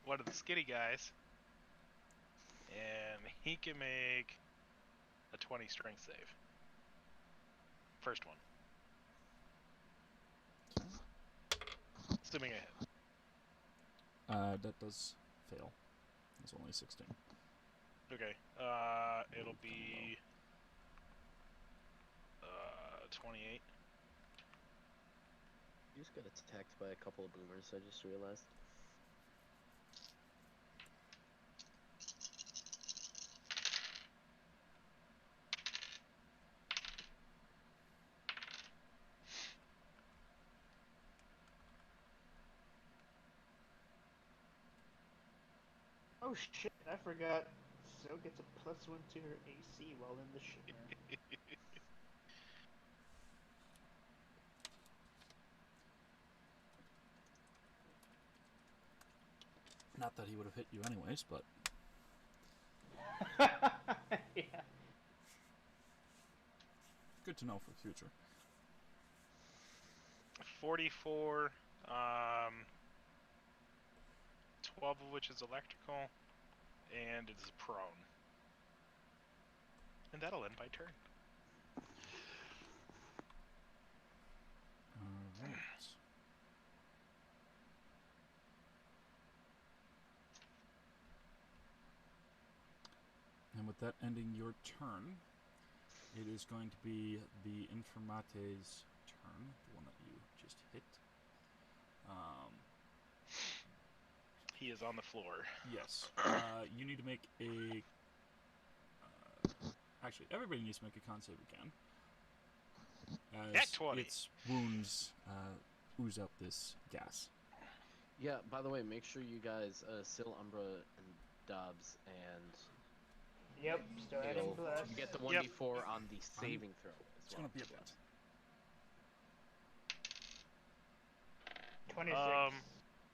one of the skinny guys. And he can make a 20 strength save. First one. Assuming I hit. That does fail. It's only 16. Okay. It'll be 28. You just got attacked by a couple of boomers, I just realized. Oh shit, I forgot. So gets a +1 to her AC while in the shimmer. Not that he would have hit you anyways, but Yeah. good to know for the future. 44. 12 of which is electrical. And it is prone. And that'll end my turn. Alright. And with that ending your turn, it is going to be the Informate's turn, the one that you just hit. He is on the floor. Yes. You need to make a... actually, everybody needs to make a con save again. Nat As 20. its wounds ooze out this gas. Yeah, by the way, make sure you guys, Sil, Umbra, and Dobbs, and Yep, still adding Gil, plus. you get the Yep. 1d4 on the saving throw as It's well. going to be a bit. 26.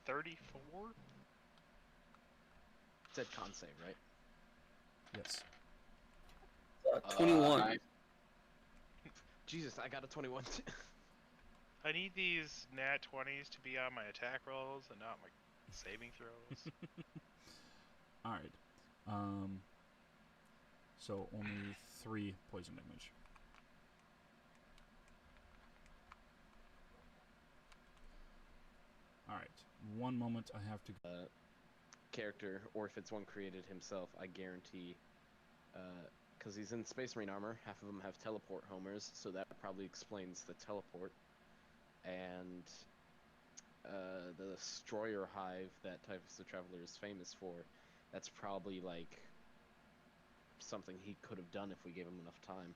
34? It said con save, right? Yes. 21. Jesus, I got a 21. I need these nat 20s to be on my attack rolls and not my saving throws. Alright. So only 3 poison damage. Alright. One moment, I have to... Character, or if it's one created himself, I guarantee, because he's in Space Marine armor, half of them have teleport homers, so that probably explains the teleport. and the Destroyer Hive that Typhus the Traveler is famous for, that's probably like something he could have done if we gave him enough time.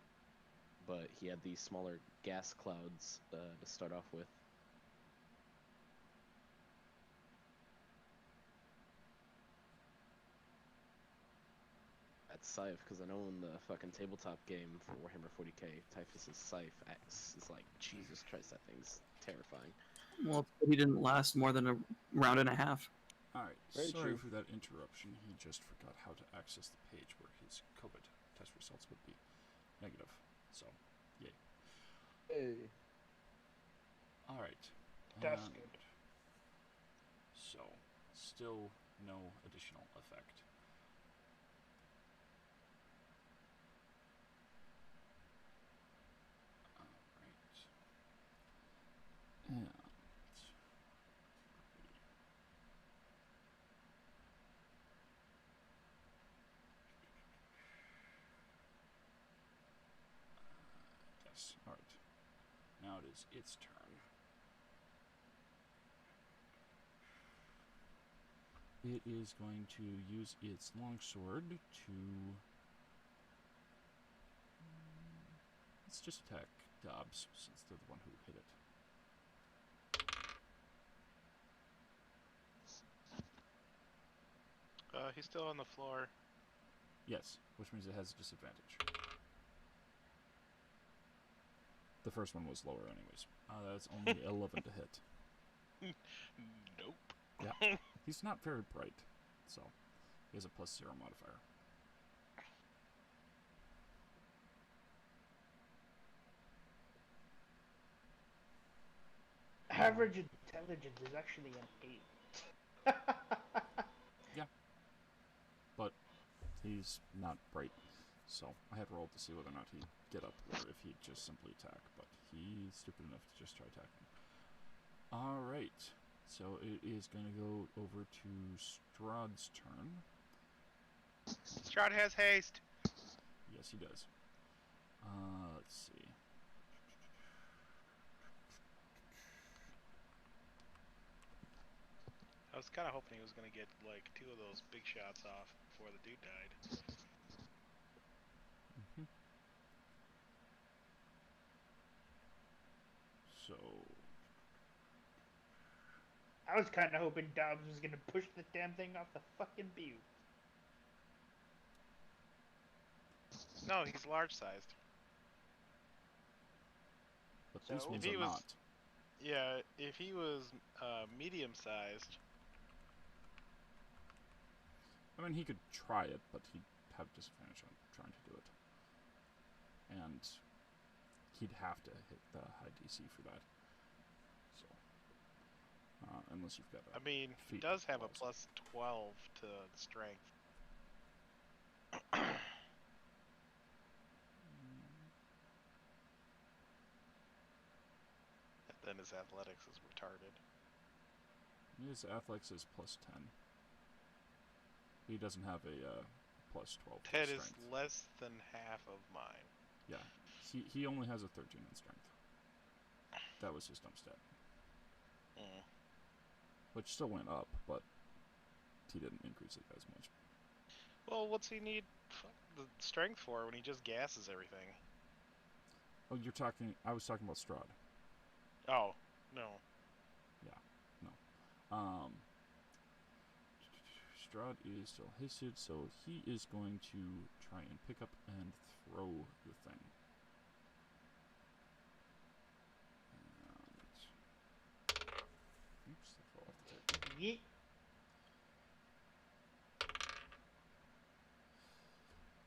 But he had these smaller gas clouds to start off with. That's Scythe, because I know in the fucking tabletop game for Warhammer 40k, Typhus's Scythe X is like, Jesus Christ, that thing's terrifying. Well, he didn't last more than a round and a half. Alright, Very sorry true. for that interruption. He just forgot how to access the page where his COVID test results would be negative. So, yay. Hey. Alright. That's good. So, still no additional effect. Alright. And... yes, alright. Now it is its turn. It is going to use its longsword to... let's just attack Dobbs, since they're the one who hit it. He's still on the floor. Yes, which means it has a disadvantage. The first one was lower anyways. That's only 11 to hit. Nope. Yeah. He's not very bright, so he has a +0 modifier. Average intelligence is actually an 8. But he's not bright, so I had rolled to see whether or not he'd get up or if he'd just simply attack, but he's stupid enough to just try attacking. Alright, so it is going to go over to Strahd's turn. Strahd has haste. Yes, he does. Let's see. I was kind of hoping he was going to get like 2 of those big shots off before the dude died. Mm-hmm. So, I was kind of hoping Dobbs was gonna push the damn thing off the fucking view. No, he's large sized. but So, these ones if he are was- not. Yeah, if he was medium sized. I mean, he could try it, but he'd have disadvantage on trying to do it. And he'd have to hit the high DC for that. So, unless you've got a I mean, he feat does that have a allows it. +12 to strength. And then his athletics is retarded. His athletics is +10. He doesn't have a +12 to That is strength. less than half of mine. Yeah, he only has a 13 in strength. That was his dump stat, Mm. which still went up, but he didn't increase it as much. Well, what's he need the strength for when he just gasses everything? Oh, you're talking... I was talking about Strahd. Oh, no. Strahd is still hasted, so he is going to try and pick up and throw the thing. And... oops, that fell off the table. Yeet.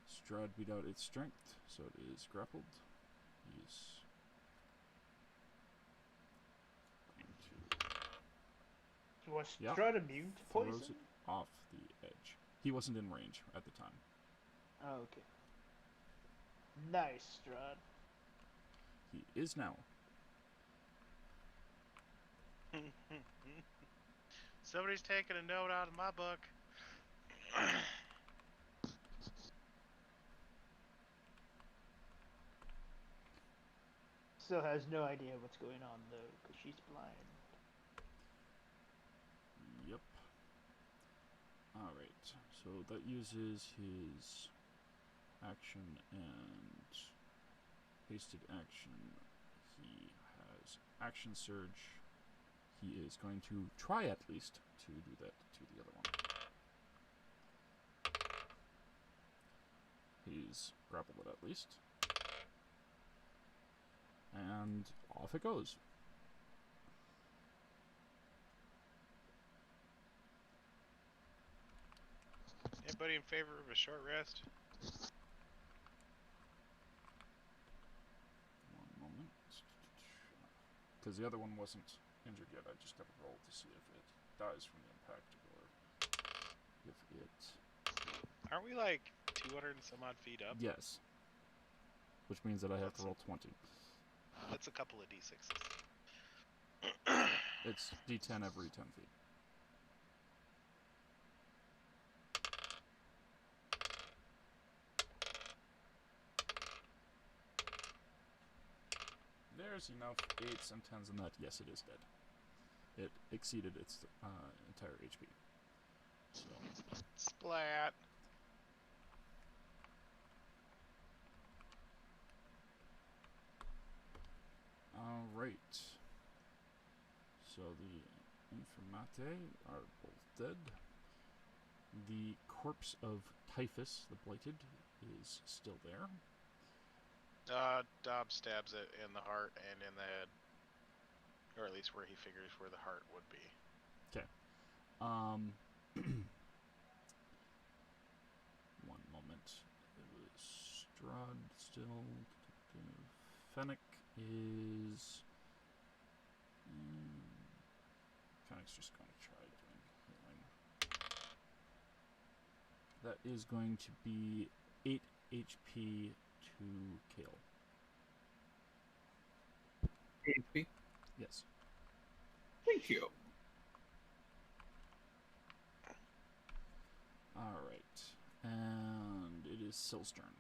Strahd beat out its strength, so it is grappled. He's going to Was Yeah. Strahd immune to throws poison? it off the edge. He wasn't in range at the time. Oh, okay. Nice, Strahd. He is now. Somebody's taking a note out of my book. still has no idea what's going on though, because she's blind. Yep. Alright, so that uses his action and hasted action. He has action surge. He is going to try at least to do that to the other one. He's grappled it at least. And off it goes. Anybody in favor of a short rest? One moment. Because the other one wasn't injured yet. I just got to roll to see if it dies from the impact or if it... Aren't we like 200 and some odd feet up? Yes. Which means that I have to roll 20. That's a couple of d6s. It's d10 every 10 feet. There's enough 8s and 10s in that. Yes, it is dead. It exceeded its entire HP. So. Splat. Alright. So the Infirmate are both dead. The corpse of Typhus, the Blighted, is still there. Dob stabs it in the heart and in the head. Or at least where he figures where the heart would be. Okay. One moment. It was Strahd still. Fennec is... Fennec's just going to try doing healing. That is going to be 8 HP to Kale. HP. Yes. Thank you. Alright. And it is Syl's turn.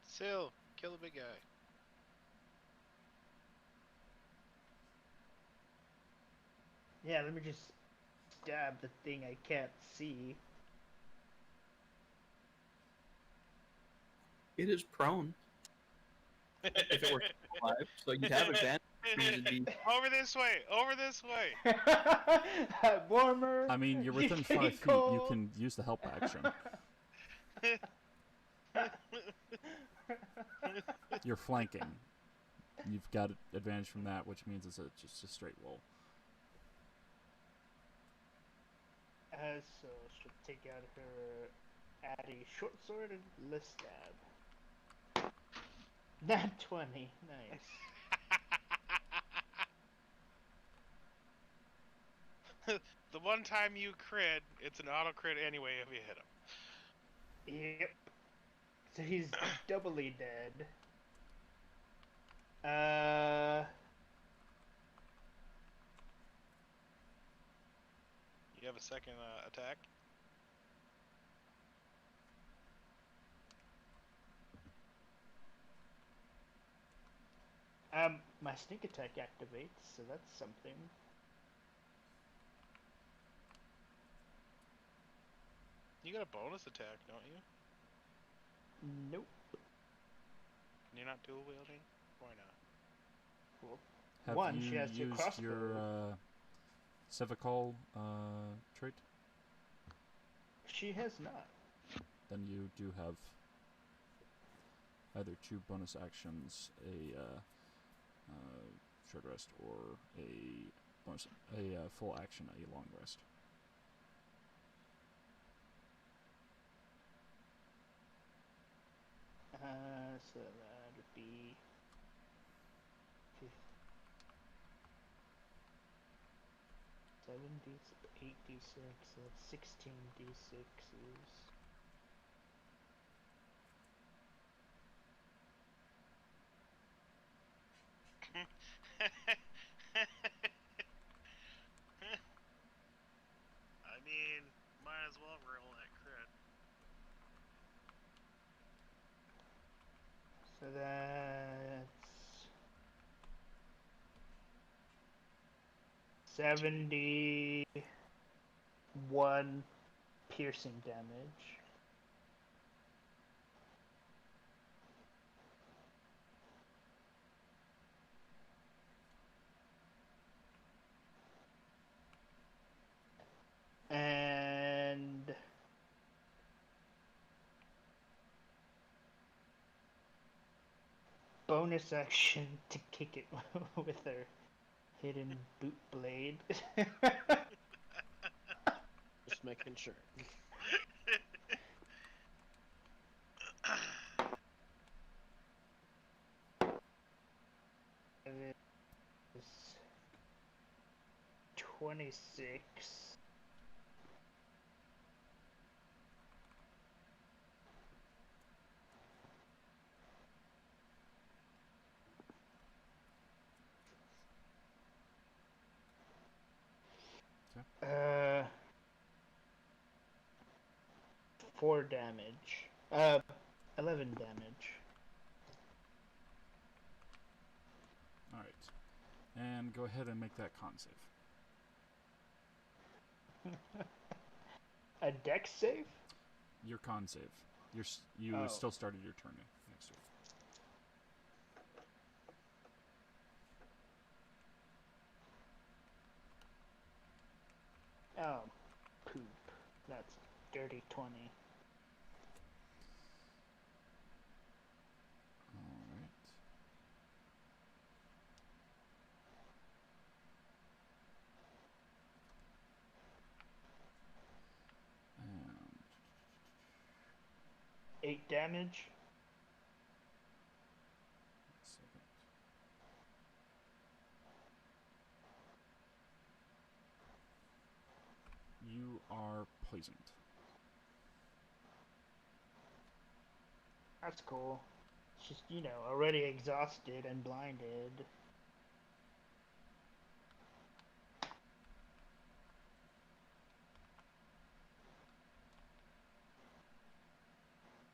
Syl, kill the big guy. Yeah, let me just stab the thing I can't see. It is prone. If it were alive, so you'd have advantage. It'd be... Over this way! Over this way! Warmer. I mean, you're within 5 feet. cold. You can use the help action. You're flanking. You've got advantage from that, which means it's just a straight roll. So she'll take out her Addy short sword and let's stab. Nat 20, nice. The one time you crit, it's an auto crit anyway if you hit him. Yep. So he's doubly dead. You have a second attack? My sneak attack activates, so that's something. You got a bonus attack, don't you? Nope. You're not dual wielding? Why not? Cool. Have One, you she has two used crossbows. your Sevicol trait? She has not. Then you do have either 2 bonus actions, a short rest, or a full action, a long rest. So that would be 8d6, 16d6s. I mean, might as well roll that crit. So that's 71 piercing damage. And bonus action to kick it with her hidden boot blade. Just making sure. It is 26. Okay. 4 damage. 11 damage. All right. And go ahead and make that con save. A dex save? Your con save. You Oh. still started your turn next turn. Oh, poop. That's dirty 20. All right. And 8 damage. 1 second. You are poisoned. That's cool. She's, already exhausted and blinded.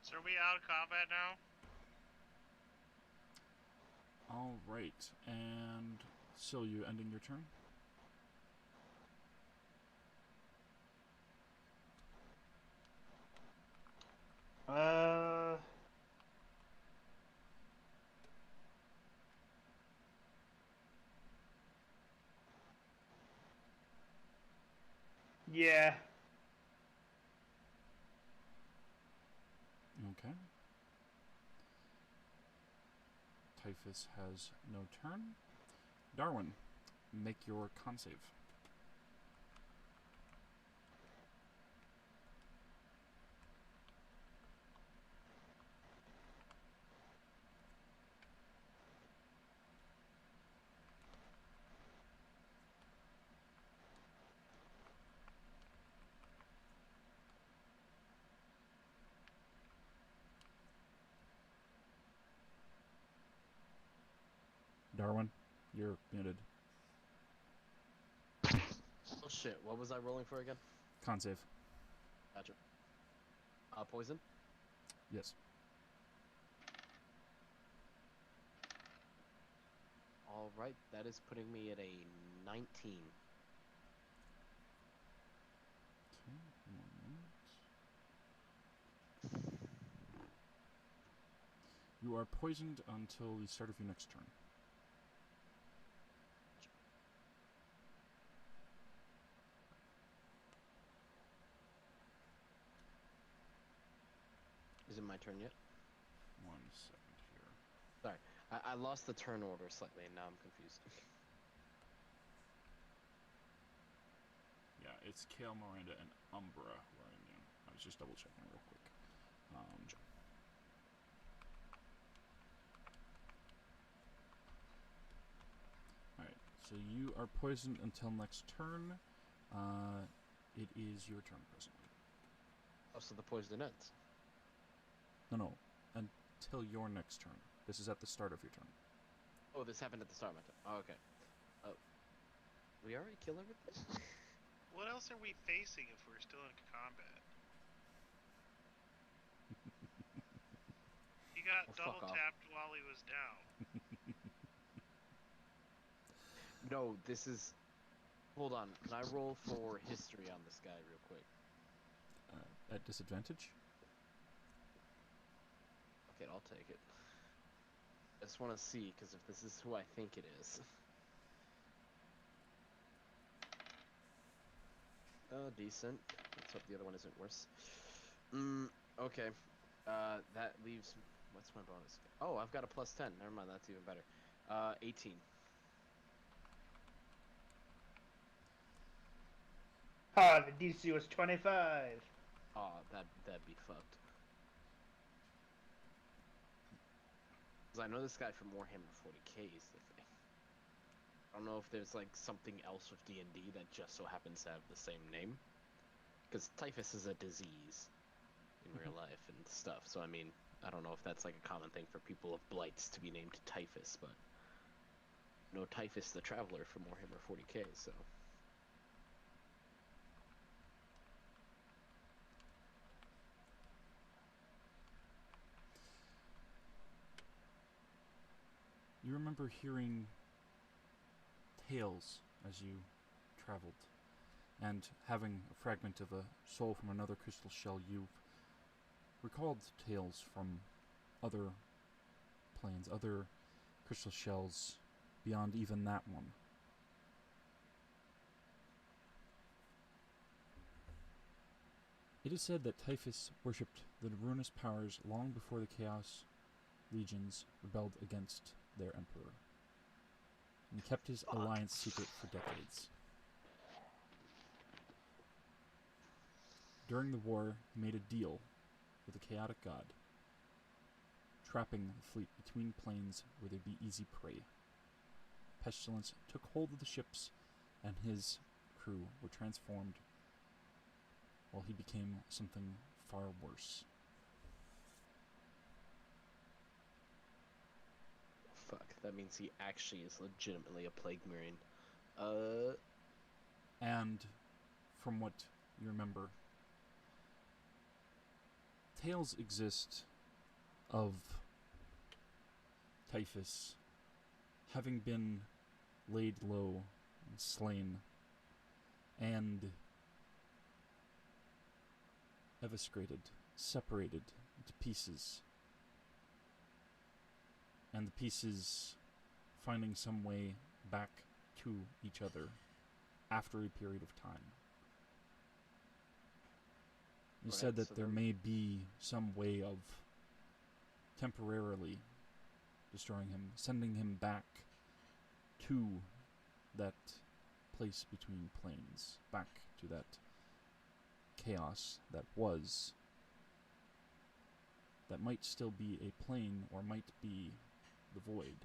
So are we out of combat now? All right. And so you ending your turn? Yeah. Okay. Typhus has no turn. Darwin, make your con save. Darwin, you're muted. Oh shit, what was I rolling for again? Con save. Gotcha. Poison? Yes. Alright, that is putting me at a 19. Okay, 1 moment. You are poisoned until the start of your next turn. Is it my turn yet? 1 second here. Sorry, I lost the turn order slightly and now I'm confused. Yeah, it's Kale, Miranda, and Umbra who are immune. I was just double checking real quick. Alright, so you are poisoned until next turn. It is your turn presently. Oh, so the poison ends. No, until your next turn. This is at the start of your turn. Oh, this happened at the start of my turn. Oh, okay. We already kill everything? What else are we facing if we're still in combat? He got Oh, fuck double off. tapped while he was down. No, this is... Hold on. Can I roll for history on this guy real quick? At disadvantage? Okay, I'll take it. I just want to see, because if this is who I think it is. Decent. Let's hope the other one isn't worse. Okay. That leaves... What's my bonus? Oh, I've got a plus 10. Never mind, that's even better. 18. Ah, the DC was 25. Oh, that'd be fucked. Because I know this guy from Warhammer 40k is the thing. I don't know if there's like something else with D&D that just so happens to have the same name. Because typhus is a disease in real life and stuff. So I mean, I don't know if that's like a common thing for people of blights to be named typhus, but no, Typhus the Traveler from Warhammer 40k, so. You remember hearing tales as you traveled, and having a fragment of a soul from another crystal shell, you recalled tales from other planes, other crystal shells beyond even that one. It is said that Typhus worshipped the ruinous powers long before the Chaos Legions rebelled against their emperor, and kept his alliance secret for decades. During the war, he made a deal with the chaotic god, trapping the fleet between planes where they'd be easy prey. Pestilence took hold of the ships, and his crew were transformed, while he became something far worse. Fuck, that means he actually is legitimately a plague marine. And from what you remember, tales exist of Typhus having been laid low and slain and eviscerated, separated into pieces, and the pieces finding some way back to each other after a period of time. You said that there may be some way of temporarily destroying him, sending him back to that place between planes, back to that chaos that was, that might still be a plane or might be the void.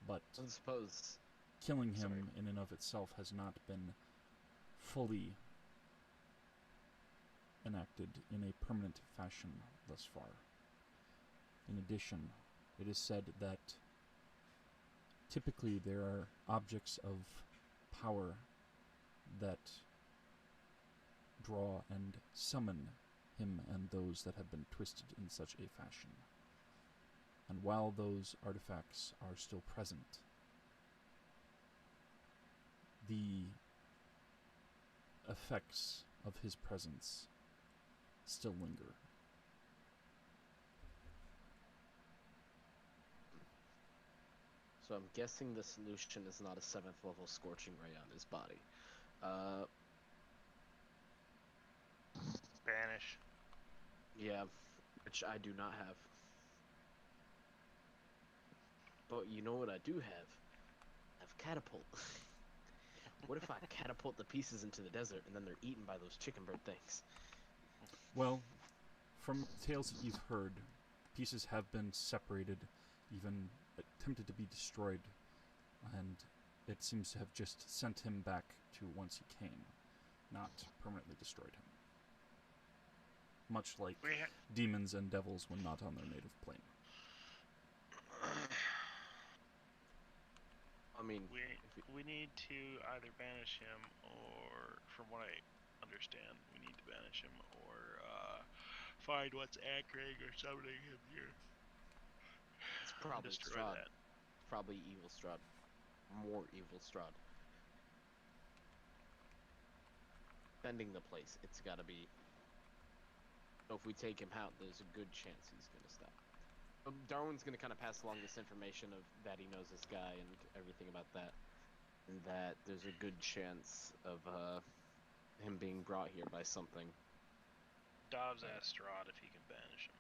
But I suppose killing him in and of itself has not been fully enacted in a permanent fashion thus far. In addition, it is said that typically there are objects of power that draw and summon him and those that have been twisted in such a fashion. And while those artifacts are still present, the effects of his presence still linger. So I'm guessing the solution is not a 7th level scorching ray on his body. Banish. Yeah, which I do not have. But you know what I do have? I have catapult. What if I catapult the pieces into the desert and then they're eaten by those chicken bird things? Well, from tales that you've heard, pieces have been separated, even attempted to be destroyed, and it seems to have just sent him back to whence he came, not permanently destroyed him. Much like demons and devils when not on their native plane. I mean, we need to either banish him, or from what I understand, we need to banish him, or find what's anchoring or summoning him here. It's probably destroy Strahd. that. Probably evil Strahd. More evil Strahd. defending the place. It's got to be. So if we take him out, there's a good chance he's gonna stop. Darwin's gonna kind of pass along this information of that he knows this guy and everything about that, and that there's a good chance of him being brought here by something. Dobbs asked Strahd if he can banish him.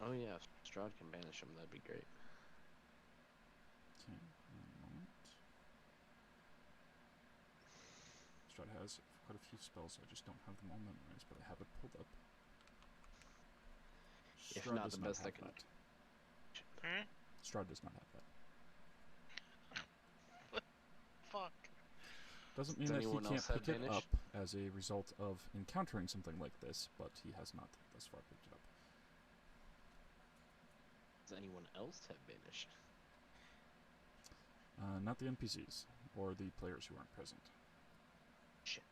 Oh yeah, if Strahd can banish him, that'd be great. Okay, one moment. Strahd has quite a few spells, I just don't have them all memorized, but I have it pulled up. If Strahd not, does the not best I have can. Hmm? Strahd does not have that. Fuck. Doesn't mean Does that he anyone can't else have pick it Vanish? up as a result of encountering something like this, but he has not thus far picked it up. Does anyone else have Vanish? Not the NPCs, or the players who aren't present. Shit.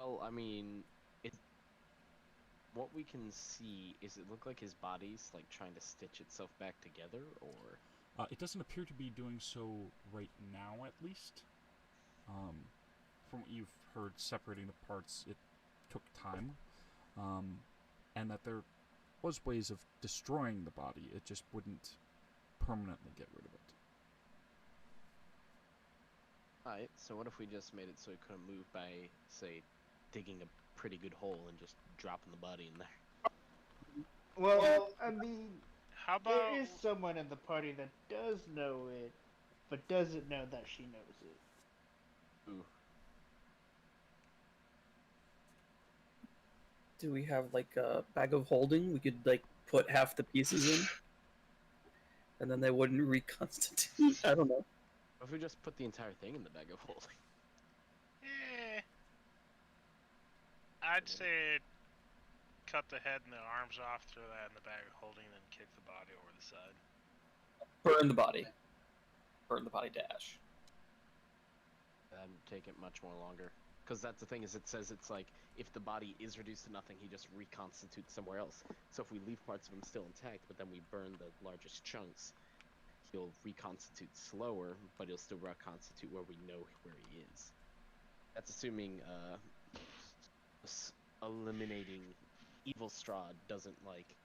Well, I mean, what we can see is it look like his body's like trying to stitch itself back together, or It doesn't appear to be doing so right now, at least. From what you've heard, separating the parts, it took time. And that there was ways of destroying the body, it just wouldn't permanently get rid of it. Alright, so what if we just made it so he couldn't move by, say, digging a pretty good hole and just dropping the body in there? Well, I mean, How about there is someone in the party that does know it, but doesn't know that she knows it. Ooh. Do we have like a bag of holding? We could like put half the pieces in, and then they wouldn't reconstitute. I don't know. What if we just put the entire thing in the bag of holding? I'd say cut the head and the arms off, throw that in the bag of holding, then kick the body over the side. Burn the body. Burn the body dash. That'd take it much more longer. Because that's the thing, is it says it's like, if the body is reduced to nothing, he just reconstitutes somewhere else. So if we leave parts of him still intact, but then we burn the largest chunks, he'll reconstitute slower, but he'll still reconstitute where we know where he is. That's assuming eliminating evil Strahd doesn't like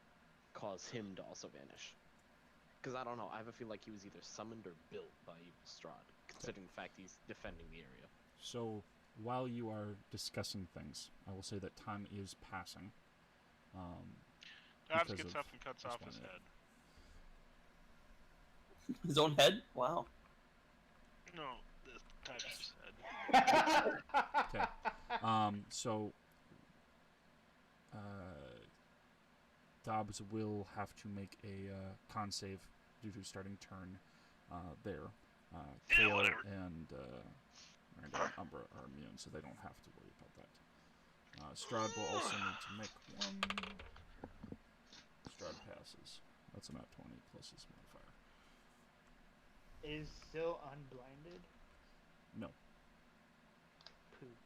cause him to also vanish. Because I don't know, I have a feel like he was either summoned or built by evil Strahd, considering the fact he's defending the area. So, while you are discussing things, I will say that time is passing. Dobbs because gets of up and cuts this off one, his yeah. head. His own head? Wow. No, the Tyler's head. Okay. So, Dobbs will have to make a con save due to starting turn there. Kale whatever. and Miranda and Umbra are immune, so they don't have to worry about that. Strahd will also need to make one. Strahd passes. That's a nat 20 plus his modifier. Is still unblinded? No. Poop.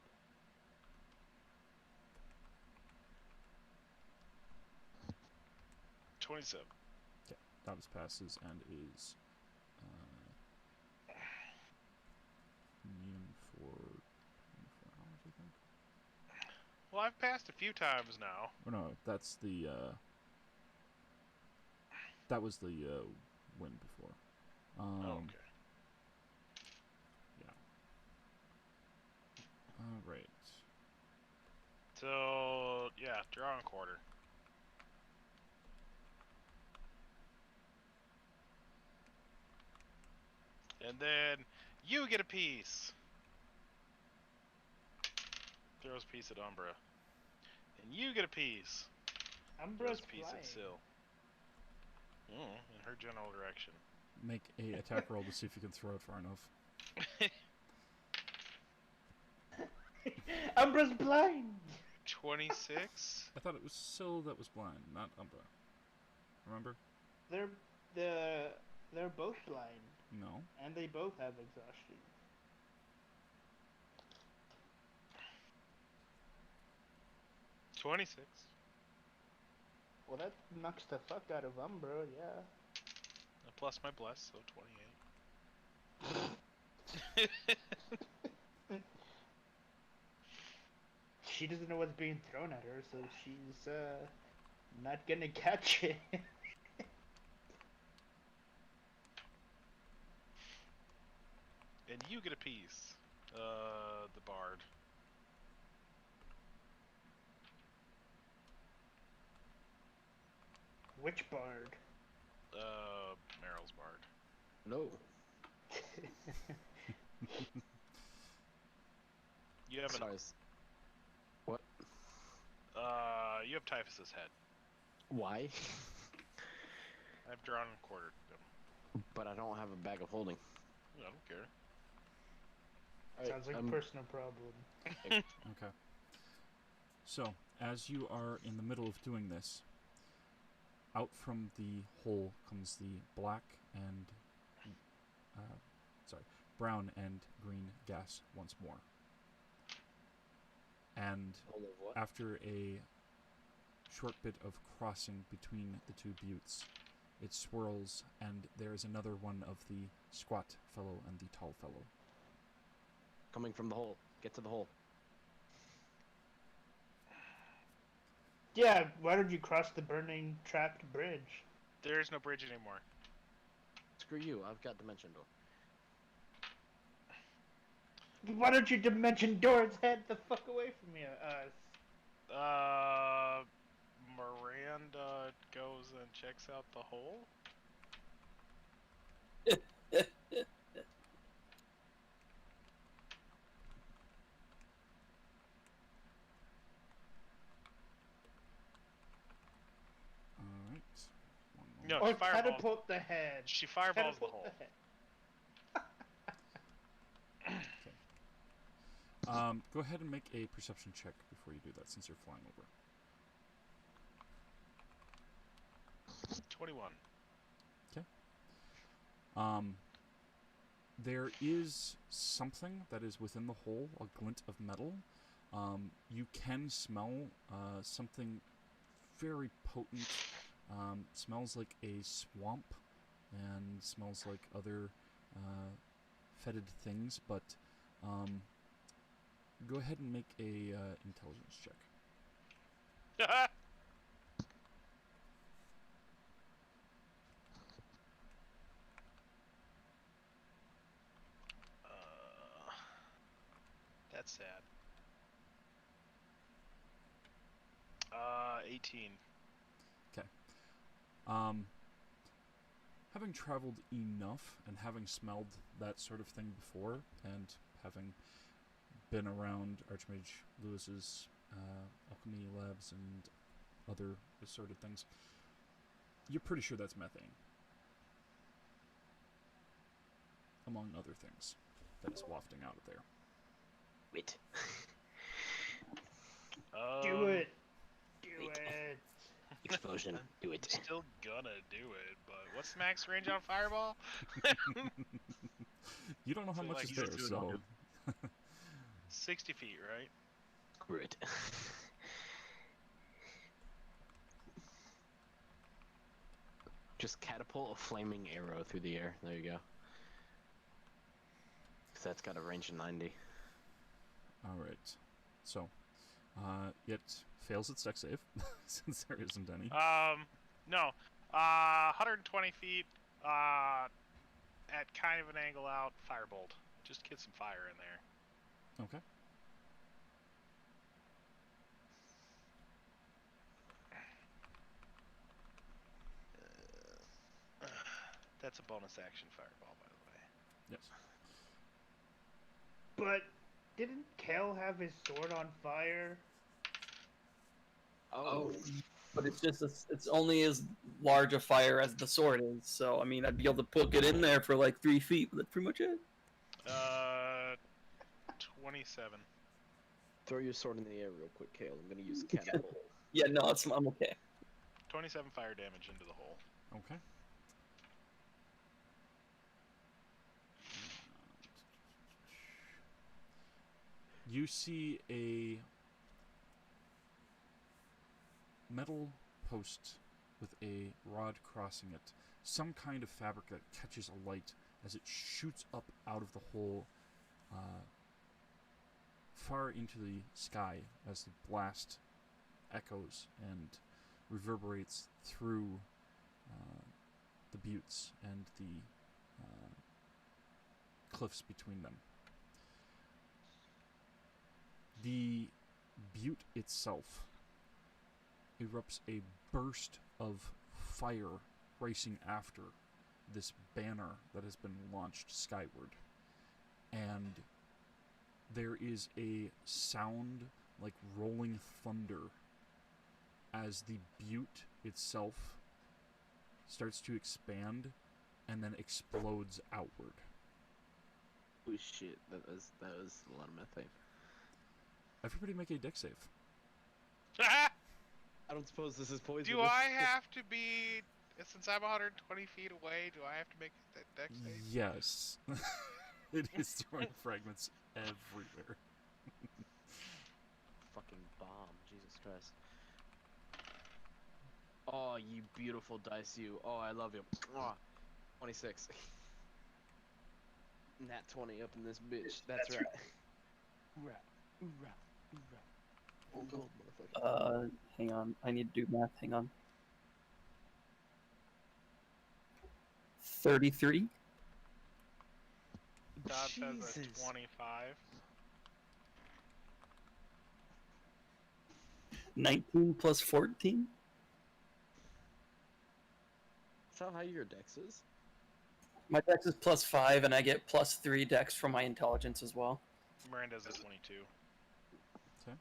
$27. Okay. Dobbs passes and is immune for 24 hours, I think. Well, I've passed a few times now. Oh no, that's the that was the win before. Okay. Yeah. All right. So, yeah, draw and quarter. And then you get a piece. Throws a piece at Umbra. And you get a piece. Umbra's Throws a piece flying. at Syl. In her general direction. Make a attack roll to see if you can throw it far enough. Umbra's blind! 26. I thought it was Syl that was blind, not Umbra. Remember? They're both blind, No. and they both have exhaustion. $26. Well, that knocks the fuck out of Umbra, yeah. Plus my bless, so 28. she doesn't know what's being thrown at her, so she's not gonna catch it. And you get a piece. The bard. Which bard? Meryl's bard. No. You have Sorry. What? You have Typhus's head. Why? I've drawn and quartered them. But I don't have a bag of holding. I don't care. Sounds like a personal problem. Okay. So, as you are in the middle of doing this, out from the hole comes the brown and green gas once more. And Hold of what? after a short bit of crossing between the two buttes, it swirls, and there is another one of the squat fellow and the tall fellow. Coming from the hole. Get to the hole. Yeah, why don't you cross the burning, trapped bridge? There is no bridge anymore. Screw you. I've got dimension door. Why don't you dimension doors head the fuck away from you? Miranda goes and checks out the hole. Alright. No, Or she fireballs. catapult the head. She fireballs the Catapult hole. head. Go ahead and make a perception check before you do that, since you're flying over. 21. There is something that is within the hole, a glint of metal. You can smell something very potent. Smells like a swamp and smells like other fetid things, but go ahead and make a intelligence check. That's sad. 18. Having traveled enough and having smelled that sort of thing before, and having been around Archmage Lewis's alchemy labs and other assorted things, you're pretty sure that's methane. Among other things that is wafting out of there. Wait. Do it. Do Wait. it. Explosion. Do I'm it. still gonna do it, but what's the max range on fireball? You don't know how So, much like, is you there, just do it so... 60 feet, right? Screw it. Just catapult a flaming arrow through the air. There you go. Because that's got a range of 90. Alright. So, it fails its dex save, since there isn't any. No. 120 feet, at kind of an angle out, firebolt. Just get some fire in there. Okay. That's a bonus action fireball, by the way. Yes. But didn't Kel have his sword on fire? Oh. But it's just it's only as large a fire as the sword is. So I mean, I'd be able to poke it in there for like 3 feet, but that's pretty much it. 27. Throw your sword in the air real quick, Kale. I'm gonna use catapult. Yeah, no, I'm okay. 27 fire damage into the hole. Okay. You see a metal post with a rod crossing it. Some kind of fabric that catches a light as it shoots up out of the hole, far into the sky as the blast echoes and reverberates through the buttes and the cliffs between them. The butte itself erupts a burst of fire racing after this banner that has been launched skyward. And there is a sound like rolling thunder as the butte itself starts to expand and then explodes outward. Holy shit, that was a lot of methane. Everybody make a deck save. I don't suppose this is poison. Do I have to be, since I'm 120 feet away, do I have to make that deck save? Yes. It is throwing fragments everywhere. Fucking bomb, Jesus Christ. Oh, you beautiful dice, you. Oh, I love you. Oh, 26. Nat 20 up in this bitch. That's right. Hoorah, hoorah, hoorah. Oh, gold, motherfucker. Hang on. I need to do math. Hang on. 33. Dodd says a Jesus. 25. 19 plus 14. Is that how your dex is? My dex is plus 5, and I get plus 3 dex from my intelligence as well. Miranda's a 22. Okay.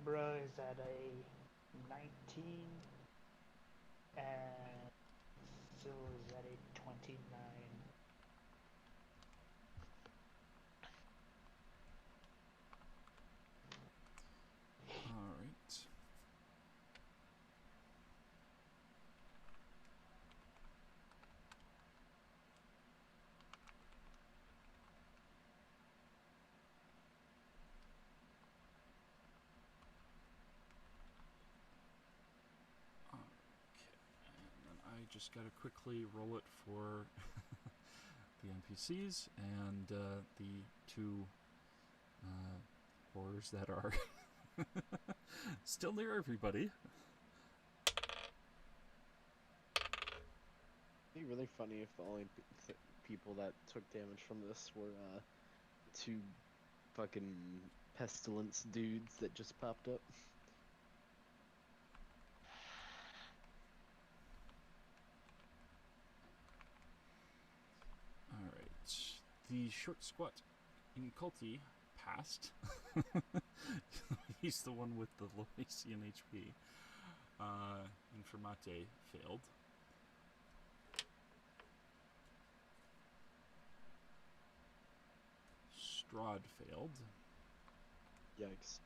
Bro is at a 19, and Syl is at a 29. All right. I just gotta quickly roll it for the NPCs and the two horrors that are still near everybody. It'd be really funny if the only people that took damage from this were two fucking pestilence dudes that just popped up. Alright. The short squat Inculti passed. He's the one with the low AC and HP. Informate failed. Strahd failed. Yikes.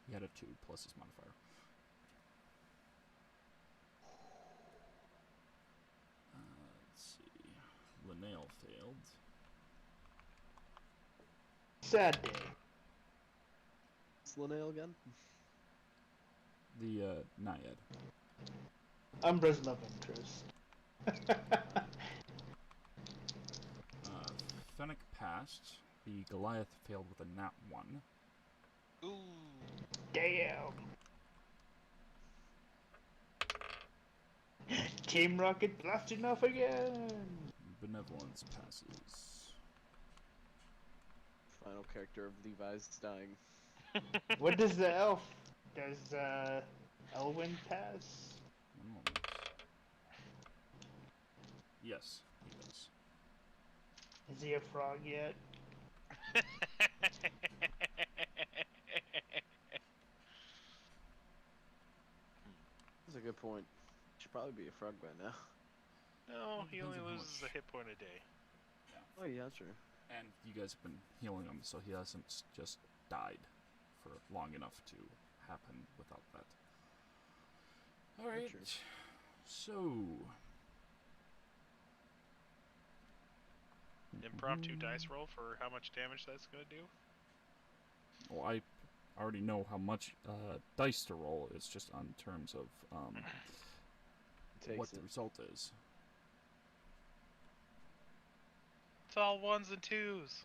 He had a 2 plus his modifier. Let's see. Linnell failed. Sad day. Is Linnell again? The Naiad. Umbra's love interest. Fennec passed. The Goliath failed with a nat 1. Ooh. Damn. Team Rocket blasting off again. Benevolence passes. Final character of Levi's dying. What does the elf? Does Elwyn pass? 1 moment. Yes, he does. Is he a frog yet? That's a good point. Should probably be a frog by now. No, he Depends only on how loses much. a hit point a day. Oh yeah, sure. And you guys have been healing him, so he hasn't just died for long enough to happen without that. Alright, Sure. so... Impromptu dice roll for how much damage that's going to do. Well, I already know how much dice to roll. It's just on terms of Takes what it. the result is. It's all ones and twos.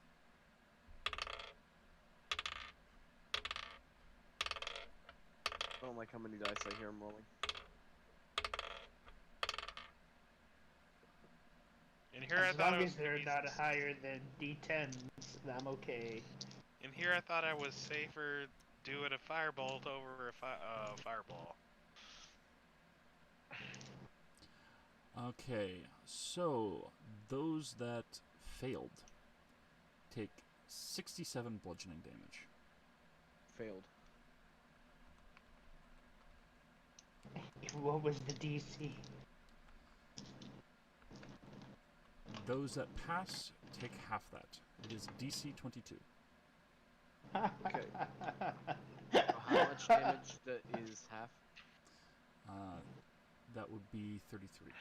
I don't like how many dice I hear him rolling. And here I As thought long I was as they're gonna be not higher than D10s, I'm okay. And here I thought I was safer doing a firebolt over a fireball. Okay, so those that failed take 67 bludgeoning damage. Failed. What was the DC? Those that pass take half that. It is DC 22. Okay. How much damage that is half? That would be 33.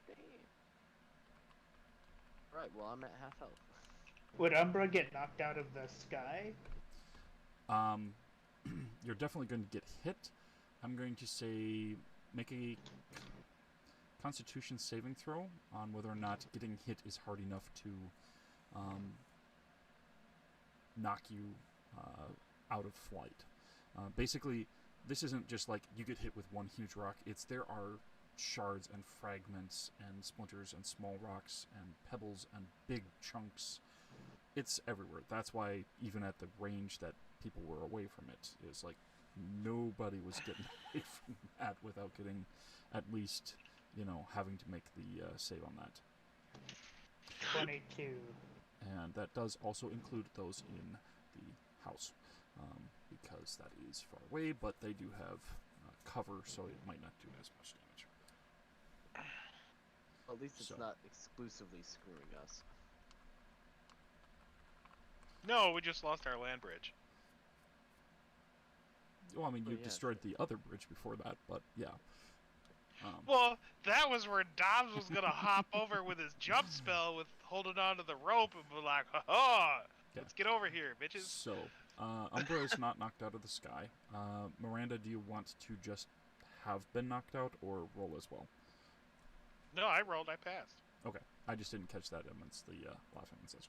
Damn. Right, well I'm at half health. Would Umbra get knocked out of the sky? You're definitely going to get hit. I'm going to say make a Constitution saving throw on whether or not getting hit is hard enough to knock you out of flight. Basically, this isn't just like you get hit with one huge rock. It's there are shards and fragments and splinters and small rocks and pebbles and big chunks. It's everywhere. That's why even at the range that people were away from it, is like nobody was getting away from that without getting at least, having to make the save on that. 22. And that does also include those in the house, because that is far away, but they do have cover, so it might not do as much damage. Well, at least it's So. not exclusively screwing us. No, we just lost our land bridge. Well, I mean, you yeah, destroyed the other bridge before that, but yeah. Well, that was where Dobbs was gonna hop over with his jump spell with holding on to the rope and be like, ha ha! Yeah. Let's get over here, bitches. So, Umbra is not knocked out of the sky. Miranda, do you want to just have been knocked out or roll as well? No, I rolled, I passed. Okay, I just didn't catch that amongst the laughing and such.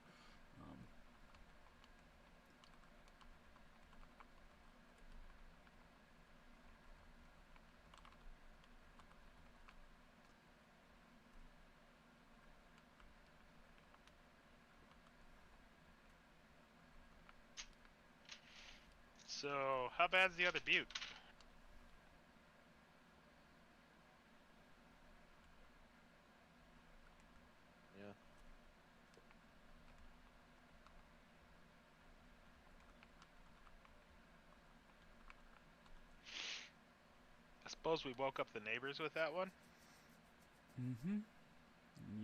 So, how bad's the other butte? Yeah. I suppose we woke up the neighbors with that one. Mm-hmm.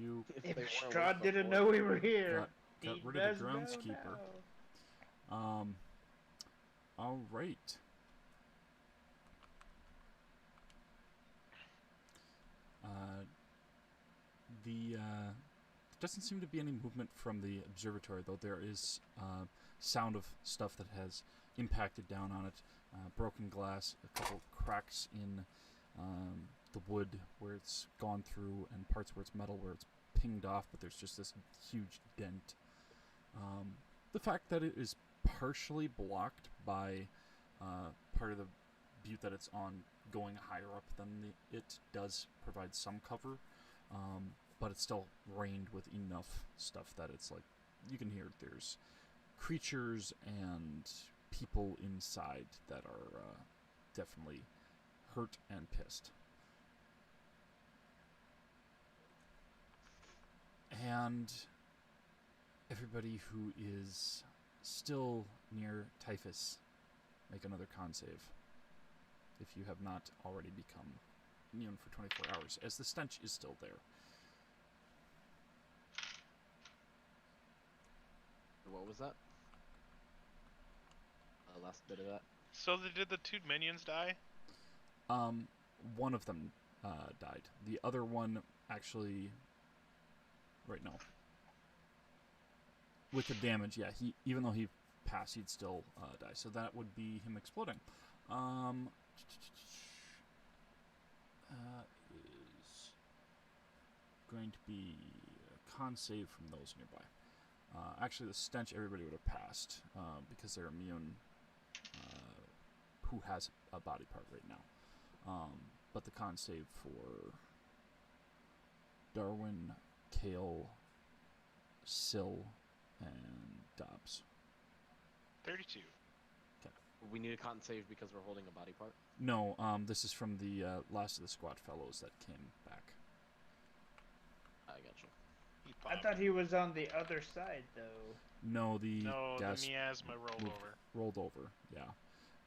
You If they weren't Strahd awake didn't before. know we were here, got he rid of does the know Groundskeeper. now. All right. There doesn't seem to be any movement from the observatory, though there is sound of stuff that has impacted down on it. Broken glass, a couple cracks in the wood where it's gone through, and parts where it's metal where it's pinged off, but there's just this huge dent. The fact that it is partially blocked by part of the butte that it's on going higher up than it does provide some cover, but it's still rained with enough stuff that it's like you can hear there's creatures and people inside that are definitely hurt and pissed. And everybody who is still near Typhus, make another con save. If you have not already become immune for 24 hours, as the stench is still there. What was that? Last bit of that. So did the two minions die? One of them died. The other one actually... Right now. With the damage, yeah, he even though he passed, he'd still die. So that would be him exploding. Is going to be a con save from those nearby. Actually, the stench everybody would have passed because they're immune. Who has a body part right now? But the con save for Darwin, Kale, Sill, and Dobbs. 32. We need a con save because we're holding a body part. No, this is from the last of the squad fellows that came back. I gotcha. He I popped. thought he was on the other side, though. No, the No, gas the miasma rolled moved- over. rolled over, yeah.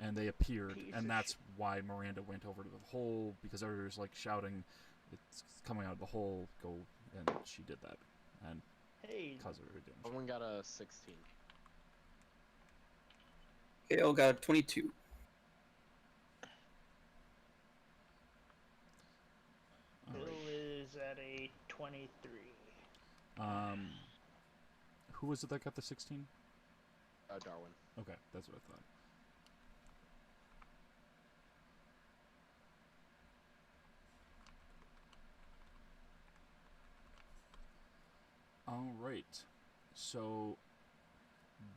And they appeared, Piece and of that's shit. why Miranda went over to the hole, because everybody was, like, shouting, it's coming out of the hole, go, and she did that, and Hey, caused her damage. Someone got a 16. Kale got a 22. Bill Alright. is at a 23. Who was it that got the 16? Darwin. Okay, that's what I thought. Alright, so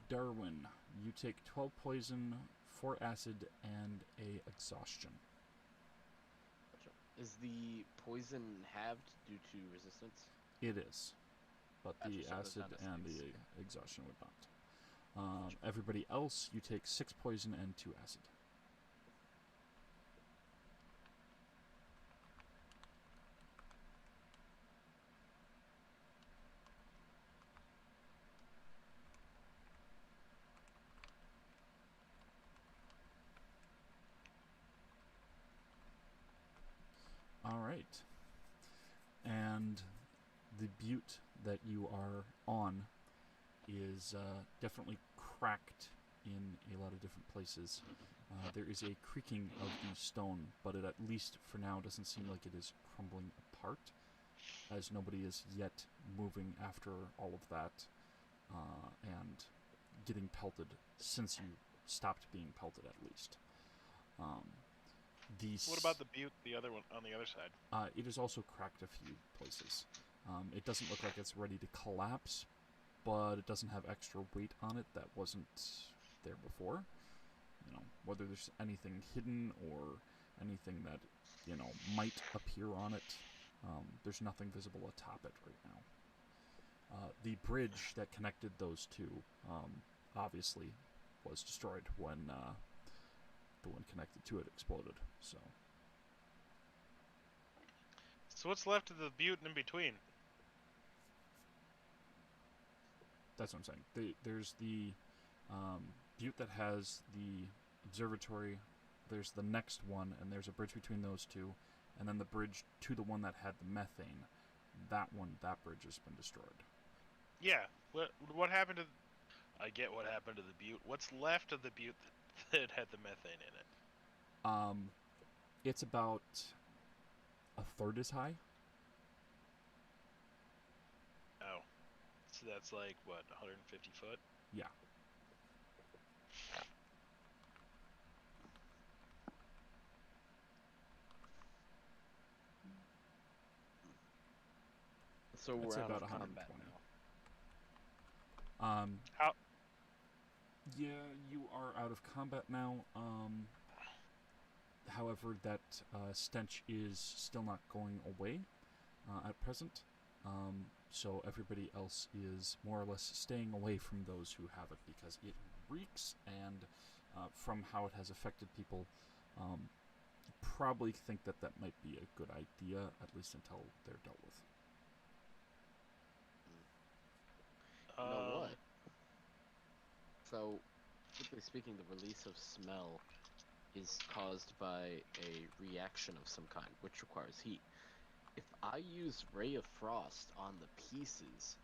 Darwin, you take 12 poison, 4 acid, and a exhaustion. Gotcha. Is the poison halved due to resistance? It is, but the Gotcha, so there's acid not a and six. the exhaustion would not. Everybody else, you take 6 poison and 2 acid. Alright. And the butte that you are on is definitely cracked in a lot of different places. There is a creaking of the stone, but it at least for now doesn't seem like it is crumbling apart, as nobody is yet moving after all of that and getting pelted since you stopped being pelted at least. What about the butte, the other one on the other side? It is also cracked a few places. It doesn't look like it's ready to collapse, but it doesn't have extra weight on it that wasn't there before. You know, whether there's anything hidden or anything that, you know, might appear on it, there's nothing visible atop it right now. The bridge that connected those two, obviously, was destroyed when the one connected to it exploded. So what's left of the butte in between? that's what I'm saying. There's the butte that has the observatory. There's the next one, and there's a bridge between those two, and then the bridge to the one that had the methane. That bridge has been destroyed. Yeah. What happened to? I get what happened to the butte. What's left of the butte that had the methane in it? It's about a third as high. Oh, so that's like what, 150 foot? Yeah. So I'd we're say out about of combat 120. now. How? Yeah, you are out of combat now. However, that stench is still not going away at present. So everybody else is more or less staying away from those who have it because it reeks, and from how it has affected people, you probably think that that might be a good idea, at least until they're dealt with. You know what? So, typically speaking, the release of smell is caused by a reaction of some kind, which requires heat. If I use Ray of Frost on the pieces,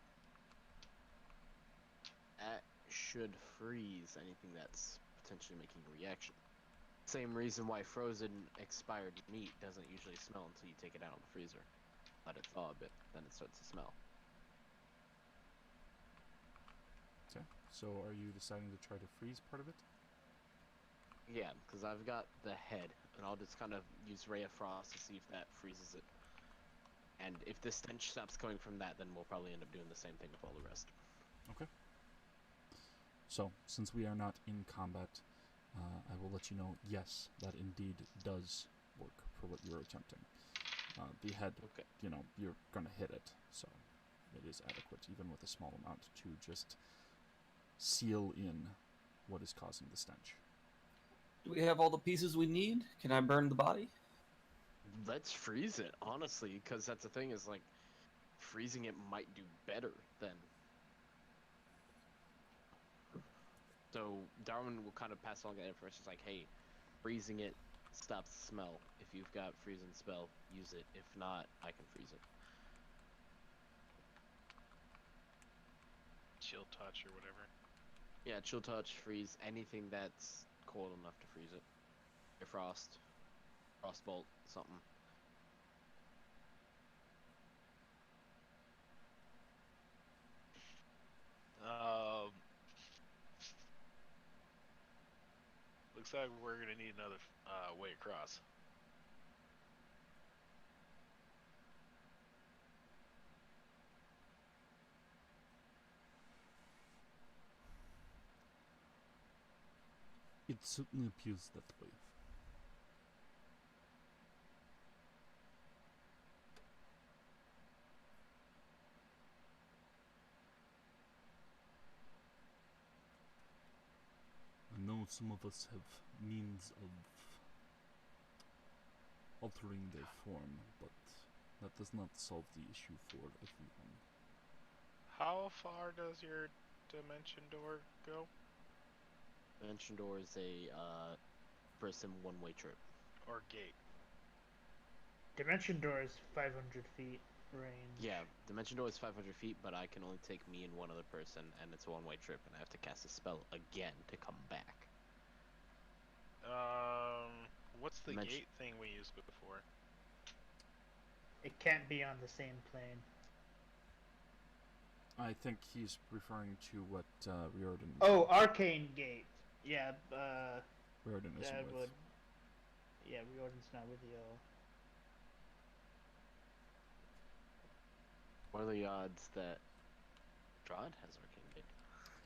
that should freeze anything that's potentially making a reaction. Same reason why frozen expired meat doesn't usually smell until you take it out of the freezer. Let it thaw a bit, then it starts to smell. Okay. So are you deciding to try to freeze part of it? Yeah, because I've got the head, and I'll just kind of use Ray of Frost to see if that freezes it. And if the stench stops coming from that, then we'll probably end up doing the same thing with all the rest. Okay. So, since we are not in combat, I will let you know, yes, that indeed does work for what you're attempting. The head, Okay. You're going to hit it, so it is adequate, even with a small amount, to just seal in what is causing the stench. Do we have all the pieces we need? Can I burn the body? Let's freeze it, honestly, because that's the thing is, like, freezing it might do better than... So, Darwin will kind of pass along that information. It's like, hey, freezing it stops the smell. If you've got freezing spell, use it. If not, I can freeze it. Chill touch or whatever. Yeah, chill touch, freeze, anything that's cold enough to freeze it. Or frost. Frostbolt, something. Looks like we're gonna need another way across. It certainly appears that way. I know some of us have means of altering their form, but that does not solve the issue for everyone. How far does your dimension door go? Dimension door is a person one-way trip. Or gate? Dimension door is 500 feet range. Yeah, dimension door is 500 feet, but I can only take me and one other person, and it's a one-way trip, and I have to cast a spell again to come back. What's the gate thing we used before? It can't be on the same plane. I think he's referring to what Riordan... Oh, arcane gate. Yeah, Riordan isn't that with. would... Yeah, Riordan's not with you. What are the odds that Strahd has arcane gate?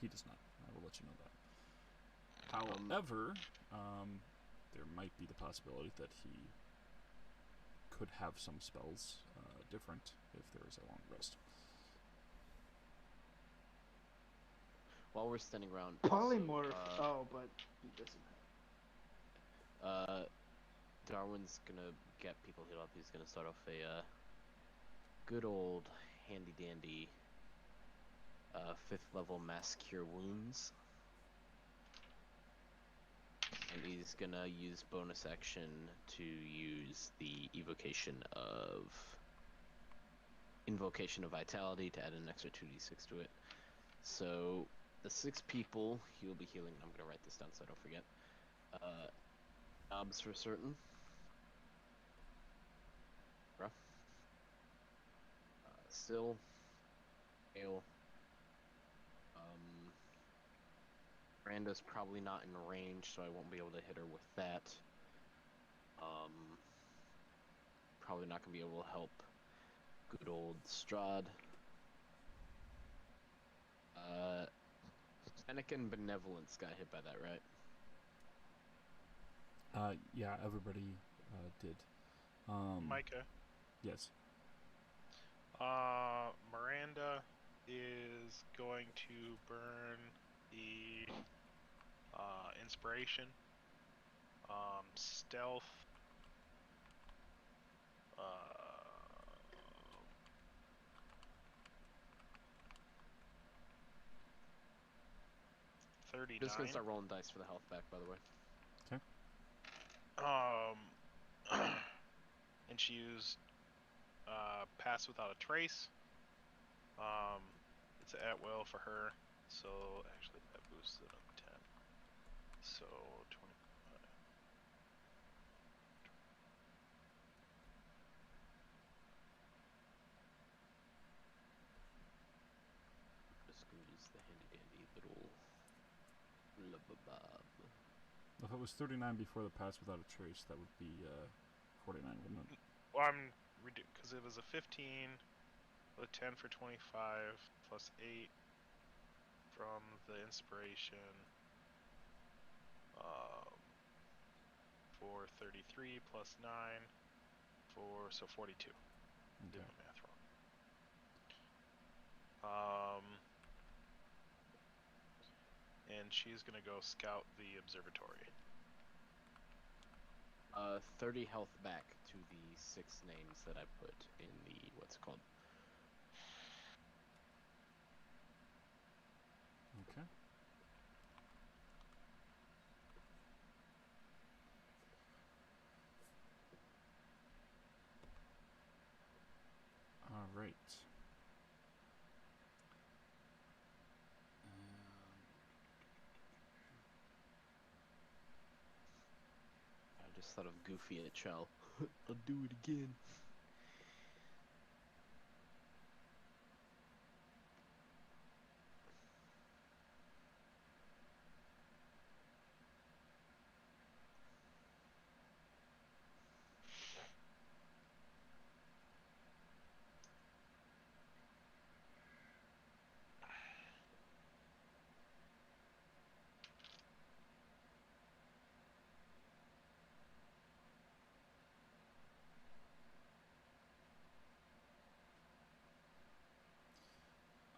He does not. I will let you know that. However, there might be the possibility that he could have some spells different if there is a long rest. While we're standing around... Polymorph. But he doesn't have... Darwin's gonna get people healed up. He's gonna start off a good old handy-dandy 5th level Mass Cure Wounds. And he's gonna use bonus action to use the Invocation of Vitality to add an extra 2d6 to it. So, the 6 people he will be healing, I'm gonna write this down so I don't forget. Knobs for certain. Still. Ale. Miranda's probably not in range, so I won't be able to hit her with that. Probably not gonna be able to help good old Strahd. Anakin Benevolence got hit by that, right? Yeah, everybody did. Micah. Yes. Miranda is going to burn the inspiration, stealth, 39. Just gonna start rolling dice for the health back, by the way. Okay. And she used Pass Without a Trace. It's at will for her, so actually that boosts it up 10. So 25. Just gonna use the handy dandy little lubabob. If it was 39 before the Pass Without a Trace, that would be 49, wouldn't it? Well, I'm because it was a 15 with 10 for 25 plus 8 from the inspiration for 33 plus 9 for 42. Did Okay. my math wrong. And she's gonna go scout the observatory. 30 health back to the 6 names that I put in the, what's it called? Okay. All right. I just thought of Goofy at Chell. I'll do it again.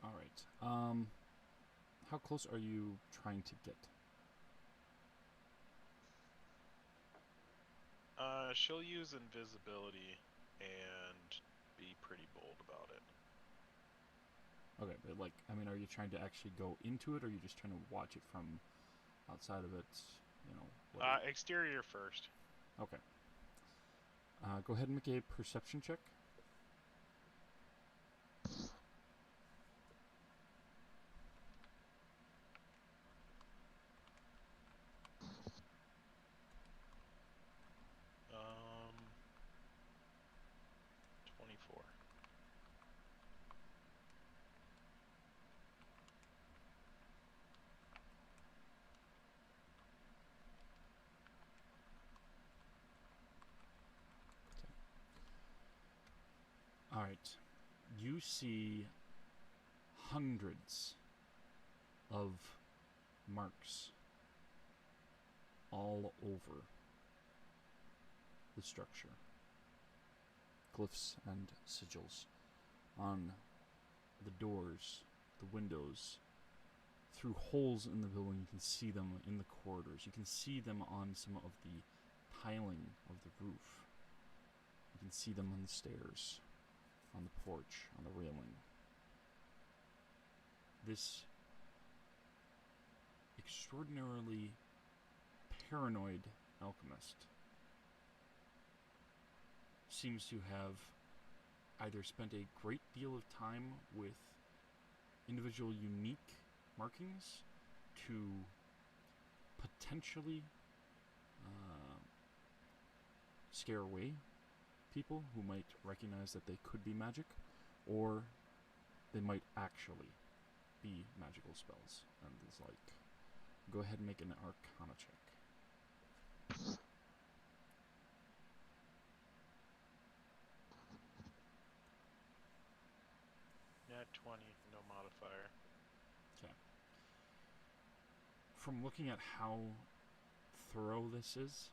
All right. How close are you trying to get? She'll use invisibility and be pretty bold about it. Okay, but like, I mean, are you trying to actually go into it, or are you just trying to watch it from outside of it? You know. Exterior first. Okay. Go ahead and make a perception check. Um, 24. All right. You see hundreds of marks all over the structure. Glyphs and sigils on the doors, the windows. Through holes in the building, you can see them in the corridors. You can see them on some of the tiling of the roof. You can see them on the stairs, on the porch, on the railing. This extraordinarily paranoid alchemist seems to have either spent a great deal of time with individual unique markings to potentially scare away people who might recognize that they could be magic, or they might actually be magical spells. And it's like, go ahead and make an Arcana check. Nat 20, no modifier. Okay. From looking at how thorough this is,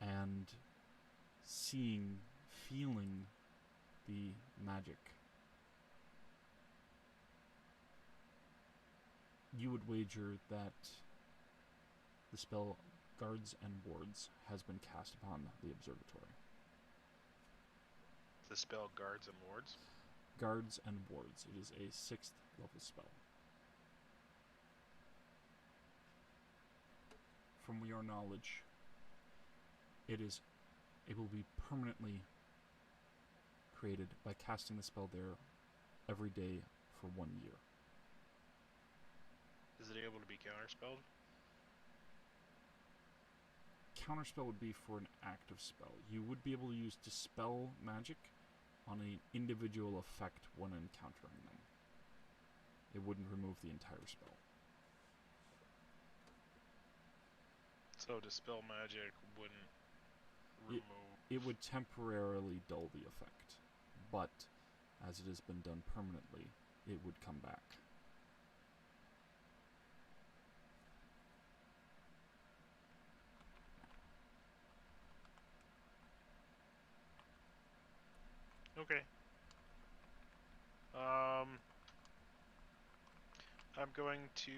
and seeing, feeling the magic, you would wager that the spell Guards and Wards has been cast upon the observatory. The spell guards and wards. Guards and Wards. It is a 6th level spell. From your knowledge, it is able to be permanently created by casting the spell there every day for 1 year. Is it able to be counterspelled? Counterspell would be for an active spell. You would be able to use Dispel Magic on an individual effect when encountering them. It wouldn't remove the entire spell. So dispel magic wouldn't remove. it would temporarily dull the effect, but as it has been done permanently, it would come back. Okay. I'm going to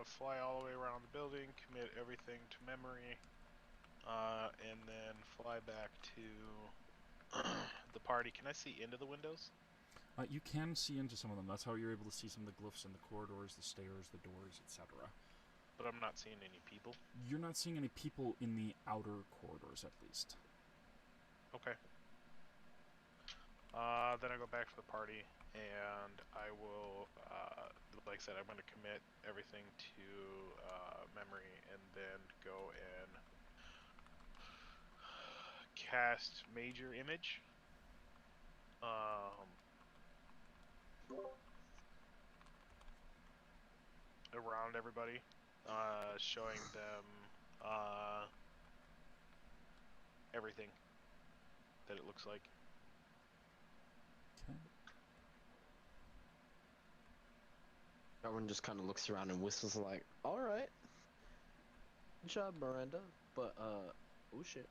fly all the way around the building, commit everything to memory, and then fly back to the party. Can I see into the windows? You can see into some of them. That's how you're able to see some of the glyphs in the corridors, the stairs, the doors, etc. But I'm not seeing any people. You're not seeing any people in the outer corridors, at least. Okay. Then I go back to the party, and I will, like I said, I'm going to commit everything to memory, and then go and cast Major Image. Around everybody, showing them everything that it looks like. Okay. Everyone just kind of looks around and whistles like, "All right, good job, Miranda." But oh shit.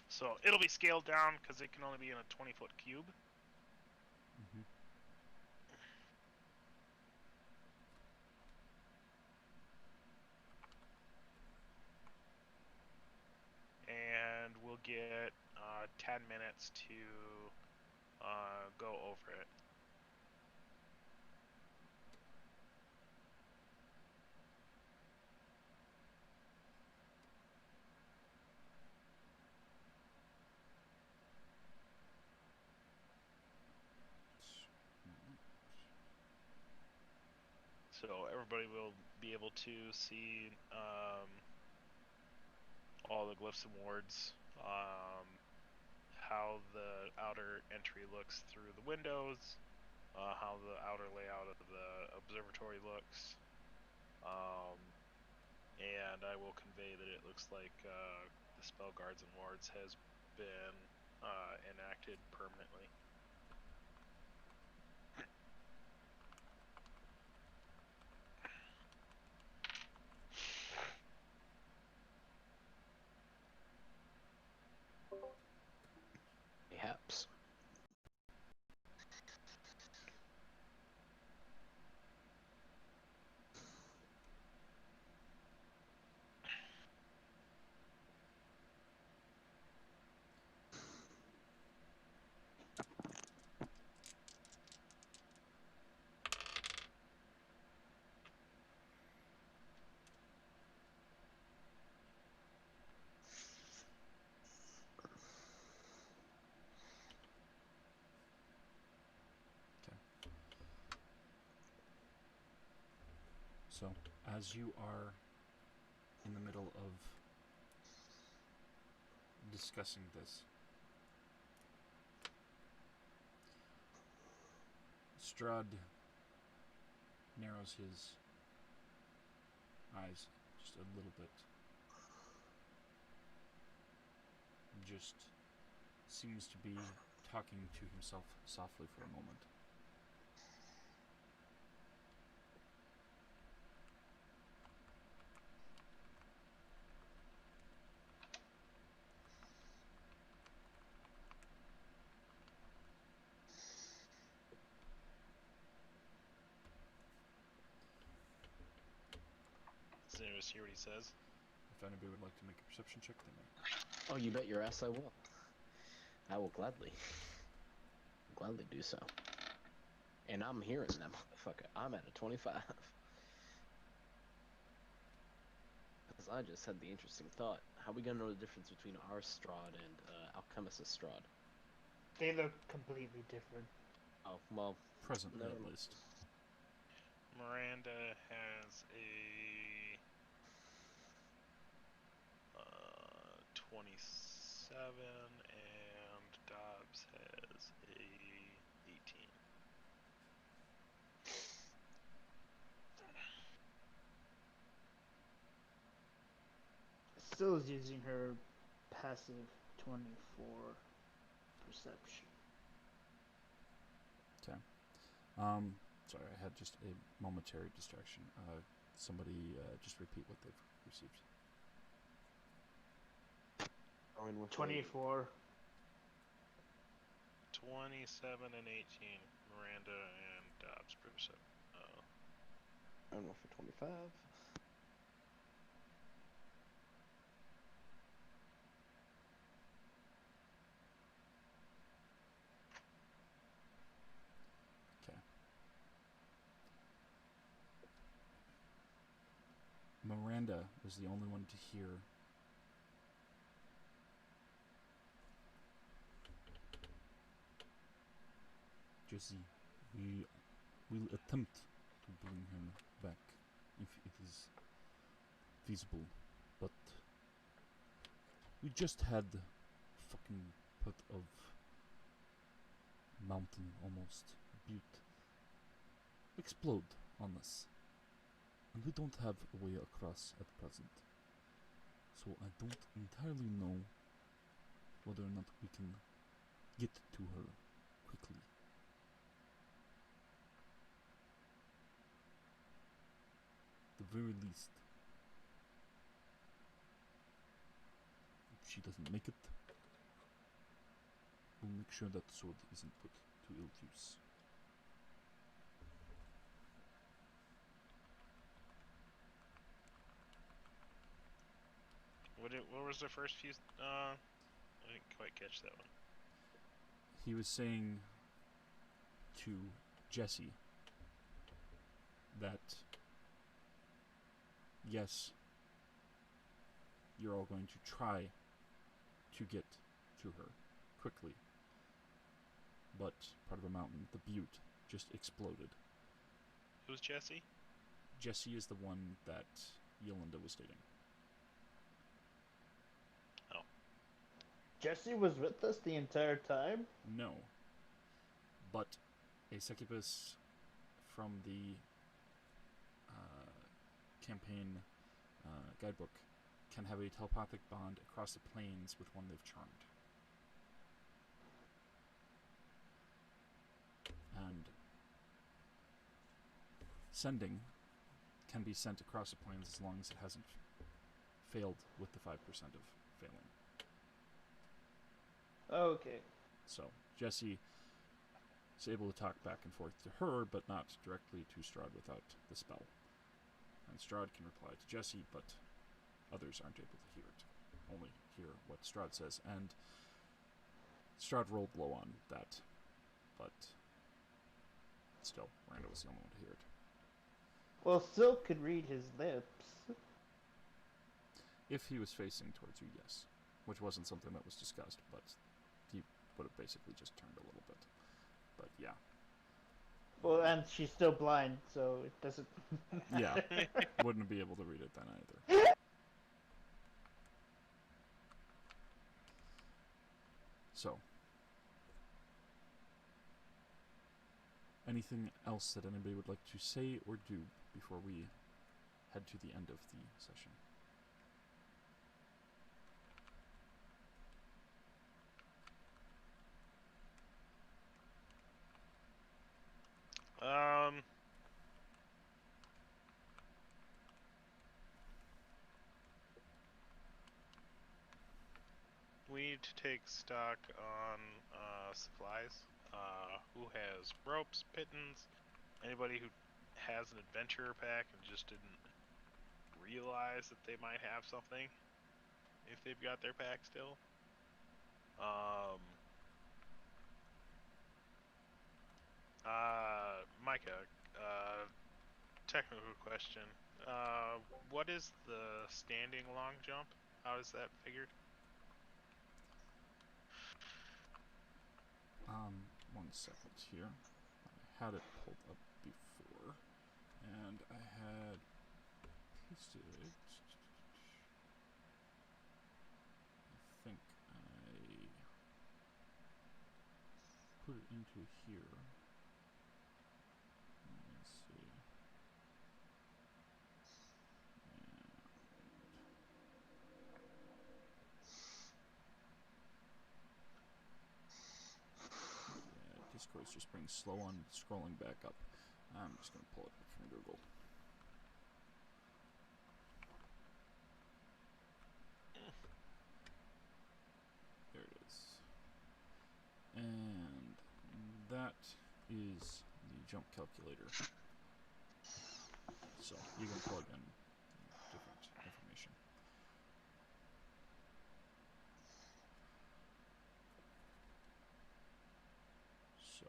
So it'll be scaled down because it can only be in a 20-foot cube. Mm-hmm. And we'll get 10 minutes to go over it. So everybody will be able to see all the glyphs and wards, how the outer entry looks through the windows, how the outer layout of the observatory looks, and I will convey that it looks like the spell guards and wards has been enacted permanently. Perhaps. So, as you are in the middle of discussing this, Strahd narrows his eyes just a little bit. Just seems to be talking to himself softly for a moment. Does anyone hear what he says? If anybody would like to make a perception check, they may. Oh, you bet your ass I will. I will gladly do so. And I'm hearing that motherfucker. I'm at a 25. Because I just had the interesting thought. How are we gonna know the difference between our Strahd and Alchemist's Strahd? They look completely different. Oh, well. Presently, never at mind. least. Miranda has a 27, and Dobbs has a 18. still is using her passive 24 perception. Okay. Sorry, I had just a momentary distraction. Somebody just repeat what they've received. Going with 24. 27 and 18. Miranda and Dobbs percent. Going with for 25. Okay. Miranda was the only one to hear Jesse. We will attempt to bring him back if it is feasible, but we just had fucking put of mountain almost butte explode on us, and we don't have a way across at present, so I don't entirely know whether or not we can get to her quickly. The very least, if she doesn't make it, we'll make sure that the sword isn't put to ill use. What was the first few? I didn't quite catch that one. He was saying to Jesse that yes, you're all going to try to get to her quickly, but part of a mountain, the butte, just exploded. Who's Jesse? Jesse is the one that Yllenda was dating. Jesse was with us the entire time? No. But a succubus from the campaign guidebook can have a telepathic bond across the planes with one they've charmed. And sending can be sent across the planes as long as it hasn't failed with the 5% of failing. Okay. So Jesse is able to talk back and forth to her, but not directly to Strahd without the spell. And Strahd can reply to Jesse, but others aren't able to hear it. Only hear what Strahd says. And Strahd rolled low on that, but still, Miranda was the only one to hear it. Well, Silk could read his lips. If he was facing towards you, yes. Which wasn't something that was discussed, but he would have basically just turned a little bit. But yeah. Well, and she's still blind, so it doesn't. Yeah. Wouldn't be able to read it then either. So. Anything else that anybody would like to say or do before we head to the end of the session? We need to take stock on supplies. Who has ropes, pittons? Anybody who has an adventurer pack and just didn't realize that they might have something if they've got their pack still. Micah, technical question. What is the standing long jump? How is that figured? One second here. I had it pulled up before, and I had pasted it. I think I put it into here. Let's see. software is just being slow on scrolling back up. I'm just going to pull it up from Google. There it is. And that is the jump calculator. So you can plug in different information. So,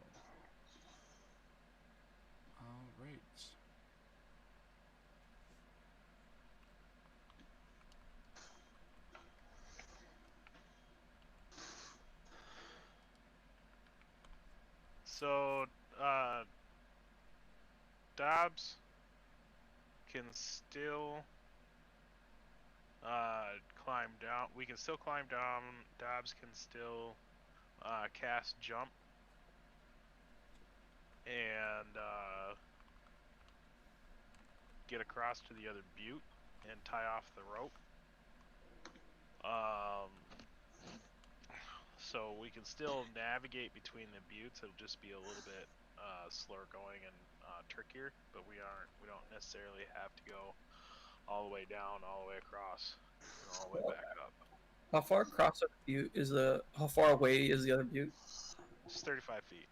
all right. So, Dobbs can still climb down. We can still climb down. Dobbs can still cast jump and get across to the other butte and tie off the rope. So we can still navigate between the buttes. It'll just be a little bit slower going and trickier, but we don't necessarily have to go all the way down, all the way across, and all the way back up. How far across the butte is the? How far away is the other butte? It's 35 feet.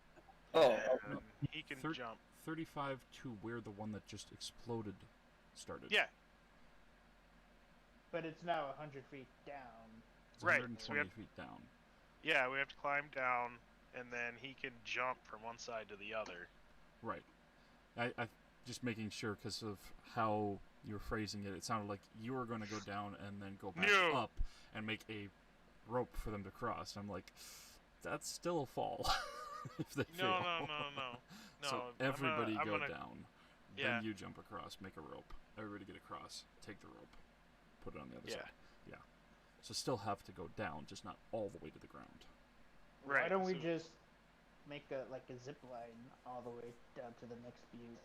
Oh, And he can jump. 35 to where the one that just exploded started. Yeah, But it's now 100 feet down. It's right, 120 so we have- feet down. yeah, we have to climb down, and then he can jump from one side to the other. Right. I just making sure because of how you're phrasing it. It sounded like you were going to go down and then go back No. up and make a rope for them to cross. I'm like, that's still a fall if they fail. No. So everybody I'm go gonna- down. Yeah. Then you jump across, make a rope. Everybody get across, take the rope, put it on the other Yeah. side. Yeah. So still have to go down, just not all the way to the ground. Right. Why don't we so- just make a zip line all the way down to the next butte?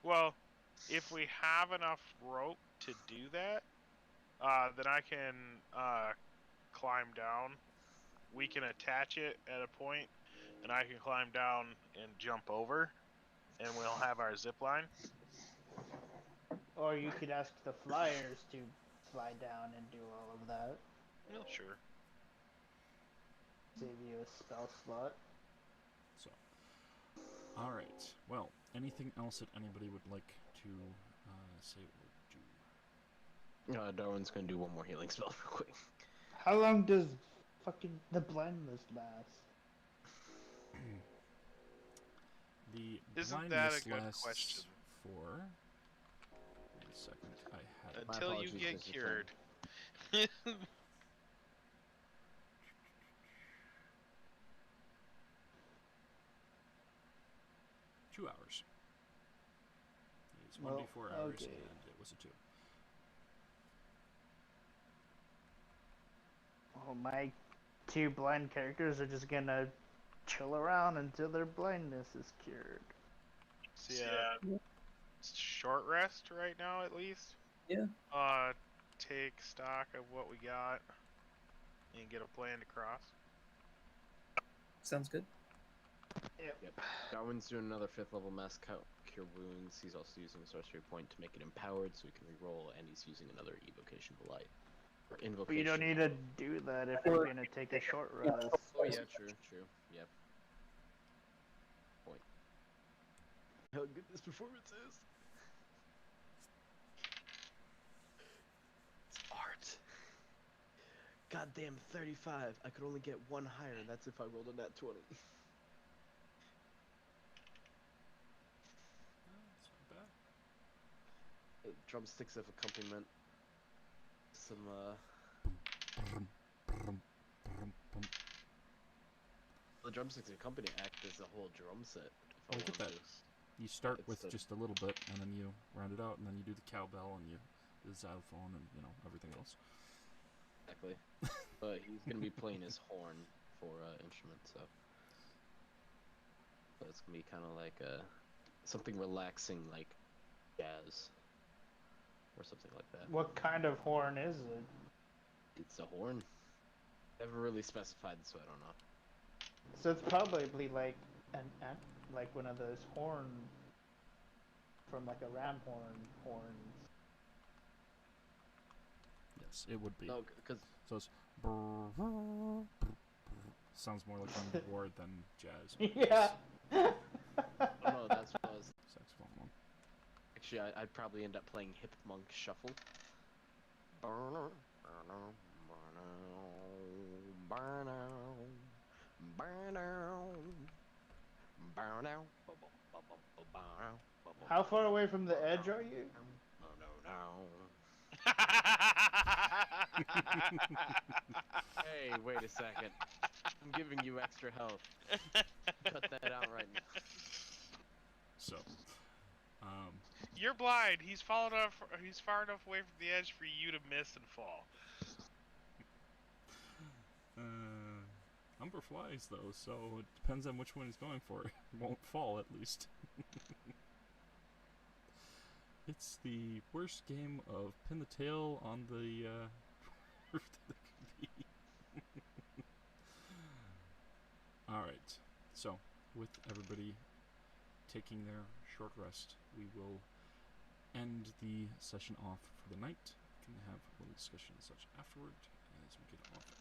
Well, if we have enough rope to do that, then I can climb down. We can attach it at a point, and I can climb down and jump over, and we'll have our zip line. Or you could ask the flyers to fly down and do all of that. Well, sure. Save you a spell slot. So, all right. Well, anything else that anybody would like to say or do? Darwin's gonna do one more healing spell real quick. How long does fucking the blindness last? The Isn't that blindness a good lasts question? for. Wait a second. I had it. My Until you apologies, get Mr. cured. 2 hours. It's Well, 1d4 hours, okay. and it was a 2. Well, my two blind characters are just gonna chill around until their blindness is cured. So yeah, short rest right now at least. Yeah. Take stock of what we got and get a plan to cross. sounds good. Yep. Darwin's doing another 5th level mass cure wounds. He's also using a sorcery point to make it empowered so he can reroll, and he's using another evocation light. Or invocation. But you don't need to do that if you're gonna take a short rest. Oh yeah, true. Yep. Point. How good this performance is. It's art. Goddamn 35. I could only get one higher, and that's if I rolled a nat 20. It's not bad. Drumsticks of accompaniment. Some Brum, brum, brum, brum. the drumsticks accompany act as a whole drum set. Oh, look at that. You start It's with the- just a little bit, and then you round it out, and then you do the cowbell, and you the xylophone, and everything else. Exactly. But he's gonna be playing his horn for instrument, so it's gonna be kind of like something relaxing, like jazz or something like that. What kind of horn is it? It's a horn. Never really specified, so I don't know. So it's probably like like one of those horn from like a ram horns. Yes, it would be. No, because So it's sounds more like on board than jazz. Yeah. oh no, that's what I was. Saxophone one. Actually, I'd probably end up playing Hip Monk Shuffle. How far away from the edge are you? Hey, wait a second. I'm giving you extra health. Cut that out right now. So, You're blind. He's far enough away from the edge for you to miss and fall. Umber flies though, so it depends on which one he's going for. It won't fall at least. It's the worst game of pin the tail on the roof that could be. Alright, so with everybody taking their short rest, we will end the session off for the night. We can have a little discussion and such afterward as we get off